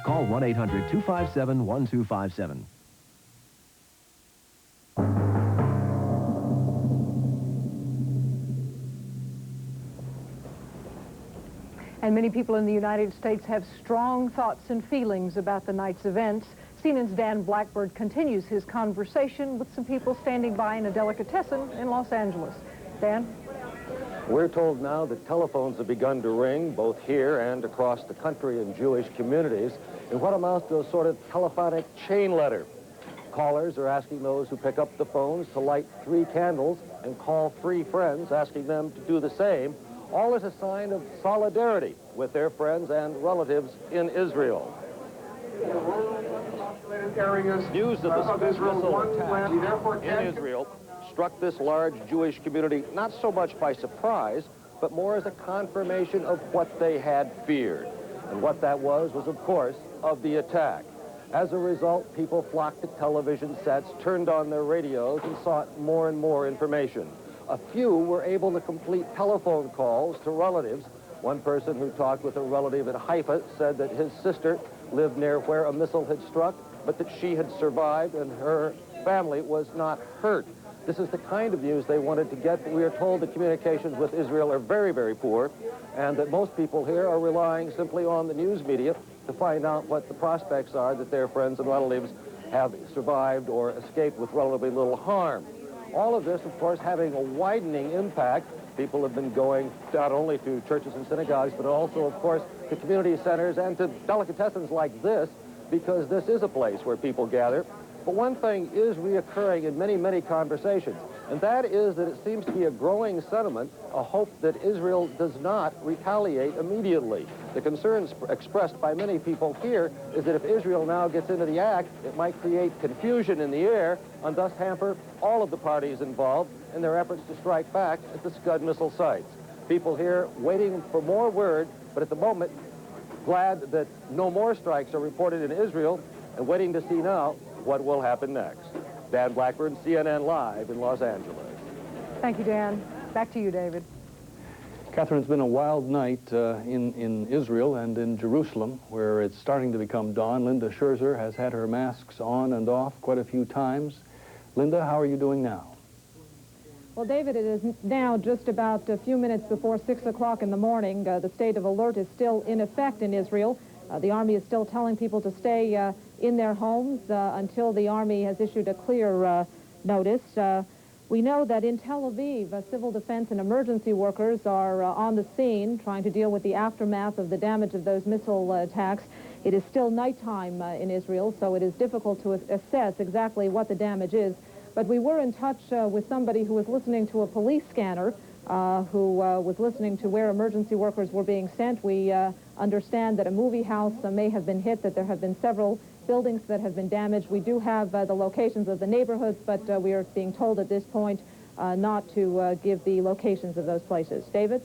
Call 1-800-257-1257. And many people in the United States have strong thoughts and feelings about the night's events. CNN's Dan Blackburn continues his conversation with some people standing by in a delicatessen in Los Angeles. Dan? We're told now that telephones have begun to ring, both here and across the country in Jewish communities, in what amounts to a sort of telephonic chain letter. Callers are asking those who pick up the phones to light 3 candles and call 3 friends, asking them to do the same, all as a sign of solidarity with their friends and relatives in Israel. News of the Scud missile attack in Israel struck this large Jewish community not so much by surprise, but more as a confirmation of what they had feared. And what that was, of course, of the attack. As a result, people flocked to television sets, turned on their radios, and sought more and more information. A few were able to complete telephone calls to relatives. One person who talked with a relative in Haifa said that his sister lived near where a missile had struck, but that she had survived and her family was not hurt. This is the kind of news they wanted to get, but we are told the communications with Israel are very, very poor, and that most people here are relying simply on the news media to find out what the prospects are that their friends and relatives have survived or escaped with relatively little harm. All of this, of course, having a widening impact. People have been going not only to churches and synagogues, but also, of course, to community centers and to delicatessens like this, because this is a place where people gather. But one thing is reoccurring in many, many conversations, and that is that it seems to be a growing sentiment, a hope that Israel does not retaliate immediately. The concerns expressed by many people here is that if Israel now gets into the act, it might create confusion in the air and thus hamper all of the parties involved in their efforts to strike back at the Scud missile sites. People here waiting for more word, but at the moment glad that no more strikes are reported in Israel and waiting to see now what will happen next. Dan Blackburn, CNN Live in Los Angeles. Thank you, Dan. Back to you, David. Catherine, it's been a wild night in Israel and in Jerusalem, where it's starting to become dawn. Linda Scherzer has had her masks on and off quite a few times. Linda, how are you doing now? Well, David, it is now just about a few minutes before 6 o'clock in the morning. The state of alert is still in effect in Israel. The Army is still telling people to stay in their homes until the Army has issued a clear notice. We know that in Tel Aviv, civil defense and emergency workers are on the scene trying to deal with the aftermath of the damage of those missile attacks. It is still nighttime in Israel, so it is difficult to assess exactly what the damage is. But we were in touch with somebody who was listening to a police scanner, who was listening to where emergency workers were being sent. We understand that a movie house may have been hit, that there have been several buildings that have been damaged. We do have the locations of the neighborhoods, but we are being told at this point not to give the locations of those places. David?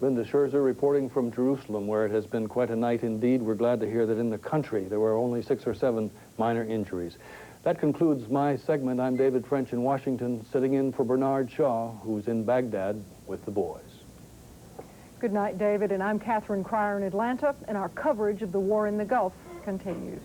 Linda Scherzer reporting from Jerusalem, where it has been quite a night indeed. We're glad to hear that in the country there were only 6 or 7 minor injuries. That concludes my segment. I'm David French in Washington, sitting in for Bernard Shaw, who's in Baghdad with the boys. Good night, David, and I'm Catherine Cryer in Atlanta, and our coverage of the war in the Gulf continues.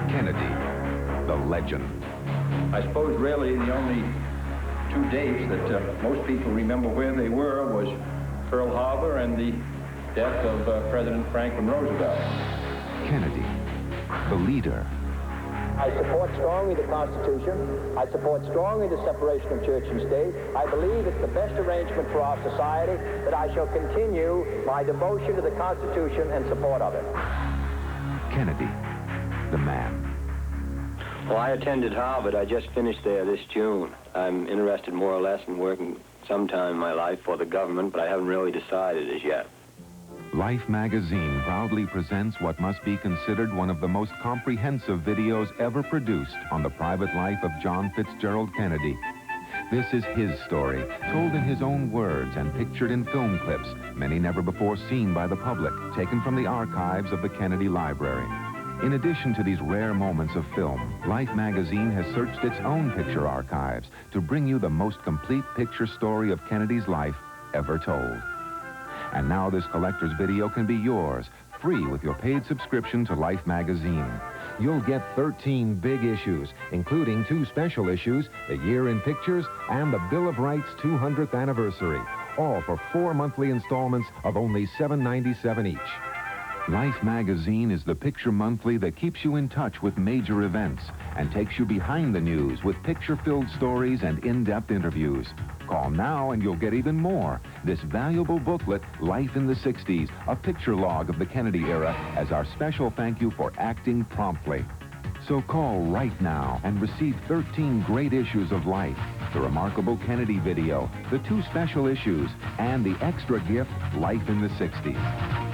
Kennedy, the legend. I suppose really the only 2 dates that most people remember where they were was Pearl Harbor and the death of President Franklin Roosevelt. Kennedy, the leader. I support strongly the Constitution. I support strongly the separation of church and state. I believe it's the best arrangement for our society, that I shall continue my devotion to the Constitution and support of it. Kennedy, the man. Well, I attended Harvard. I just finished there this June. I'm interested more or less in working sometime in my life for the government, but I haven't really decided as yet. Life magazine proudly presents what must be considered one of the most comprehensive videos ever produced on the private life of John Fitzgerald Kennedy. This is his story, told in his own words and pictured in film clips, many never before seen by the public, taken from the archives of the Kennedy Library. In addition to these rare moments of film, Life magazine has searched its own picture archives to bring you the most complete picture story of Kennedy's life ever told. And now this collector's video can be yours, free with your paid subscription to Life magazine. You'll get 13 big issues, including 2 special issues, A Year in Pictures, and the Bill of Rights 200th anniversary, all for 4 monthly installments of only $7.97 each. Life magazine is the picture monthly that keeps you in touch with major events and takes you behind the news with picture-filled stories and in-depth interviews. Call now and you'll get even more. This valuable booklet, Life in the 60s, a picture log of the Kennedy era, as our special thank you for acting promptly. So call right now and receive 13 great issues of Life, the remarkable Kennedy video, the 2 special issues, and the extra gift, Life in the 60s.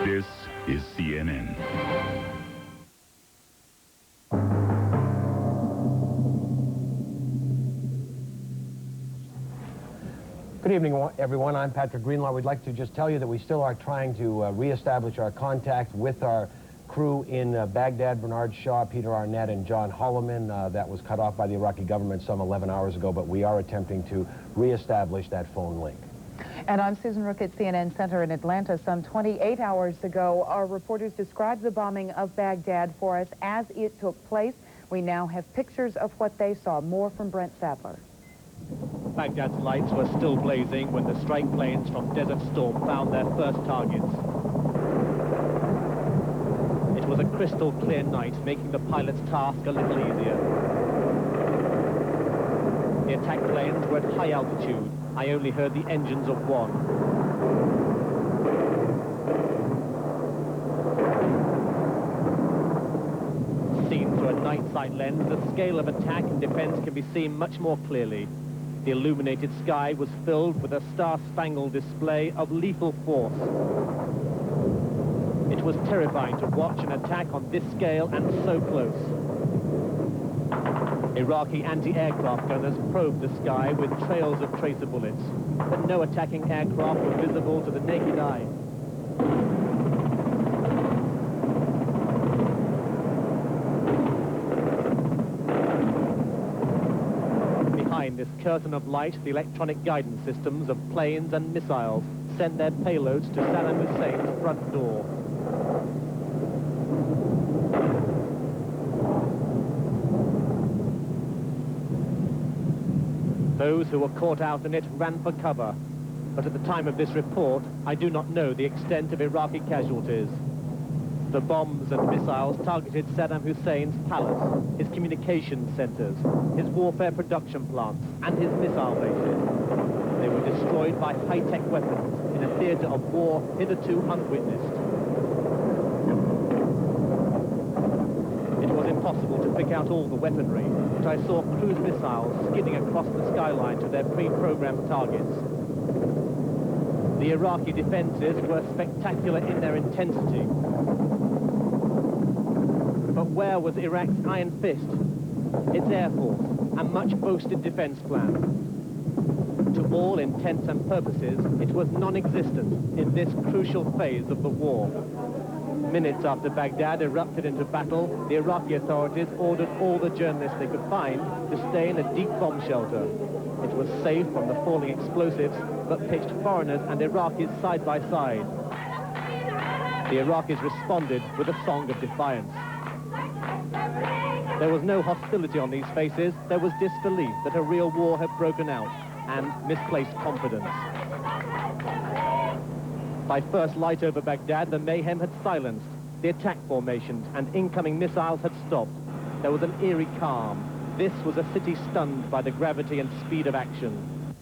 This is CNN. Good evening, everyone. I'm Patrick Greenlaw. We'd like to just tell you that we still are trying to reestablish our contact with our crew in Baghdad, Bernard Shaw, Peter Arnett, and John Holloman. That was cut off by the Iraqi government some 11 hours ago, but we are attempting to reestablish that phone link. And I'm Susan Rook at CNN Center in Atlanta. Some 28 hours ago, our reporters described the bombing of Baghdad for us as it took place. We now have pictures of what they saw. More from Brent Sadler. Baghdad's lights were still blazing when the strike planes from Desert Storm found their first targets. It was a crystal clear night, making the pilot's task a little easier. The attack planes were at high altitude. I only heard the engines of one. Seen through a night sight lens, the scale of attack and defense can be seen much more clearly. The illuminated sky was filled with a star-spangled display of lethal force. It was terrifying to watch an attack on this scale and so close. Iraqi anti-aircraft gunners probed the sky with trails of tracer bullets, but no attacking aircraft were visible to the naked eye. Behind this curtain of light, the electronic guidance systems of planes and missiles sent their payloads to Saddam Hussein's front door. Those who were caught out in it ran for cover, but at the time of this report, I do not know the extent of Iraqi casualties. The bombs and missiles targeted Saddam Hussein's palace, his communications centers, his warfare production plants, and his missile bases. They were destroyed by high-tech weapons in a theater of war hitherto unwitnessed. It was impossible to pick out all the weaponry, but I saw cruise missiles skidding across the skyline to their pre-programmed targets. The Iraqi defenses were spectacular in their intensity. But where was Iraq's iron fist, its air force, and much boasted defense plan? To all intents and purposes, it was non-existent in this crucial phase of the war. Minutes after Baghdad erupted into battle, the Iraqi authorities ordered all the journalists they could find to stay in a deep bomb shelter. It was safe from the falling explosives, but pitched foreigners and Iraqis side by side. The Iraqis responded with a song of defiance. There was no hostility on these faces. There was disbelief that a real war had broken out, and misplaced confidence. By first light over Baghdad, the mayhem had silenced. The attack formations and incoming missiles had stopped. There was an eerie calm. This was a city stunned by the gravity and speed of action.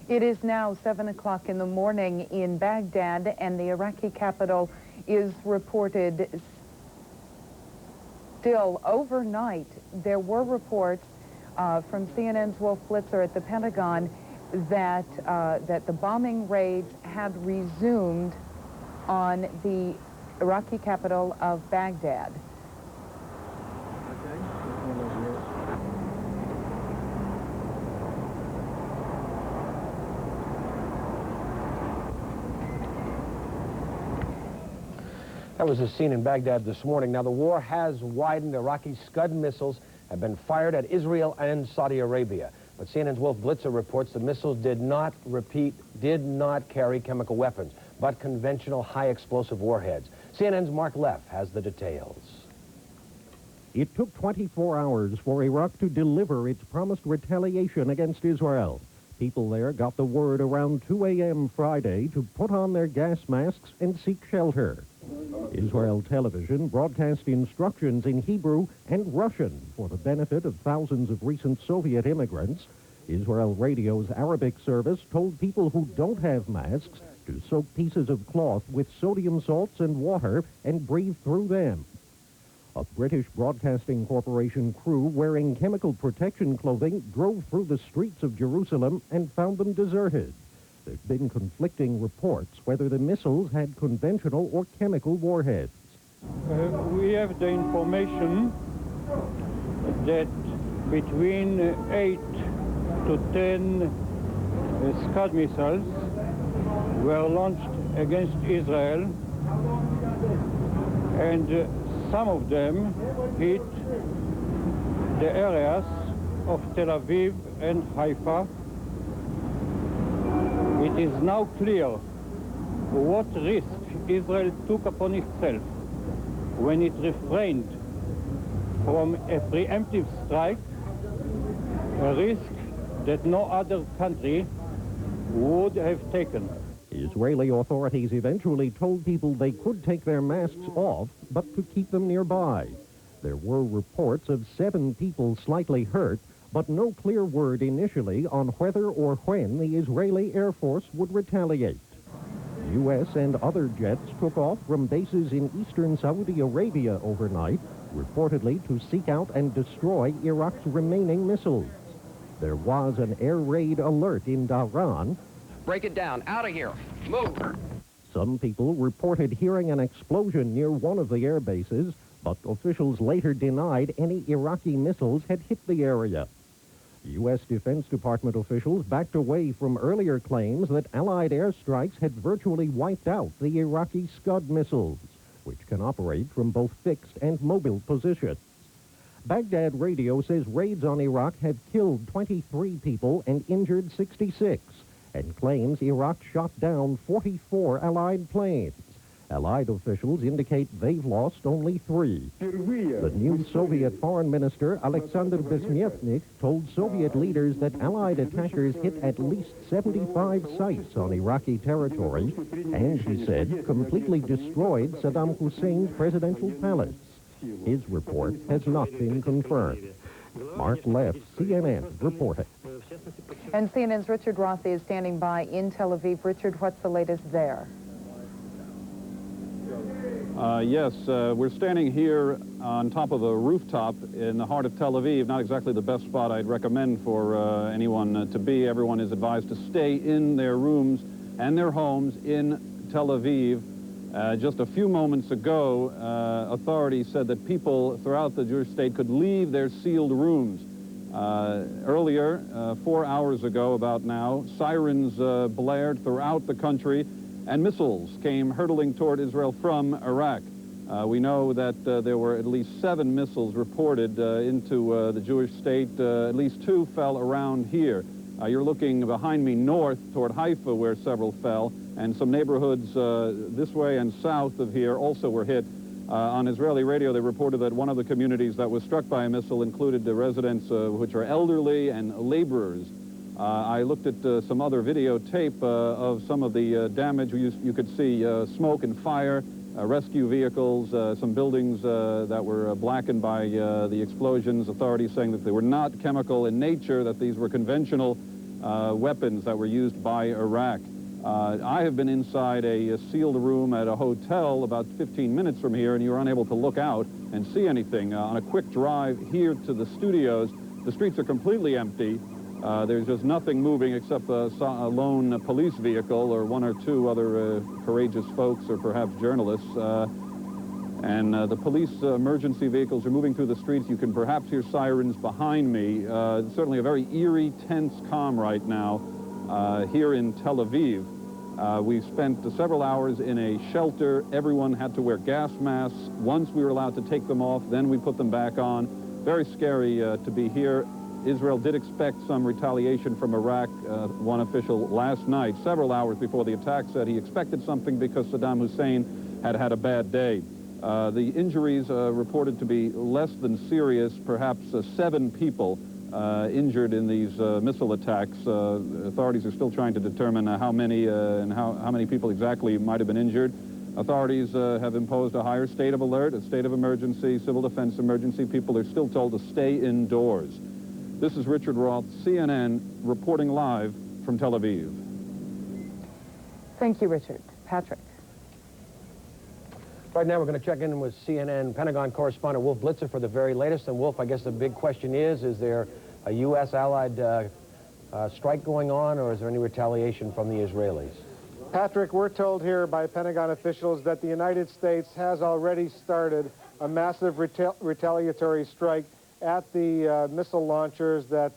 It is now 7 o'clock in the morning in Baghdad, and the Iraqi capital is reported still overnight. There were reports from CNN's Wolf Blitzer at the Pentagon that the bombing raids had resumed on the Iraqi capital of Baghdad. That was the scene in Baghdad this morning. Now, the war has widened. Iraqi SCUD missiles have been fired at Israel and Saudi Arabia. But CNN's Wolf Blitzer reports the missiles did not carry chemical weapons, but conventional high-explosive warheads. CNN's Mark Leff has the details. It took 24 hours for Iraq to deliver its promised retaliation against Israel. People there got the word around 2 a.m. Friday to put on their gas masks and seek shelter. Israel television broadcast instructions in Hebrew and Russian for the benefit of thousands of recent Soviet immigrants. Israel Radio's Arabic service told people who don't have masks to soak pieces of cloth with sodium salts and water and breathe through them. A British Broadcasting Corporation crew wearing chemical protection clothing drove through the streets of Jerusalem and found them deserted. There have been conflicting reports whether the missiles had conventional or chemical warheads. We have the information that between 8 to 10 SCUD missiles were launched against Israel, and some of them hit the areas of Tel Aviv and Haifa. It is now clear what risk Israel took upon itself when it refrained from a preemptive strike, a risk that no other country would have taken. Israeli authorities eventually told people they could take their masks off, but to keep them nearby. There were reports of 7 people slightly hurt, but no clear word initially on whether or when the Israeli Air Force would retaliate. U.S. and other jets took off from bases in eastern Saudi Arabia overnight, reportedly to seek out and destroy Iraq's remaining missiles. There was an air raid alert in Dhahran. Break it down. Out of here. Move. Some people reported hearing an explosion near one of the air bases, but officials later denied any Iraqi missiles had hit the area. U.S. Defense Department officials backed away from earlier claims that Allied airstrikes had virtually wiped out the Iraqi SCUD missiles, which can operate from both fixed and mobile positions. Baghdad Radio says raids on Iraq have killed 23 people and injured 66, and claims Iraq shot down 44 Allied planes. Allied officials indicate they've lost only 3. The new Soviet Foreign Minister, Alexander Bezsmyetnik, told Soviet leaders that Allied attackers hit at least 75 sites on Iraqi territory and, he said, completely destroyed Saddam Hussein's presidential palace. His report has not been confirmed. Mark Leff, CNN, reporting. And CNN's Richard Roth is standing by in Tel Aviv. Richard, what's the latest there? Yes, we're standing here on top of a rooftop in the heart of Tel Aviv. Not exactly the best spot I'd recommend for anyone to be. Everyone is advised to stay in their rooms and their homes in Tel Aviv. Just a few moments ago, authorities said that people throughout the Jewish state could leave their sealed rooms. Earlier, 4 hours ago about now, sirens blared throughout the country, and missiles came hurtling toward Israel from Iraq. We know that there were at least 7 missiles reported into the Jewish state. At least 2 fell around here. You're looking behind me north toward Haifa, where several fell, and some neighborhoods this way and south of here also were hit. On Israeli radio, they reported that one of the communities that was struck by a missile included the residents which are elderly and laborers. I looked at some other videotape of some of the damage. You could see smoke and fire, rescue vehicles, some buildings that were blackened by the explosions. Authorities saying that they were not chemical in nature, that these were conventional weapons that were used by Iraq. I have been inside a sealed room at a hotel about 15 minutes from here, and you were unable to look out and see anything. On a quick drive here to the studios, the streets are completely empty. There's just nothing moving except a lone police vehicle or 1 or 2 other courageous folks or perhaps journalists. And the police emergency vehicles are moving through the streets. You can perhaps hear sirens behind me. It's certainly a very eerie, tense calm right now here in Tel Aviv. We spent several hours in a shelter. Everyone had to wear gas masks. Once we were allowed to take them off, then we put them back on. Very scary to be here. Israel did expect some retaliation from Iraq. One official last night, several hours before the attack, said he expected something because Saddam Hussein had had a bad day. The injuries reported to be less than serious, perhaps 7 people injured in these missile attacks. Authorities are still trying to determine how many and how many people exactly might have been injured. Authorities have imposed a higher state of alert, a state of emergency, civil defense emergency. People are still told to stay indoors. This is Richard Roth, CNN, reporting live from Tel Aviv. Thank you, Richard. Patrick. Right now, we're going to check in with CNN Pentagon correspondent Wolf Blitzer for the very latest. And Wolf, I guess the big question is there a U.S. allied strike going on, or is there any retaliation from the Israelis? Patrick, we're told here by Pentagon officials that the United States has already started a massive retaliatory strike at the missile launchers that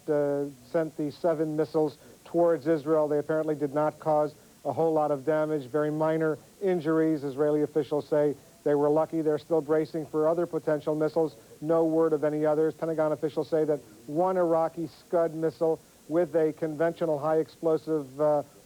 sent the 7 missiles towards Israel. They apparently did not cause a whole lot of damage, very minor injuries. Israeli officials say they were lucky. They're still bracing for other potential missiles. No word of any others. Pentagon officials say that 1 Iraqi SCUD missile with a conventional high explosive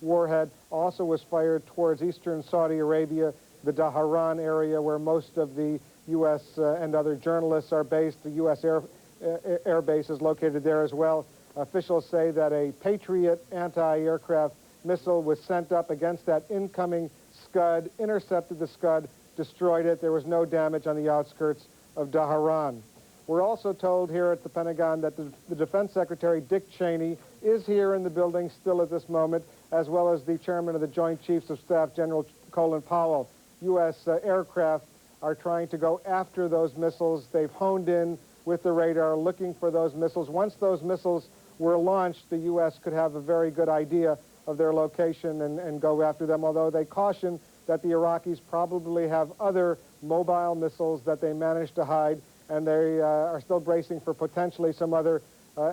warhead also was fired towards eastern Saudi Arabia, the Dhahran area where most of the U.S. And other journalists are based. The U.S. Air Base is located there as well. Officials say that a Patriot anti-aircraft missile was sent up against that incoming SCUD, intercepted the SCUD, destroyed it. There was no damage on the outskirts of Dhahran. We're also told here at the Pentagon that the Defense Secretary, Dick Cheney, is here in the building still at this moment, as well as the Chairman of the Joint Chiefs of Staff, General Colin Powell. U.S. Aircraft are trying to go after those missiles. They've honed in with the radar, looking for those missiles. Once those missiles were launched, the U.S. could have a very good idea of their location and go after them, although they caution that the Iraqis probably have other mobile missiles that they managed to hide, and they are still bracing for potentially some other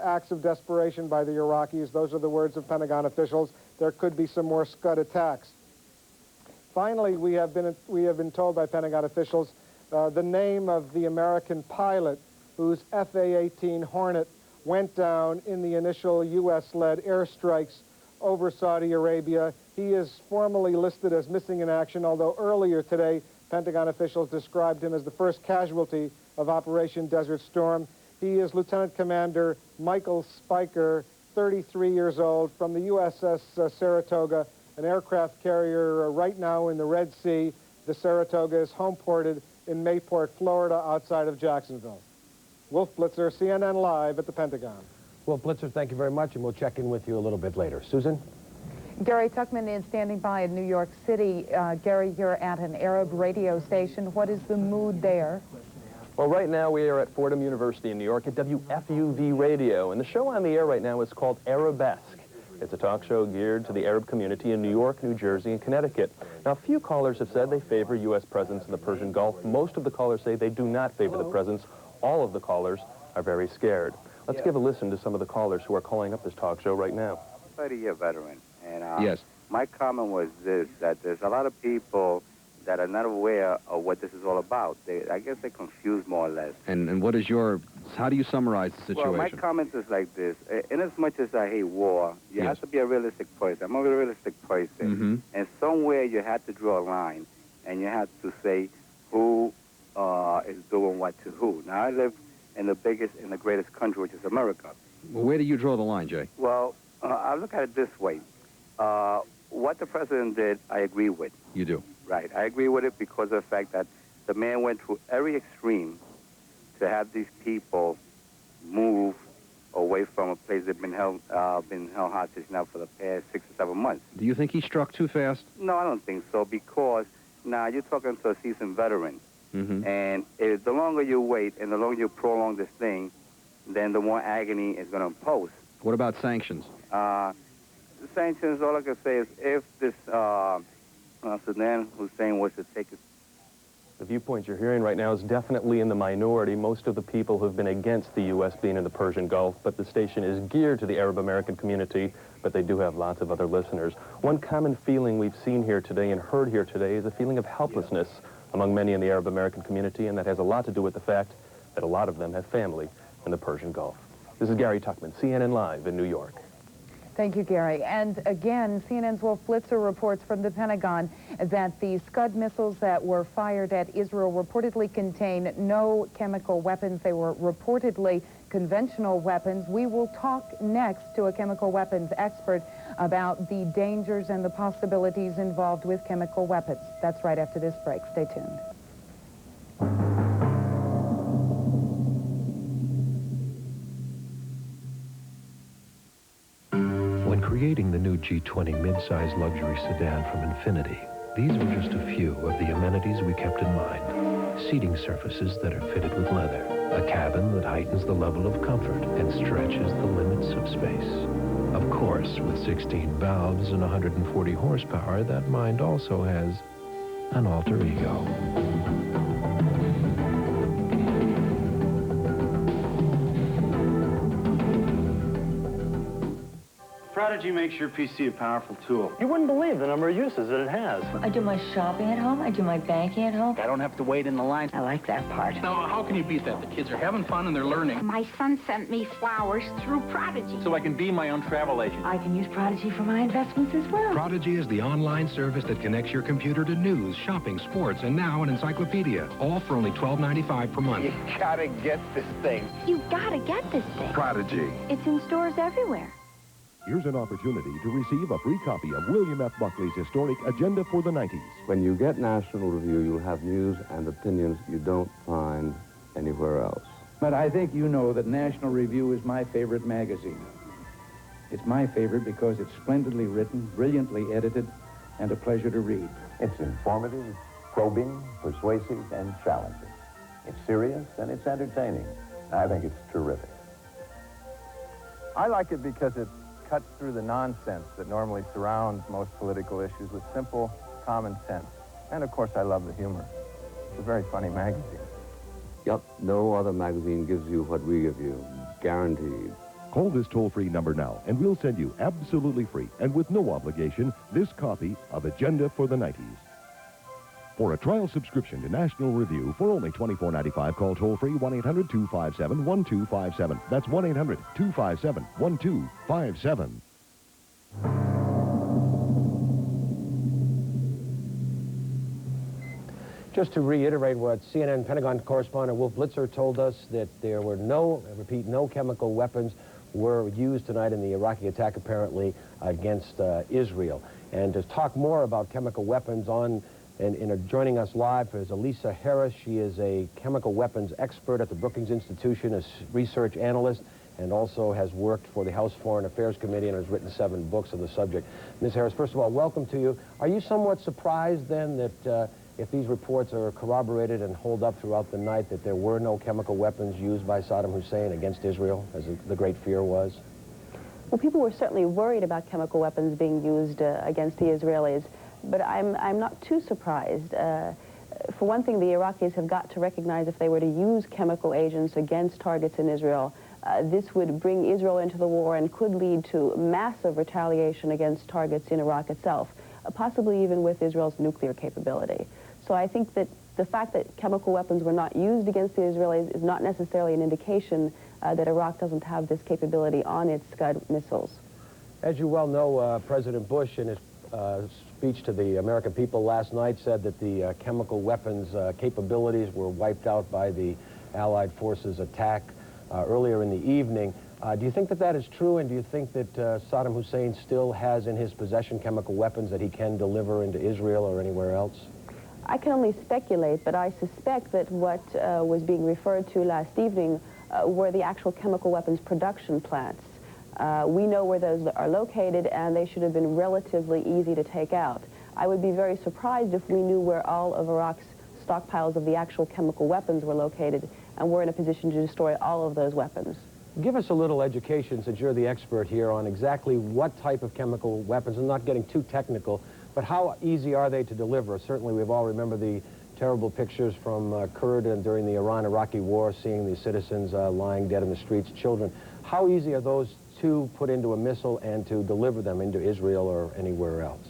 acts of desperation by the Iraqis. Those are the words of Pentagon officials. There could be some more SCUD attacks. Finally, we have been told by Pentagon officials the name of the American pilot whose FA-18 Hornet went down in the initial U.S.-led airstrikes over Saudi Arabia. He is formally listed as missing in action, although earlier today, Pentagon officials described him as the first casualty of Operation Desert Storm. He is Lieutenant Commander Michael Spiker, 33 years old, from the USS Saratoga, an aircraft carrier right now in the Red Sea. The Saratoga is home ported in Mayport, Florida, outside of Jacksonville. Wolf Blitzer, CNN Live at the Pentagon. Well, Blitzer, thank you very much, and we'll check in with you a little bit later. Susan? Gary Tuckman is standing by in New York City. Gary, you're at an Arab radio station. What is the mood there? Well, right now we are at Fordham University in New York at WFUV Radio, and the show on the air right now is called Arabesque. It's a talk show geared to the Arab community in New York, New Jersey, and Connecticut. Now, a few callers have said they favor U.S. presence in the Persian Gulf. Most of the callers say they do not favor the presence. All of the callers are very scared. Let's give a listen to some of the callers who are calling up this talk show right now. 30-year veteran, and Yes. my comment was this, that there's a lot of people that are not aware of what this is all about. I guess they're confused more or less. And what is your, how do you summarize the situation? Well, my comment is like this. In as much as I hate war, you have to be a realistic person. I'm a realistic person. And somewhere you have to draw a line, and you have to say who is doing what to who. Now, I live in the biggest and the greatest country, which is America. Well, where do you draw the line, Jay? Well, I look at it this way. What the president did, I agree with. You do? Right. I agree with it because of the fact that the man went through every extreme to have these people move away from a place they've been held hostage now for the past 6 or 7 months. Do you think he struck too fast? No, I don't think so, because now you're talking to a seasoned veteran. And the longer you wait and the longer you prolong this thing, then the more agony is going to impose. What about sanctions? The sanctions, all I can say is if this Saddam Hussein was to take it. The viewpoint you're hearing right now is definitely in the minority. Most of the people have been against the U.S. being in the Persian Gulf, but the station is geared to the Arab American community, but they do have lots of other listeners. One common feeling we've seen here today and heard here today is a feeling of helplessness among many in the Arab American community, and that has a lot to do with the fact that a lot of them have family in the Persian Gulf. This is Gary Tuckman, CNN Live in New York. Thank you, Gary. And again, CNN's Wolf Blitzer reports from the Pentagon that the SCUD missiles that were fired at Israel reportedly contain no chemical weapons. They were reportedly conventional weapons. We will talk next to a chemical weapons expert about the dangers and the possibilities involved with chemical weapons. That's right after this break. Stay tuned. When creating the new G20 midsize luxury sedan from Infiniti, these are just a few of the amenities we kept in mind. Seating surfaces that are fitted with leather, a cabin that heightens the level of comfort and stretches the limits of space. Of course, with 16 valves and 140 horsepower, that mind also has an alter ego. Prodigy makes your PC a powerful tool. You wouldn't believe the number of uses that it has. I do my shopping at home. I do my banking at home. I don't have to wait in the line. I like that part. Now, how can you beat that? The kids are having fun and they're learning. My son sent me flowers through Prodigy. So I can be my own travel agent. I can use Prodigy for my investments as well. Prodigy is the online service that connects your computer to news, shopping, sports, and now an encyclopedia. All for only $12.95 per month. You gotta get this thing. You gotta get this thing. Prodigy. It's in stores everywhere. Here's an opportunity to receive a free copy of William F. Buckley's historic Agenda for the 90s. When you get National Review, you'll have news and opinions you don't find anywhere else. But I think you know that National Review is my favorite magazine. It's my favorite because it's splendidly written, brilliantly edited, and a pleasure to read. It's informative, probing, persuasive, and challenging. It's serious and it's entertaining. I think it's terrific. I like it because it cuts through the nonsense that normally surrounds most political issues with simple, common sense. And, of course, I love the humor. It's a very funny magazine. Yep, no other magazine gives you what we give you. Guaranteed. Call this toll-free number now, and we'll send you absolutely free and with no obligation this copy of Agenda for the 90s. For a trial subscription to National Review for only $24.95, call toll-free 1-800-257-1257. That's 1-800-257-1257. Just to reiterate what CNN Pentagon correspondent Wolf Blitzer told us, that there were no, I repeat, no chemical weapons were used tonight in the Iraqi attack, apparently, against Israel. And to talk more about chemical weapons joining us live is Elisa Harris. She is a chemical weapons expert at the Brookings Institution, a research analyst, and also has worked for the House Foreign Affairs Committee and has written 7 books on the subject. Ms. Harris, first of all, welcome to you. Are you somewhat surprised then that if these reports are corroborated and hold up throughout the night, that there were no chemical weapons used by Saddam Hussein against Israel, as the great fear was? Well, people were certainly worried about chemical weapons being used against the Israelis, but I'm not too surprised. For one thing, the Iraqis have got to recognize if they were to use chemical agents against targets in Israel, this would bring Israel into the war and could lead to massive retaliation against targets in Iraq itself, possibly even with Israel's nuclear capability. So I think that the fact that chemical weapons were not used against the Israelis is not necessarily an indication that Iraq doesn't have this capability on its SCUD missiles. As you well know, President Bush, in his speech to the American people last night, said that the chemical weapons capabilities were wiped out by the Allied forces' attack earlier in the evening. Do you think that that is true, and do you think that Saddam Hussein still has in his possession chemical weapons that he can deliver into Israel or anywhere else? I can only speculate, but I suspect that what was being referred to last evening were the actual chemical weapons production plants. We know where those are located, and they should have been relatively easy to take out. I would be very surprised if we knew where all of Iraq's stockpiles of the actual chemical weapons were located, and we're in a position to destroy all of those weapons. Give us a little education, since you're the expert here, on exactly what type of chemical weapons, and not getting too technical, but how easy are they to deliver? Certainly we've all remembered the terrible pictures from Kurd and during the Iran-Iraqi war, seeing the citizens lying dead in the streets, children. How easy are those to put into a missile and to deliver them into Israel or anywhere else?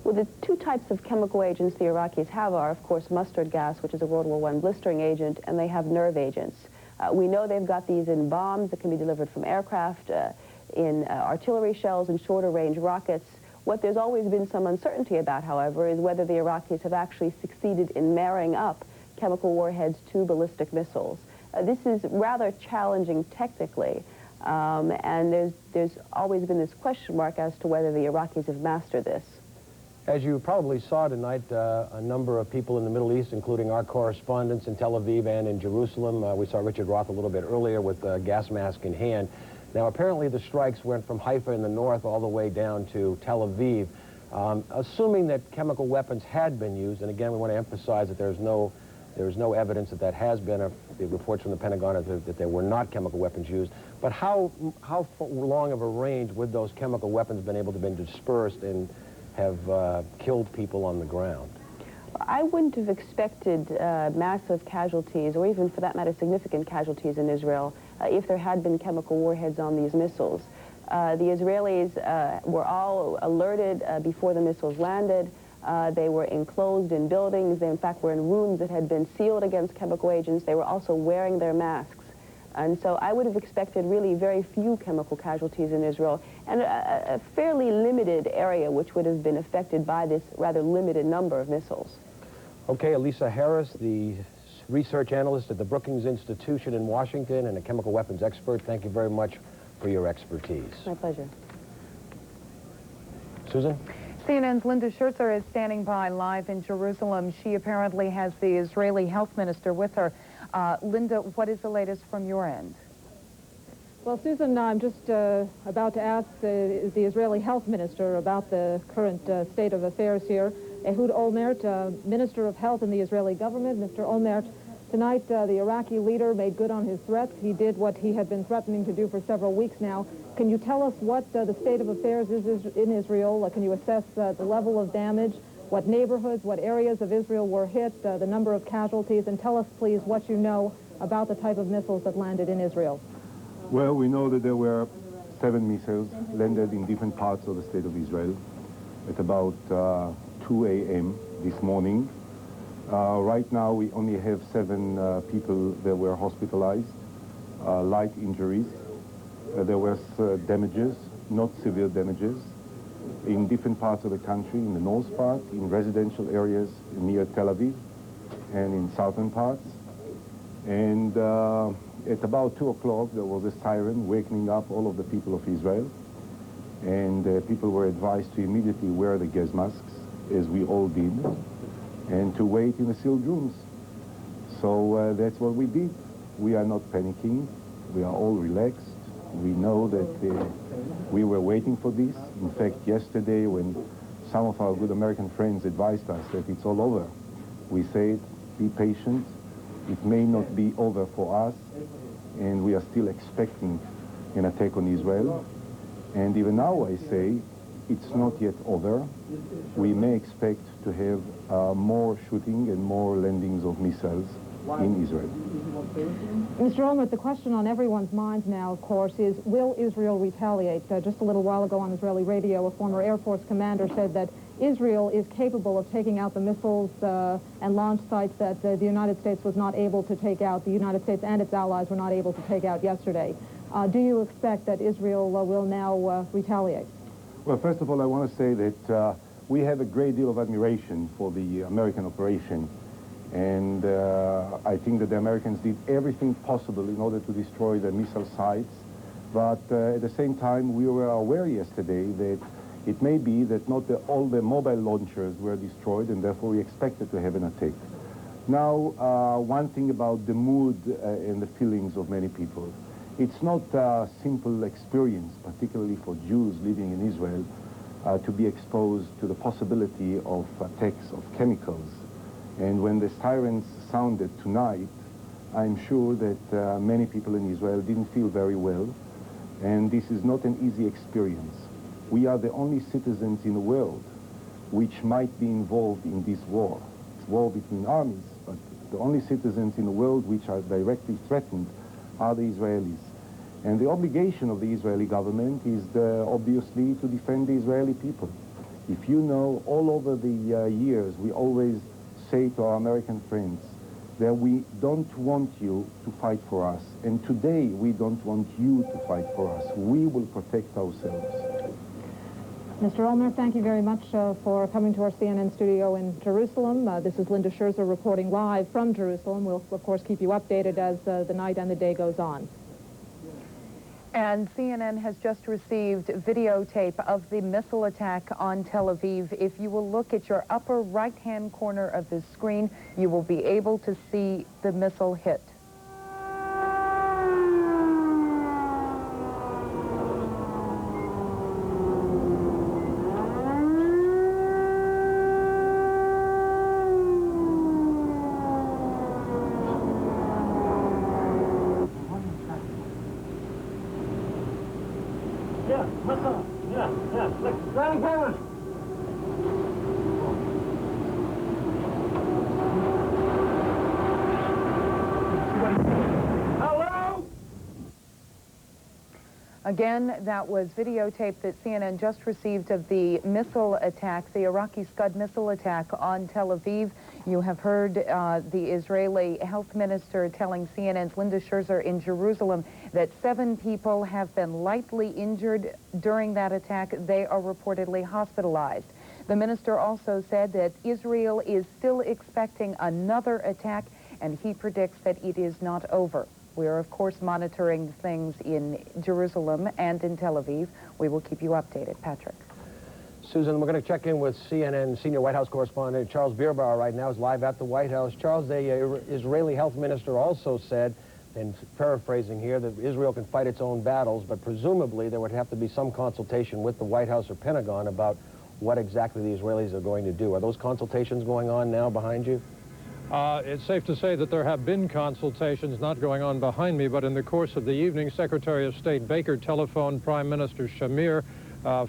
Well, the 2 types of chemical agents the Iraqis have are, of course, mustard gas, which is a World War I blistering agent, and they have nerve agents. We know they've got these in bombs that can be delivered from aircraft, in artillery shells and shorter-range rockets. What there's always been some uncertainty about, however, is whether the Iraqis have actually succeeded in marrying up chemical warheads to ballistic missiles. This is rather challenging technically, and there's always been this question mark as to whether the Iraqis have mastered this. As you probably saw tonight, a number of people in the Middle East, including our correspondents in Tel Aviv and in Jerusalem. We saw Richard Roth a little bit earlier with a gas mask in hand. Now, apparently the strikes went from Haifa in the north all the way down to Tel Aviv. Assuming that chemical weapons had been used, and again, we want to emphasize that there's no evidence that that has been. The reports from the Pentagon are that there were not chemical weapons used. But how long of a range would those chemical weapons been able to be dispersed and have killed people on the ground? I wouldn't have expected massive casualties, or even for that matter significant casualties in Israel, if there had been chemical warheads on these missiles. The Israelis were all alerted before the missiles landed. They were enclosed in buildings. They, in fact, were in rooms that had been sealed against chemical agents. They were also wearing their masks. And so I would have expected really very few chemical casualties in Israel, and a fairly limited area which would have been affected by this rather limited number of missiles. Okay, Elisa Harris, the research analyst at the Brookings Institution in Washington and a chemical weapons expert, thank you very much for your expertise. My pleasure. Susan? CNN's Linda Scherzer is standing by live in Jerusalem. She apparently has the Israeli health minister with her. Linda, what is the latest from your end? Well, Susan, I'm just about to ask the Israeli health minister about the current state of affairs here. Ehud Olmert, Minister of Health in the Israeli government. Mr. Olmert, tonight the Iraqi leader made good on his threats. He did what he had been threatening to do for several weeks now. Can you tell us what the state of affairs is in Israel? Can you assess the level of damage, what neighborhoods, what areas of Israel were hit, the number of casualties, and tell us, please, what you know about the type of missiles that landed in Israel? Well, we know that there were 7 missiles landed in different parts of the state of Israel at about 2 a.m. this morning. Right now, we only have 7 people that were hospitalized, light injuries. There was damages, not severe damages, in different parts of the country, in the north part, in residential areas near Tel Aviv, and in southern parts. And at about 2 o'clock, there was a siren waking up all of the people of Israel. And people were advised to immediately wear the gas masks, as we all did, and to wait in the sealed rooms. So that's what we did. We are not panicking. We are all relaxed. We know that we were waiting for this. In fact, yesterday, when some of our good American friends advised us that it's all over, we said, be patient. It may not be over for us, and we are still expecting an attack on Israel. And even now I say, it's not yet over. We may expect to have more shooting and more landings of missiles in Israel. Mr. Olmert, the question on everyone's minds now, of course, is will Israel retaliate? Just a little while ago on Israeli radio, a former Air Force commander said that Israel is capable of taking out the missiles and launch sites that the United States was not able to take out, the United States and its allies were not able to take out yesterday. Do you expect that Israel will now retaliate? Well, first of all, I want to say that we have a great deal of admiration for the American operation. And I think that the Americans did everything possible in order to destroy the missile sites. But at the same time, we were aware yesterday that it may be that not all the mobile launchers were destroyed, and therefore we expected to have an attack. Now, one thing about the mood and the feelings of many people. It's not a simple experience, particularly for Jews living in Israel, to be exposed to the possibility of attacks of chemicals. And when the sirens sounded tonight, I'm sure that many people in Israel didn't feel very well. And this is not an easy experience. We are the only citizens in the world which might be involved in this war. It's war between armies, but the only citizens in the world which are directly threatened are the Israelis. And the obligation of the Israeli government is obviously to defend the Israeli people. If you know, all over the years, we always say to our American friends that we don't want you to fight for us. And today, we don't want you to fight for us. We will protect ourselves. Mr. Olmert, thank you very much for coming to our CNN studio in Jerusalem. This is Linda Scherzer reporting live from Jerusalem. We'll, of course, keep you updated as the night and the day goes on. And CNN has just received videotape of the missile attack on Tel Aviv. If you will look at your upper right-hand corner of the screen, you will be able to see the missile hit. Again, that was videotape that CNN just received of the missile attack, the Iraqi SCUD missile attack on Tel Aviv. You have heard the Israeli health minister telling CNN's Linda Scherzer in Jerusalem that 7 people have been lightly injured during that attack. They are reportedly hospitalized. The minister also said that Israel is still expecting another attack, and he predicts that it is not over. We are, of course, monitoring things in Jerusalem and in Tel Aviv. We will keep you updated. Patrick. Susan, we're going to check in with CNN senior White House correspondent Charles Bierbauer right now. Is live at the White House. Charles, the Israeli health minister also said, and paraphrasing here, that Israel can fight its own battles, but presumably there would have to be some consultation with the White House or Pentagon about what exactly the Israelis are going to do. Are those consultations going on now behind you? It's safe to say that there have been consultations not going on behind me, but in the course of the evening, Secretary of State Baker telephoned Prime Minister Shamir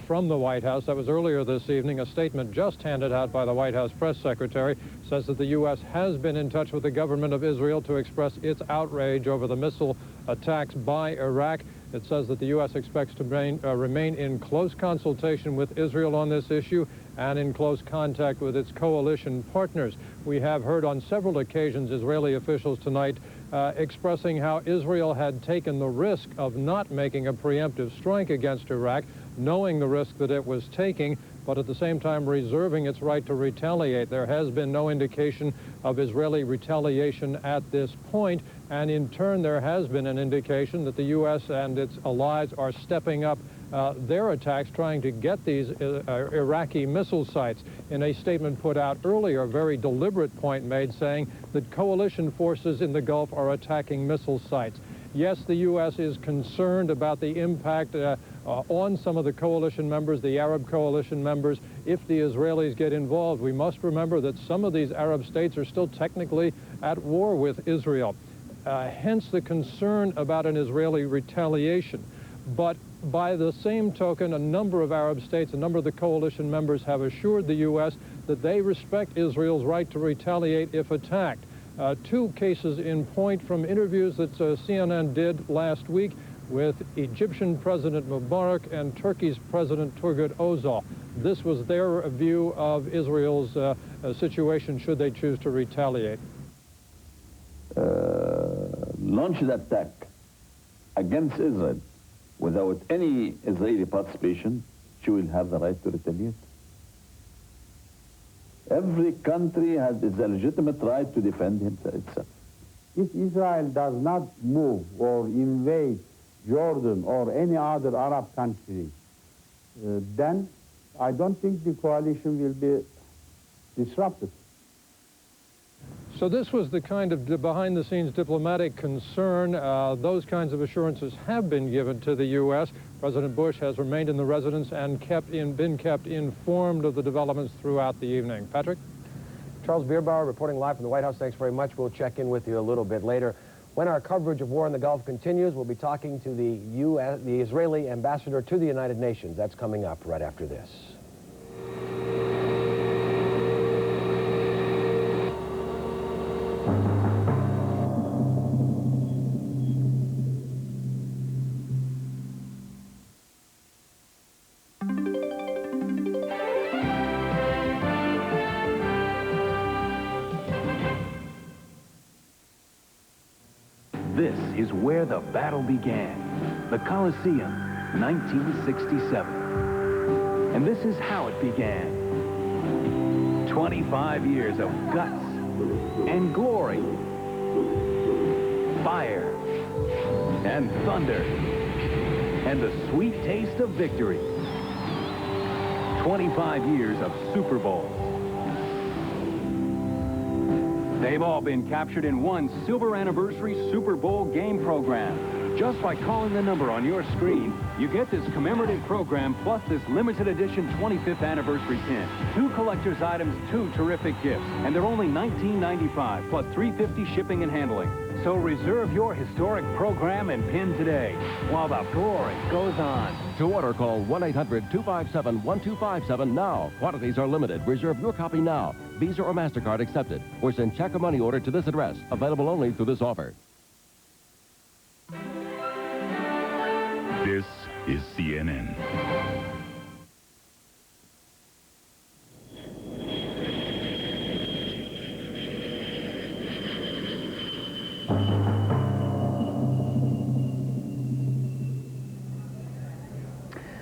from the White House. That was earlier this evening. A statement just handed out by the White House press secretary says that the U.S. has been in touch with the government of Israel to express its outrage over the missile attacks by Iraq. It says that the U.S. expects to remain in close consultation with Israel on this issue and in close contact with its coalition partners. We have heard on several occasions Israeli officials tonight expressing how Israel had taken the risk of not making a preemptive strike against Iraq knowing the risk that it was taking, but at the same time reserving its right to retaliate. There has been no indication of Israeli retaliation at this point, and in turn there has been an indication that the U.S. and its allies are stepping up their attacks, trying to get these Iraqi missile sites. In a statement put out earlier, a very deliberate point made, saying that coalition forces in the Gulf are attacking missile sites. Yes, the U.S. is concerned about the impact on some of the coalition members, the Arab coalition members, if the Israelis get involved. We must remember that some of these Arab states are still technically at war with Israel. Hence the concern about an Israeli retaliation. But by the same token, a number of Arab states, a number of the coalition members have assured the U.S. that they respect Israel's right to retaliate if attacked. Two cases in point from interviews that CNN did last week with Egyptian President Mubarak and Turkey's President Turgut Özal. This was their view of Israel's situation should they choose to retaliate. Launch an attack against Israel without any Israeli participation, she will have the right to retaliate. Every country has its legitimate right to defend itself. If Israel does not move or invade Jordan or any other Arab country, then I don't think the coalition will be disrupted. So this was the kind of behind-the-scenes diplomatic concern. Those kinds of assurances have been given to the U.S. President Bush has remained in the residence and been kept informed of the developments throughout the evening. Patrick? Charles Bierbauer reporting live from the White House. Thanks very much. We'll check in with you a little bit later. When our coverage of war in the Gulf continues, we'll be talking to the Israeli ambassador to the United Nations. That's coming up right after this. This is where the battle began. The Colosseum, 1967. And this is how it began. 25 years of guts and glory, fire and thunder, and the sweet taste of victory. 25 years of Super Bowls. They've all been captured in one Silver Anniversary Super Bowl game program. Just by calling the number on your screen, you get this commemorative program plus this limited edition 25th anniversary pin. 2 collector's items, 2 terrific gifts, and they're only $19.95 plus $3.50 shipping and handling. So reserve your historic program and pin today while the glory goes on. To order, call 1-800-257-1257 now. Quantities are limited. Reserve your copy now. Visa or MasterCard accepted. Or send check or money order to this address. Available only through this offer. This is CNN.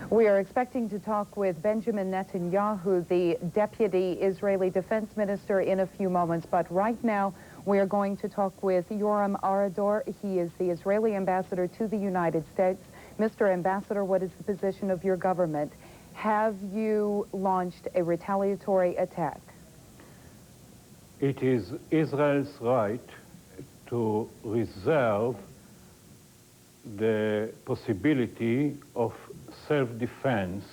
We are expecting to talk with Benjamin Netanyahu, the Deputy Israeli Defense Minister, in a few moments. But right now, we are going to talk with Yoram Arador. He is the Israeli ambassador to the United States. Mr. Ambassador, what is the position of your government? Have you launched a retaliatory attack? It is Israel's right to reserve the possibility of self-defense,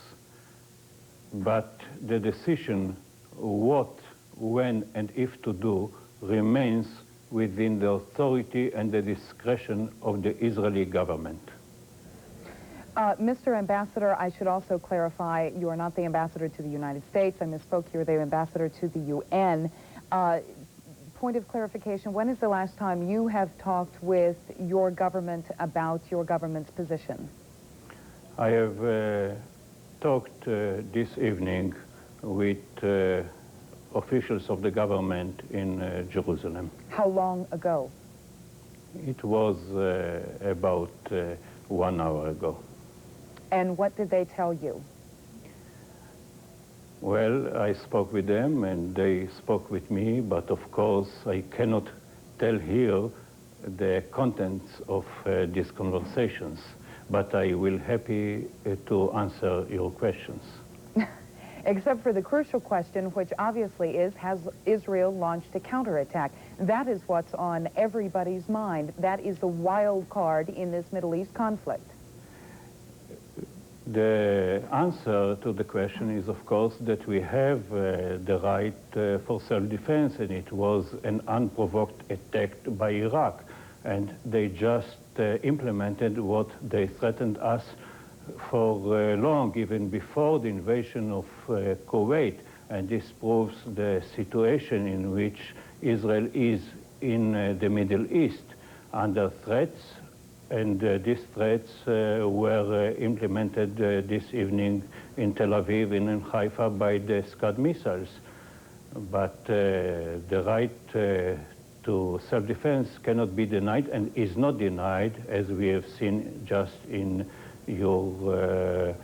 but the decision what, when, and if to do remains within the authority and the discretion of the Israeli government. Mr. Ambassador, I should also clarify, you are not the ambassador to the United States. I misspoke. You're the ambassador to the UN. Point of clarification, when is the last time you have talked with your government about your government's position? I have talked this evening with officials of the government in Jerusalem. How long ago? It was about 1 hour ago. And what did they tell you? Well, I spoke with them and they spoke with me, but of course I cannot tell here the contents of these conversations, but I will happy to answer your questions. Except for the crucial question, which obviously is, has Israel launched a counterattack? That is what's on everybody's mind. That is the wild card in this Middle East conflict. The answer to the question is, of course, that we have the right for self-defense, and it was an unprovoked attack by Iraq. And they just implemented what they threatened us for long, even before the invasion of Kuwait. And this proves the situation in which Israel is in the Middle East, under threats. And these threats were implemented this evening in Tel Aviv and in Haifa by the SCUD missiles. But the right to self-defense cannot be denied and is not denied, as we have seen just in your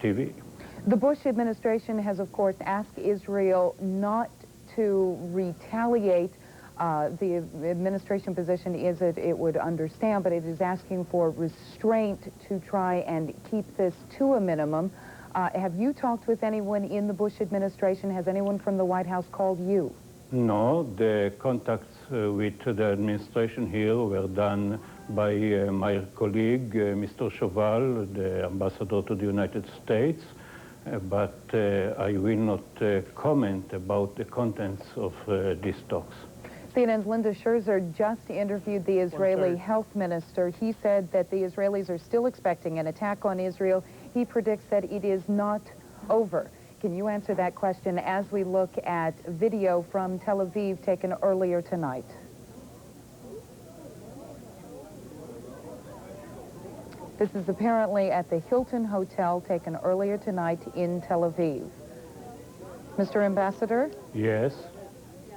TV. The Bush administration has, of course, asked Israel not to retaliate. The administration position is that it would understand, but it is asking for restraint to try and keep this to a minimum. Have you talked with anyone in the Bush administration? Has anyone from the White House called you? No, the contacts with the administration here were done by my colleague, Mr. Chauvel, the ambassador to the United States, but I will not comment about the contents of these talks. CNN's Linda Scherzer just interviewed the Israeli health minister. He said that the Israelis are still expecting an attack on Israel. He predicts that it is not over. Can you answer that question as we look at video from Tel Aviv taken earlier tonight? This is apparently at the Hilton Hotel taken earlier tonight in Tel Aviv. Mr. Ambassador? Yes.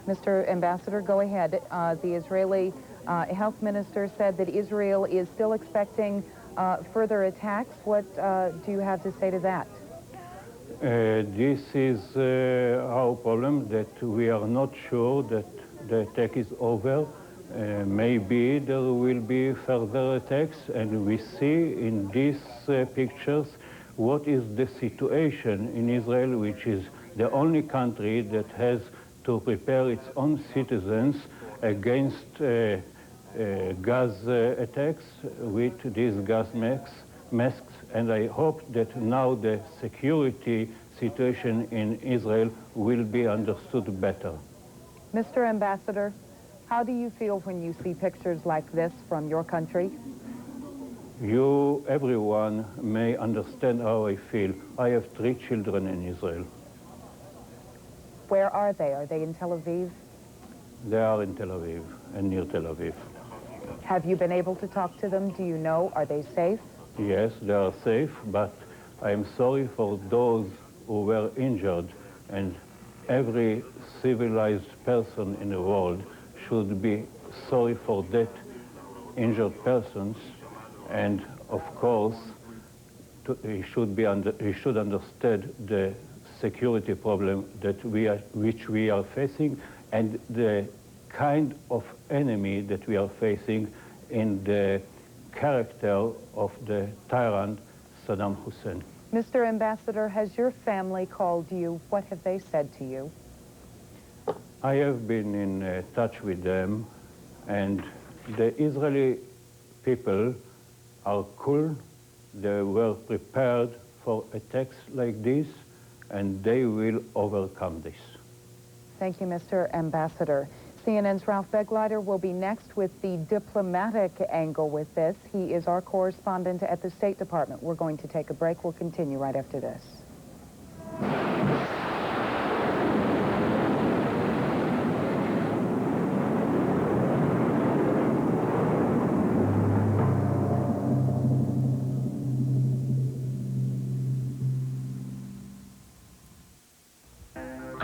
Mr. Ambassador, go ahead. The Israeli health minister said that Israel is still expecting further attacks. What do you have to say to that? This is our problem, that we are not sure that the attack is over. Maybe there will be further attacks, and we see in these pictures what is the situation in Israel, which is the only country that has to prepare its own citizens against gas attacks with these gas masks, and I hope that now the security situation in Israel will be understood better. Mr. Ambassador, how do you feel when you see pictures like this from your country? You, everyone, may understand how I feel. I have 3 children in Israel. Where are they? Are they in Tel Aviv? They are in Tel Aviv and near Tel Aviv. Have you been able to talk to them? Do you know? Are they safe? Yes, they are safe, but I'm sorry for those who were injured, and every civilized person in the world should be sorry for that injured persons, and of course he should understand the security problem that which we are facing, and the kind of enemy that we are facing in the character of the tyrant Saddam Hussein. Mr. Ambassador, has your family called you? What have they said to you? I have been in touch with them, and the Israeli people are cool. They were prepared for attacks like this, and they will overcome this. Thank you, Mr. Ambassador. CNN's Ralph Begleiter will be next with the diplomatic angle with this. He is our correspondent at the State Department. We're going to take a break. We'll continue right after this.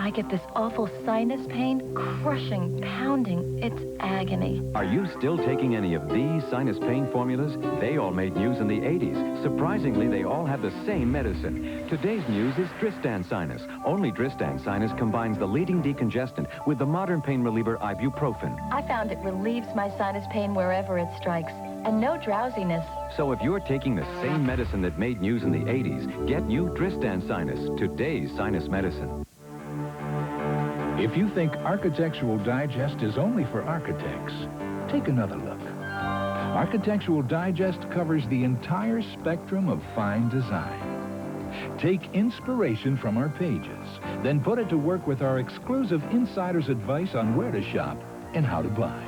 I get this awful sinus pain, crushing, pounding. It's agony. Are you still taking any of these sinus pain formulas? They all made news in the 80s. Surprisingly, they all have the same medicine. Today's news is Dristan Sinus. Only Dristan Sinus combines the leading decongestant with the modern pain reliever ibuprofen. I found it relieves my sinus pain wherever it strikes, and no drowsiness. So if you're taking the same medicine that made news in the 80s, get new Dristan Sinus, today's sinus medicine. If you think Architectural Digest is only for architects, take another look. Architectural Digest covers the entire spectrum of fine design. Take inspiration from our pages, then put it to work with our exclusive insider's advice on where to shop and how to buy.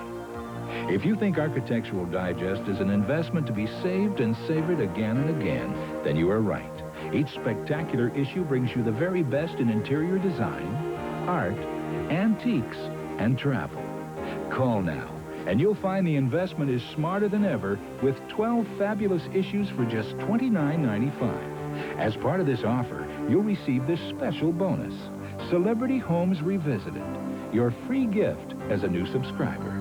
If you think Architectural Digest is an investment to be saved and savored again and again, then you are right. Each spectacular issue brings you the very best in interior design, art, antiques, and travel. Call now, and you'll find the investment is smarter than ever with 12 fabulous issues for just $29.95. As part of this offer, you'll receive this special bonus, Celebrity Homes Revisited, your free gift as a new subscriber.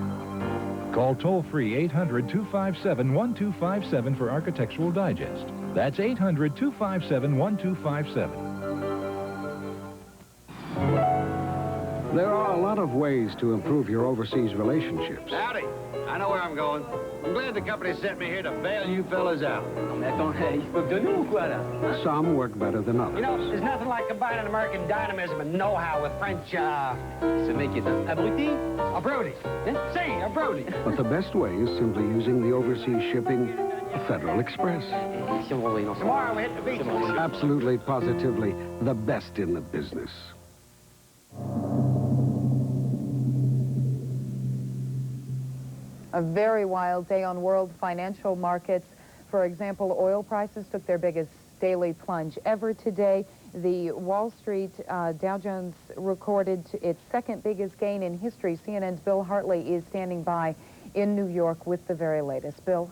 Call toll-free 800-257-1257 for Architectural Digest. That's 800-257-1257. There are a lot of ways to improve your overseas relationships. Howdy. I know where I'm going. I'm glad the company sent me here to bail you fellas out. Some work better than others. You know, there's nothing like combining American dynamism and know-how with French, abruti? Say, abruti. But the best way is simply using the overseas shipping Federal Express. Tomorrow we hit the beach. Absolutely, positively, the best in the business. A very wild day on world financial markets. For example, oil prices took their biggest daily plunge ever today. The Wall Street Dow Jones recorded its second biggest gain in history. CNN's Bill Hartley is standing by in New York with the very latest. Bill?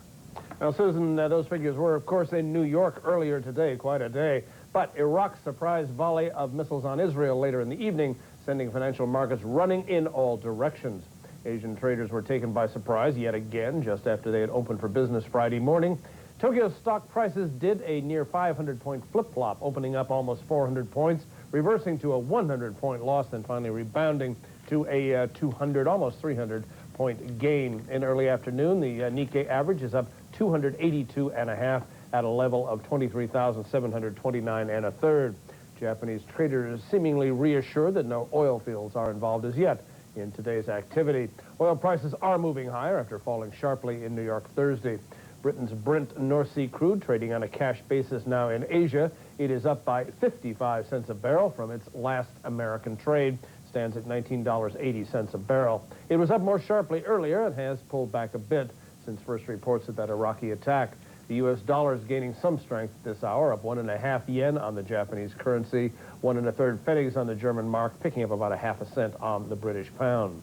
Well, Susan, those figures were, of course, in New York earlier today, quite a day. But Iraq's surprise volley of missiles on Israel later in the evening, sending financial markets running in all directions. Asian traders were taken by surprise yet again just after they had opened for business Friday morning. Tokyo's stock prices did a near 500-point flip-flop, opening up almost 400 points, reversing to a 100-point loss, then finally rebounding to a 200, almost 300-point gain. In early afternoon, the Nikkei average is up 282.5 at a level of 23,729 1/3. Japanese traders seemingly reassured that no oil fields are involved as yet in today's activity. Oil prices are moving higher after falling sharply in New York Thursday. Britain's Brent North Sea crude trading on a cash basis now in Asia. It is up by 55 cents a barrel from its last American trade. Stands at $19.80 a barrel. It was up more sharply earlier and has pulled back a bit since first reports of that Iraqi attack. The U.S. dollar is gaining some strength this hour, up 1.5 yen on the Japanese currency, 1 1/3 pennies on the German mark, picking up about 0.5 cent on the British pound.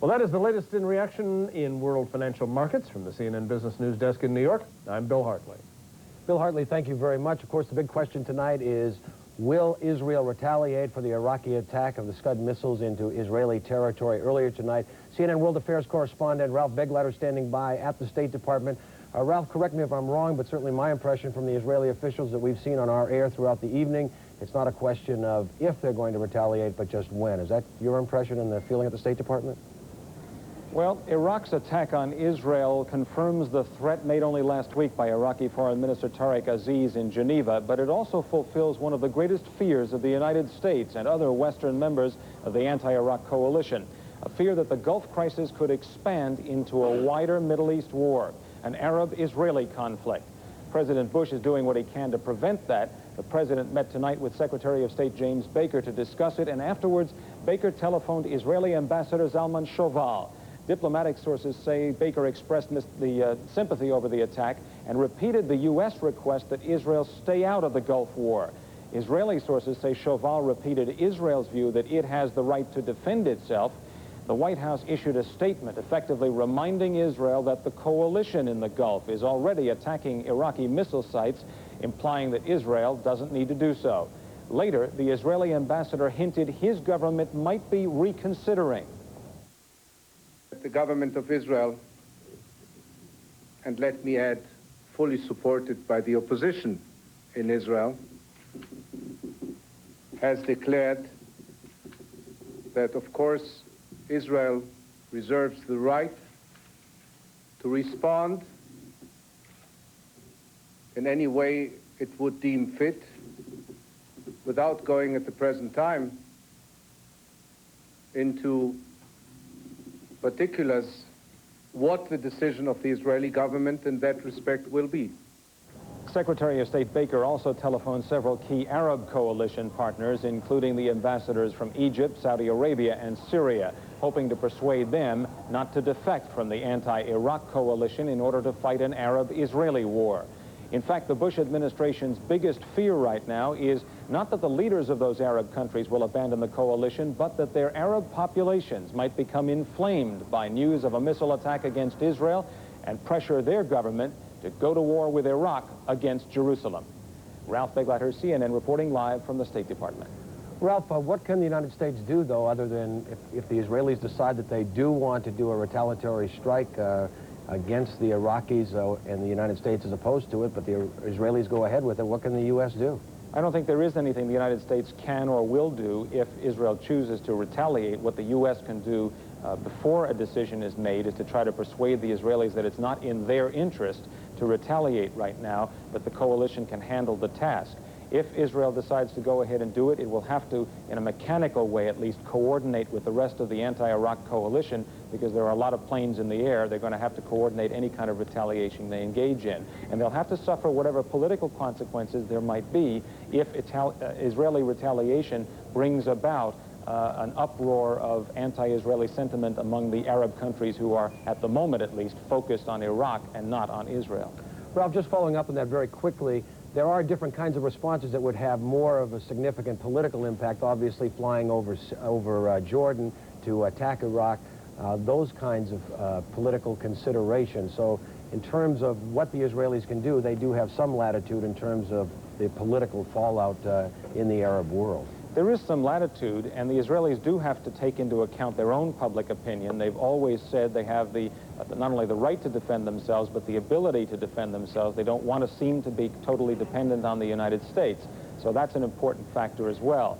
Well, that is the latest in reaction in world financial markets. From the CNN Business News Desk in New York, I'm Bill Hartley. Bill Hartley, thank you very much. Of course, the big question tonight is, will Israel retaliate for the Iraqi attack of the SCUD missiles into Israeli territory earlier tonight? CNN World Affairs correspondent Ralph Begleiter standing by at the State Department. Ralph, correct me if I'm wrong, but certainly my impression from the Israeli officials that we've seen on our air throughout the evening, it's not a question of if they're going to retaliate, but just when. Is that your impression and the feeling at the State Department? Well, Iraq's attack on Israel confirms the threat made only last week by Iraqi Foreign Minister Tariq Aziz in Geneva, but it also fulfills one of the greatest fears of the United States and other Western members of the anti-Iraq coalition, a fear that the Gulf crisis could expand into a wider Middle East war, an Arab-Israeli conflict. President Bush is doing what he can to prevent that. The president met tonight with Secretary of State James Baker to discuss it, and afterwards, Baker telephoned Israeli Ambassador Zalman Shoval. Diplomatic sources say Baker expressed the sympathy over the attack and repeated the U.S. request that Israel stay out of the Gulf War. Israeli sources say Shoval repeated Israel's view that it has the right to defend itself. The White House issued a statement effectively reminding Israel that the coalition in the Gulf is already attacking Iraqi missile sites, implying that Israel doesn't need to do so. Later, the Israeli ambassador hinted his government might be reconsidering. The government of Israel, and let me add, fully supported by the opposition in Israel, has declared that, of course, Israel reserves the right to respond in any way it would deem fit, without going at the present time into particulars what the decision of the Israeli government in that respect will be. Secretary of State Baker also telephoned several key Arab coalition partners, including the ambassadors from Egypt, Saudi Arabia, and Syria, hoping to persuade them not to defect from the anti-Iraq coalition in order to fight an Arab-Israeli war. In fact, the Bush administration's biggest fear right now is not that the leaders of those Arab countries will abandon the coalition, but that their Arab populations might become inflamed by news of a missile attack against Israel and pressure their government to go to war with Iraq against Jerusalem. Ralph Beglatter, CNN, reporting live from the State Department. Ralph, what can the United States do, though, other than if the Israelis decide that they do want to do a retaliatory strike against the Iraqis and the United States is opposed to it, but the Israelis go ahead with it, what can the U.S. do? I don't think there is anything the United States can or will do if Israel chooses to retaliate. What the U.S. can do before a decision is made is to try to persuade the Israelis that it's not in their interest to retaliate right now, but the coalition can handle the task. If Israel decides to go ahead and do it, it will have to, in a mechanical way at least, coordinate with the rest of the anti-Iraq coalition, because there are a lot of planes in the air. They're going to have to coordinate any kind of retaliation they engage in. And they'll have to suffer whatever political consequences there might be if Israeli retaliation brings about an uproar of anti-Israeli sentiment among the Arab countries who are, at the moment at least, focused on Iraq and not on Israel. Ralph, just following up on that very quickly, there are different kinds of responses that would have more of a significant political impact, obviously flying over Jordan to attack Iraq, those kinds of political considerations. So in terms of what the Israelis can do, they do have some latitude in terms of the political fallout in the Arab world. There is some latitude, and the Israelis do have to take into account their own public opinion. They've always said they have not only the right to defend themselves, but the ability to defend themselves. They don't want to seem to be totally dependent on the United States. So that's an important factor as well.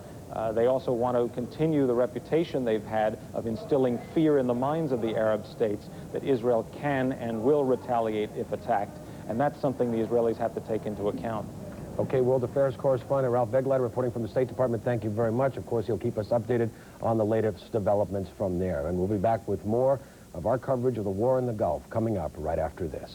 They also want to continue the reputation they've had of instilling fear in the minds of the Arab states that Israel can and will retaliate if attacked. And that's something the Israelis have to take into account. Okay, World Affairs correspondent Ralph Beglatter reporting from the State Department. Thank you very much. Of course, you'll keep us updated on the latest developments from there. And we'll be back with more of our coverage of the war in the Gulf coming up right after this.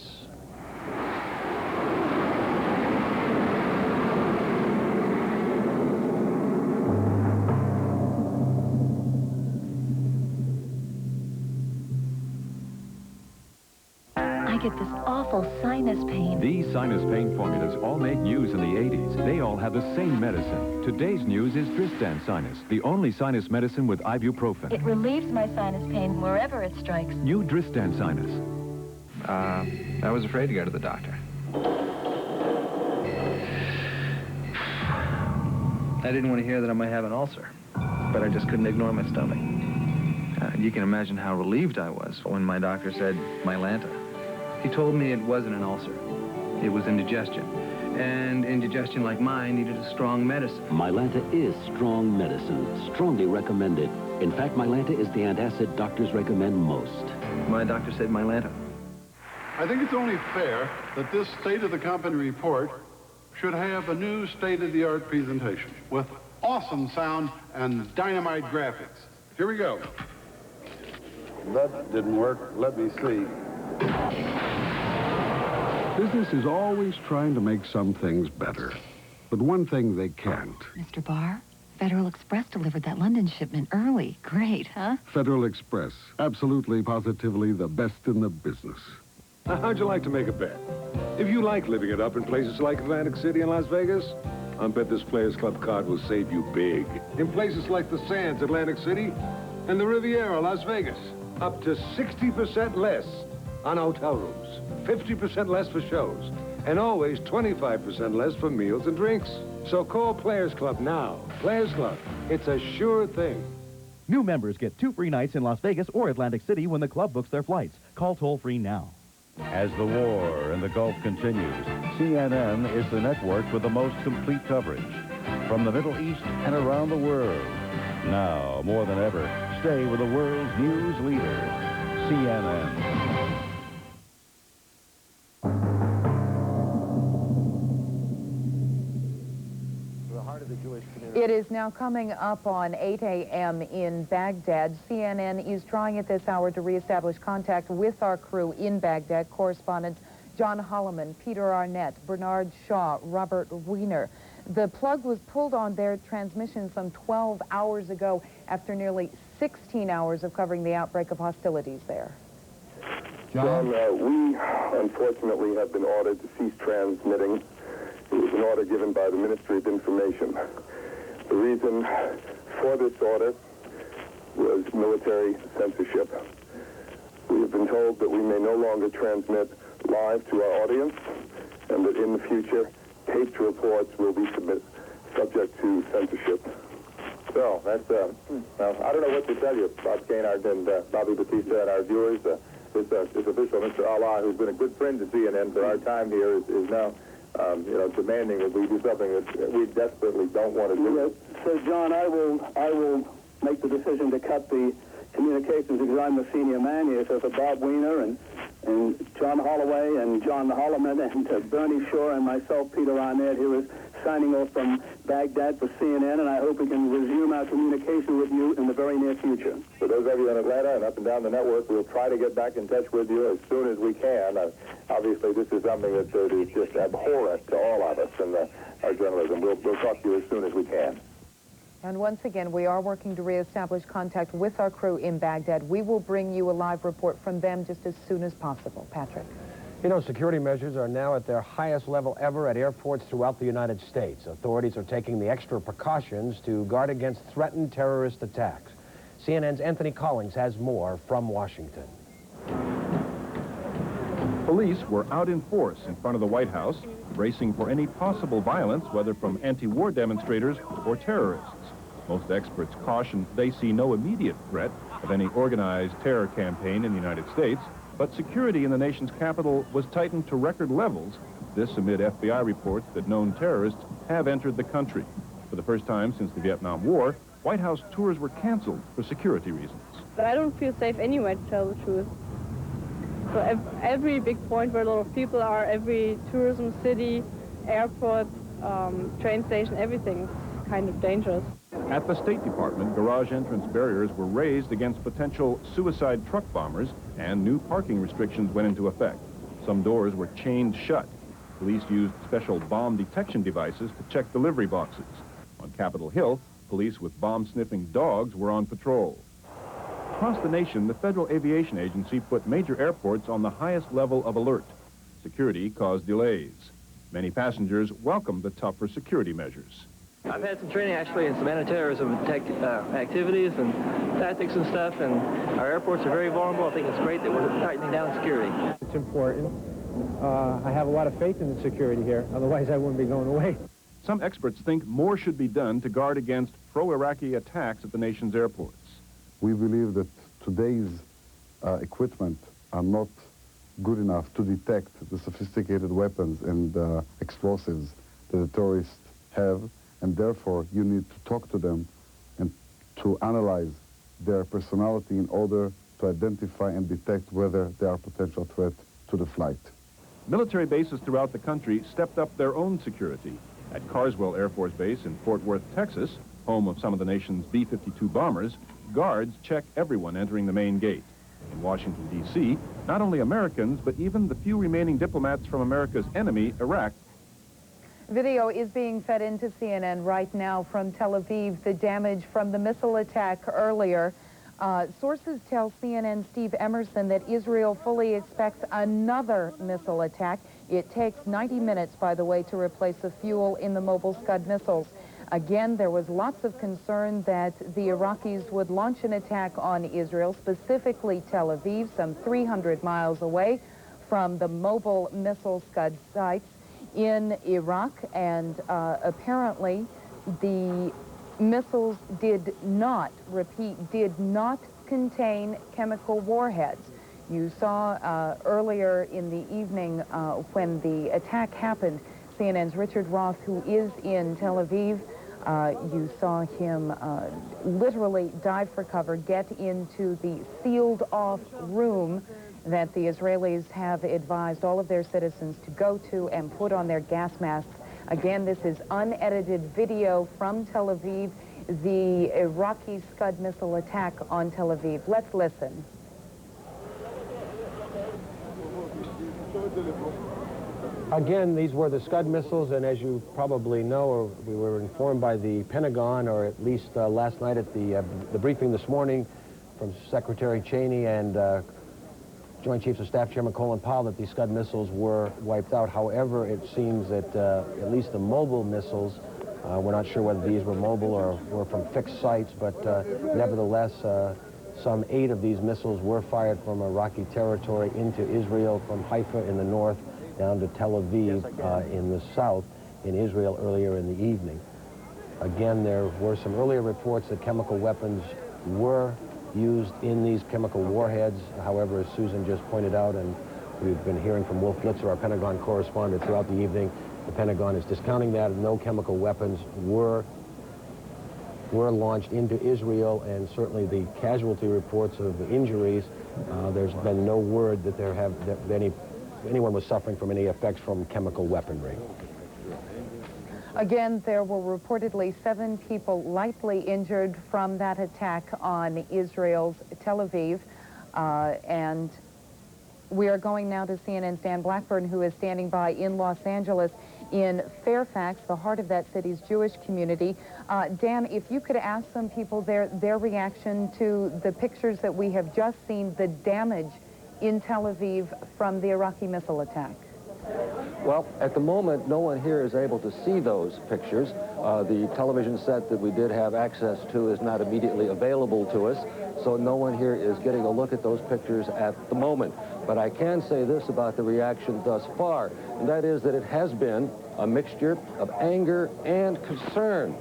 I get this awful sinus pain. These sinus pain formulas all make news in the 80s. They all have the same medicine. Today's news is Dristan Sinus, the only sinus medicine with ibuprofen. It relieves my sinus pain wherever it strikes. New Dristan Sinus. I was afraid to go to the doctor. I didn't want to hear that I might have an ulcer, but I just couldn't ignore my stomach. You can imagine how relieved I was when my doctor said Mylanta. He told me it wasn't an ulcer. It was indigestion. And indigestion like mine needed a strong medicine. Mylanta is strong medicine, strongly recommended. In fact, Mylanta is the antacid doctors recommend most. My doctor said Mylanta. I think it's only fair that this State of the Company report should have a new state-of-the-art presentation with awesome sound and dynamite graphics. Here we go. That didn't work. Let me see. Business is always trying to make some things better. But one thing they can't. Mr. Barr, Federal Express delivered that London shipment early. Great, huh? Federal Express. Absolutely, positively the best in the business. Now, how'd you like to make a bet? If you like living it up in places like Atlantic City and Las Vegas, I bet this Players Club card will save you big. In places like the Sands, Atlantic City, and the Riviera, Las Vegas, up to 60% less on hotel rooms, 50% less for shows, And always 25% less for meals and drinks. So call Players Club now. Players Club, it's a sure thing. New members get 2 free nights in Las Vegas or Atlantic City when the club books their flights. Call toll-free now. As the war in the Gulf continues, CNN is the network with the most complete coverage from the Middle East and around the world. Now, more than ever, stay with the world's news leader, CNN. It is now coming up on 8 a.m. in Baghdad. CNN is trying at this hour to reestablish contact with our crew in Baghdad. Correspondents John Holloman, Peter Arnett, Bernard Shaw, Robert Wiener. The plug was pulled on their transmission some 12 hours ago after nearly 16 hours of covering the outbreak of hostilities there. John, we unfortunately have been ordered to cease transmitting. It was an order given by the Ministry of Information. The reason for this order was military censorship. We have been told that we may no longer transmit live to our audience, and that in the future, taped reports will be subject to censorship. So, that's, well, I don't know what to tell you, Bob Cainard and Bobby Batista and our viewers. This official, Mr. Allah, who's been a good friend to CNN for our time here, is now demanding that we do something that we desperately don't want to do. So, John, I will make the decision to cut the communications because I'm the senior man here. So for Bob Wiener and John Holloway and John Holloman and Bernie Shaw and myself, Peter Arnett, who is signing off from Baghdad for CNN, and I hope we can resume our communication with you in the very near future. For those of you in Atlanta and up and down the network, we'll try to get back in touch with you as soon as we can. Obviously, this is something that is just abhorrent to all of us in our journalism. We'll talk to you as soon as we can. And once again, we are working to reestablish contact with our crew in Baghdad. We will bring you a live report from them just as soon as possible. Patrick. You know, security measures are now at their highest level ever at airports throughout the United States. Authorities are taking the extra precautions to guard against threatened terrorist attacks. CNN's Anthony Collins has more from Washington. Police were out in force in front of the White House, bracing for any possible violence, whether from anti-war demonstrators or terrorists. Most experts caution they see no immediate threat of any organized terror campaign in the United States, but security in the nation's capital was tightened to record levels, this amid FBI reports that known terrorists have entered the country. For the first time since the Vietnam War, White House tours were canceled for security reasons. But I don't feel safe anywhere, to tell the truth. So every big point where a lot of people are, every tourism city, airport, train station, everything is kind of dangerous. At the State Department, garage entrance barriers were raised against potential suicide truck bombers, and new parking restrictions went into effect. Some doors were chained shut. Police used special bomb detection devices to check delivery boxes. On Capitol Hill, police with bomb-sniffing dogs were on patrol. Across the nation, the Federal Aviation Agency put major airports on the highest level of alert. Security caused delays. Many passengers welcomed the tougher security measures. I've had some training actually in some anti-terrorism activities and tactics and stuff, and our airports are very vulnerable. I think it's great that we're tightening down security. It's important. I have a lot of faith in the security here. Otherwise, I wouldn't be going away. Some experts think more should be done to guard against pro-Iraqi attacks at the nation's airports. We believe that today's equipment are not good enough to detect the sophisticated weapons and explosives that the terrorists have, and therefore you need to talk to them and to analyze their personality in order to identify and detect whether they are a potential threat to the flight. Military bases throughout the country stepped up their own security. At Carswell Air Force Base in Fort Worth, Texas, home of some of the nation's B-52 bombers, guards check everyone entering the main gate. In Washington, D.C., not only Americans, but even the few remaining diplomats from America's enemy, Iraq. Video is being fed into CNN right now from Tel Aviv, the damage from the missile attack earlier. Sources tell CNN Steve Emerson that Israel fully expects another missile attack. It takes 90 minutes, by the way, to replace the fuel in the mobile SCUD missiles. Again, there was lots of concern that the Iraqis would launch an attack on Israel, specifically Tel Aviv, some 300 miles away from the mobile missile SCUD sites. in Iraq, and apparently the missiles did not, repeat, did not contain chemical warheads. You saw earlier in the evening when the attack happened, CNN's Richard Roth, who is in Tel Aviv, you saw him literally dive for cover, get into the sealed-off room that the Israelis have advised all of their citizens to go to and put on their gas masks. Again, this is unedited video from Tel Aviv, the Iraqi SCUD missile attack on Tel Aviv. Let's listen. Again, these were the SCUD missiles, and as you probably know, or we were informed by the Pentagon, or at least last night at the briefing this morning from Secretary Cheney and Joint Chiefs of Staff Chairman Colin Powell, that these SCUD missiles were wiped out. However, it seems that at least the mobile missiles, we're not sure whether these were mobile or were from fixed sites, but nevertheless, some 8 of these missiles were fired from Iraqi territory into Israel, from Haifa in the north down to Tel Aviv in the south in Israel earlier in the evening. Again, there were some earlier reports that chemical weapons were used in these chemical warheads. However, as Susan just pointed out, and we've been hearing from Wolf Blitzer, our Pentagon correspondent, throughout the evening, the Pentagon is discounting that. No chemical weapons were launched into Israel, and certainly the casualty reports of injuries, there's been no word that anyone was suffering from any effects from chemical weaponry. Again, there were reportedly 7 people lightly injured from that attack on Israel's Tel Aviv. And we are going now to CNN's Dan Blackburn, who is standing by in Los Angeles, in Fairfax, the heart of that city's Jewish community. Dan, if you could ask some people their reaction to the pictures that we have just seen, the damage in Tel Aviv from the Iraqi missile attack. Well, at the moment, no one here is able to see those pictures. The television set that we did have access to is not immediately available to us, so no one here is getting a look at those pictures at the moment. But I can say this about the reaction thus far, and that is that it has been a mixture of anger and concern.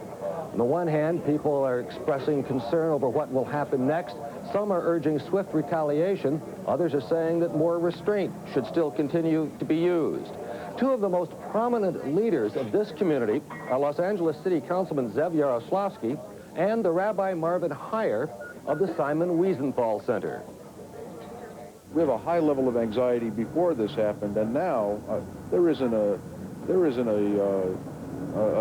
On the one hand, people are expressing concern over what will happen next. Some are urging swift retaliation. Others are saying that more restraint should still continue to be used. 2 of the most prominent leaders of this community are Los Angeles City Councilman Zev Yaroslavsky and the Rabbi Marvin Heyer of the Simon Wiesenthal Center. We have a high level of anxiety before this happened, and now there isn't an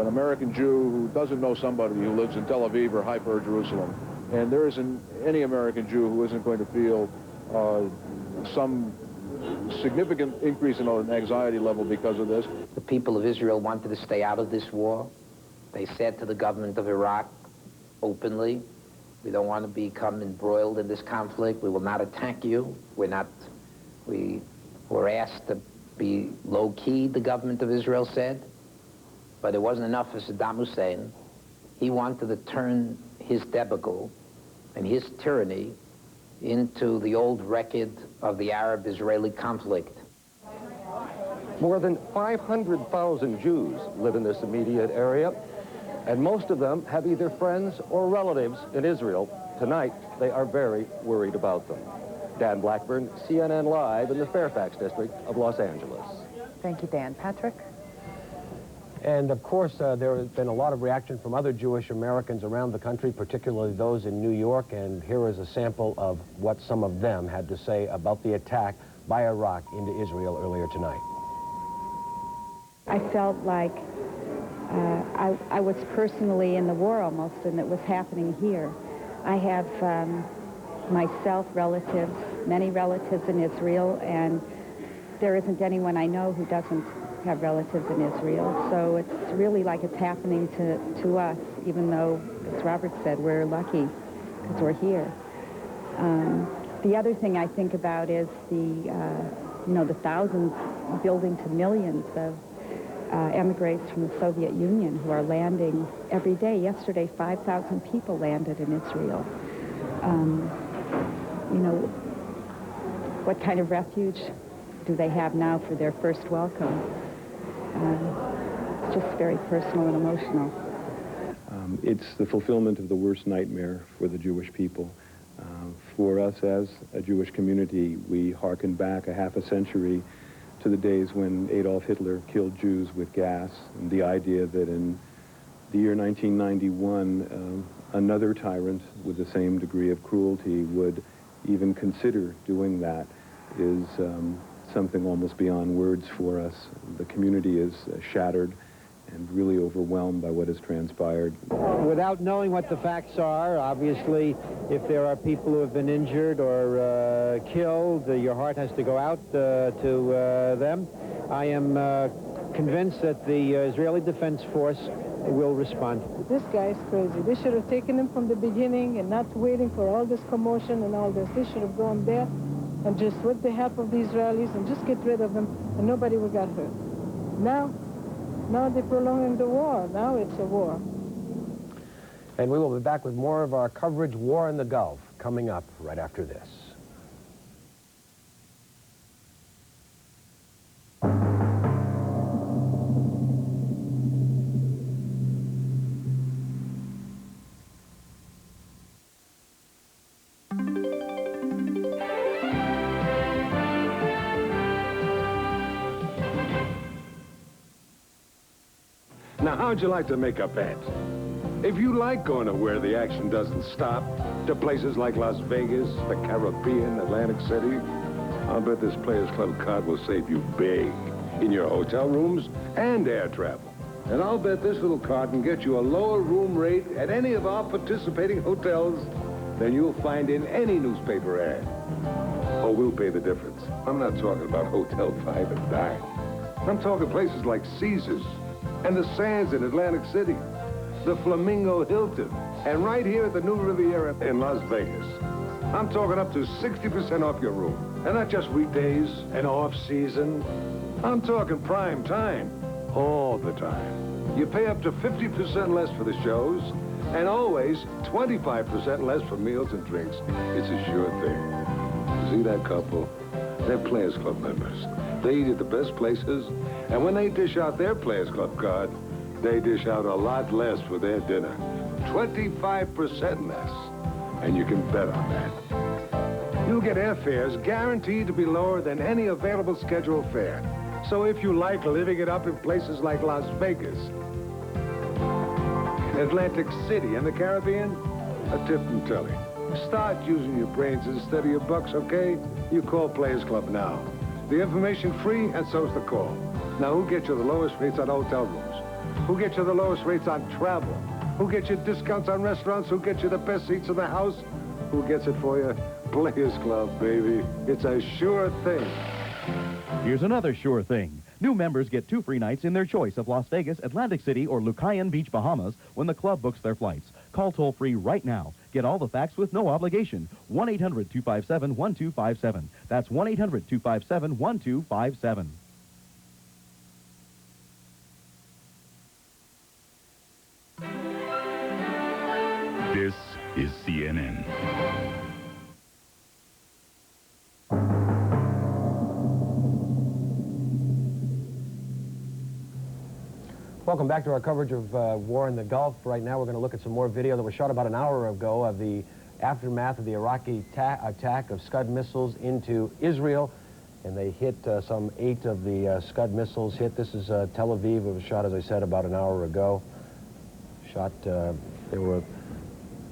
American Jew who doesn't know somebody who lives in Tel Aviv or Haifa or Jerusalem. And there isn't any American Jew who isn't going to feel some significant increase in an anxiety level because of this. The people of Israel wanted to stay out of this war. They said to the government of Iraq openly, we don't want to become embroiled in this conflict. We will not attack you. We were asked to be low-key, the government of Israel said. But it wasn't enough for Saddam Hussein. He wanted to turn his debacle and his tyranny into the old record of the Arab-Israeli conflict. More than 500,000 Jews live in this immediate area, and most of them have either friends or relatives in Israel. Tonight, they are very worried about them. Dan Blackburn, CNN Live in the Fairfax district of Los Angeles. Thank you, Dan. Patrick? And of course, there has been a lot of reaction from other Jewish Americans around the country, particularly those in New York, and here is a sample of what some of them had to say about the attack by Iraq into Israel earlier tonight. I felt like I was personally in the war almost, and it was happening here. I have myself relatives, many relatives in Israel, and there isn't anyone I know who doesn't have relatives in Israel. So it's really like it's happening to us, even though, as Robert said, we're lucky because we're here. The other thing I think about is the thousands building to millions of emigres from the Soviet Union who are landing every day. Yesterday, 5,000 people landed in Israel. What kind of refuge do they have now for their first welcome? It's just very personal and emotional. It's the fulfillment of the worst nightmare for the Jewish people. For us as a Jewish community, we hearken back a half a century to the days when Adolf Hitler killed Jews with gas, and the idea that in the year 1991, another tyrant with the same degree of cruelty would even consider doing that is something almost beyond words for us. The community is shattered and really overwhelmed by what has transpired. Without knowing what the facts are, obviously, if there are people who have been injured or killed, your heart has to go out to them. I am convinced that the Israeli Defense Force will respond. This guy is crazy. They should have taken him from the beginning and not waiting for all this commotion and all this. They should have gone there and just, with the help of the Israelis, and just get rid of him, and nobody would got hurt. Now they're prolonging the war. Now it's a war. And we will be back with more of our coverage, War in the Gulf, coming up right after this. Now, how'd you like to make a bet? If you like going to where the action doesn't stop, to places like Las Vegas, the Caribbean, Atlantic City, I'll bet this Players Club card will save you big in your hotel rooms and air travel. And I'll bet this little card can get you a lower room rate at any of our participating hotels than you'll find in any newspaper ad. Oh, we'll pay the difference. I'm not talking about Hotel 5 and Dine. I'm talking places like Caesars, and the Sands in Atlantic City, the Flamingo Hilton, and right here at the New Riviera in Las Vegas. I'm talking up to 60% off your room. And not just weekdays and off-season. I'm talking prime time, all the time. You pay up to 50% less for the shows, and always 25% less for meals and drinks. It's a sure thing. See that couple? They're Players Club members. They eat at the best places, and when they dish out their Players Club card, they dish out a lot less for their dinner. 25% less. And you can bet on that. You'll get airfares guaranteed to be lower than any available scheduled fare. So if you like living it up in places like Las Vegas, Atlantic City, and the Caribbean, a tip from Telly. Start using your brains instead of your bucks, okay? You call Players Club now. The information free, and so's the call. Now, who gets you the lowest rates on hotel rooms? Who gets you the lowest rates on travel? Who gets you discounts on restaurants? Who gets you the best seats in the house? Who gets it for you? Players Club, baby. It's a sure thing. Here's another sure thing. New members get 2 free nights in their choice of Las Vegas, Atlantic City, or Lucayan Beach, Bahamas when the club books their flights. Call toll-free right now. Get all the facts with no obligation. 1-800-257-1257. That's 1-800-257-1257. This is CNN. Welcome back to our coverage of War in the Gulf. Right now we're going to look at some more video that was shot about an hour ago of the aftermath of the Iraqi attack of SCUD missiles into Israel. And they hit some 8 of the SCUD missiles hit. This is Tel Aviv. It was shot, as I said, about an hour ago. There were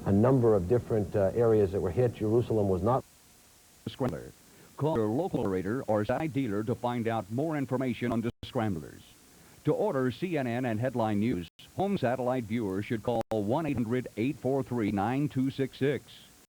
a number of different areas that were hit. Jerusalem was not. Scrambler. Call your local operator or side dealer to find out more information on the scramblers. To order CNN and headline news, home satellite viewers should call 1-800-843-9266.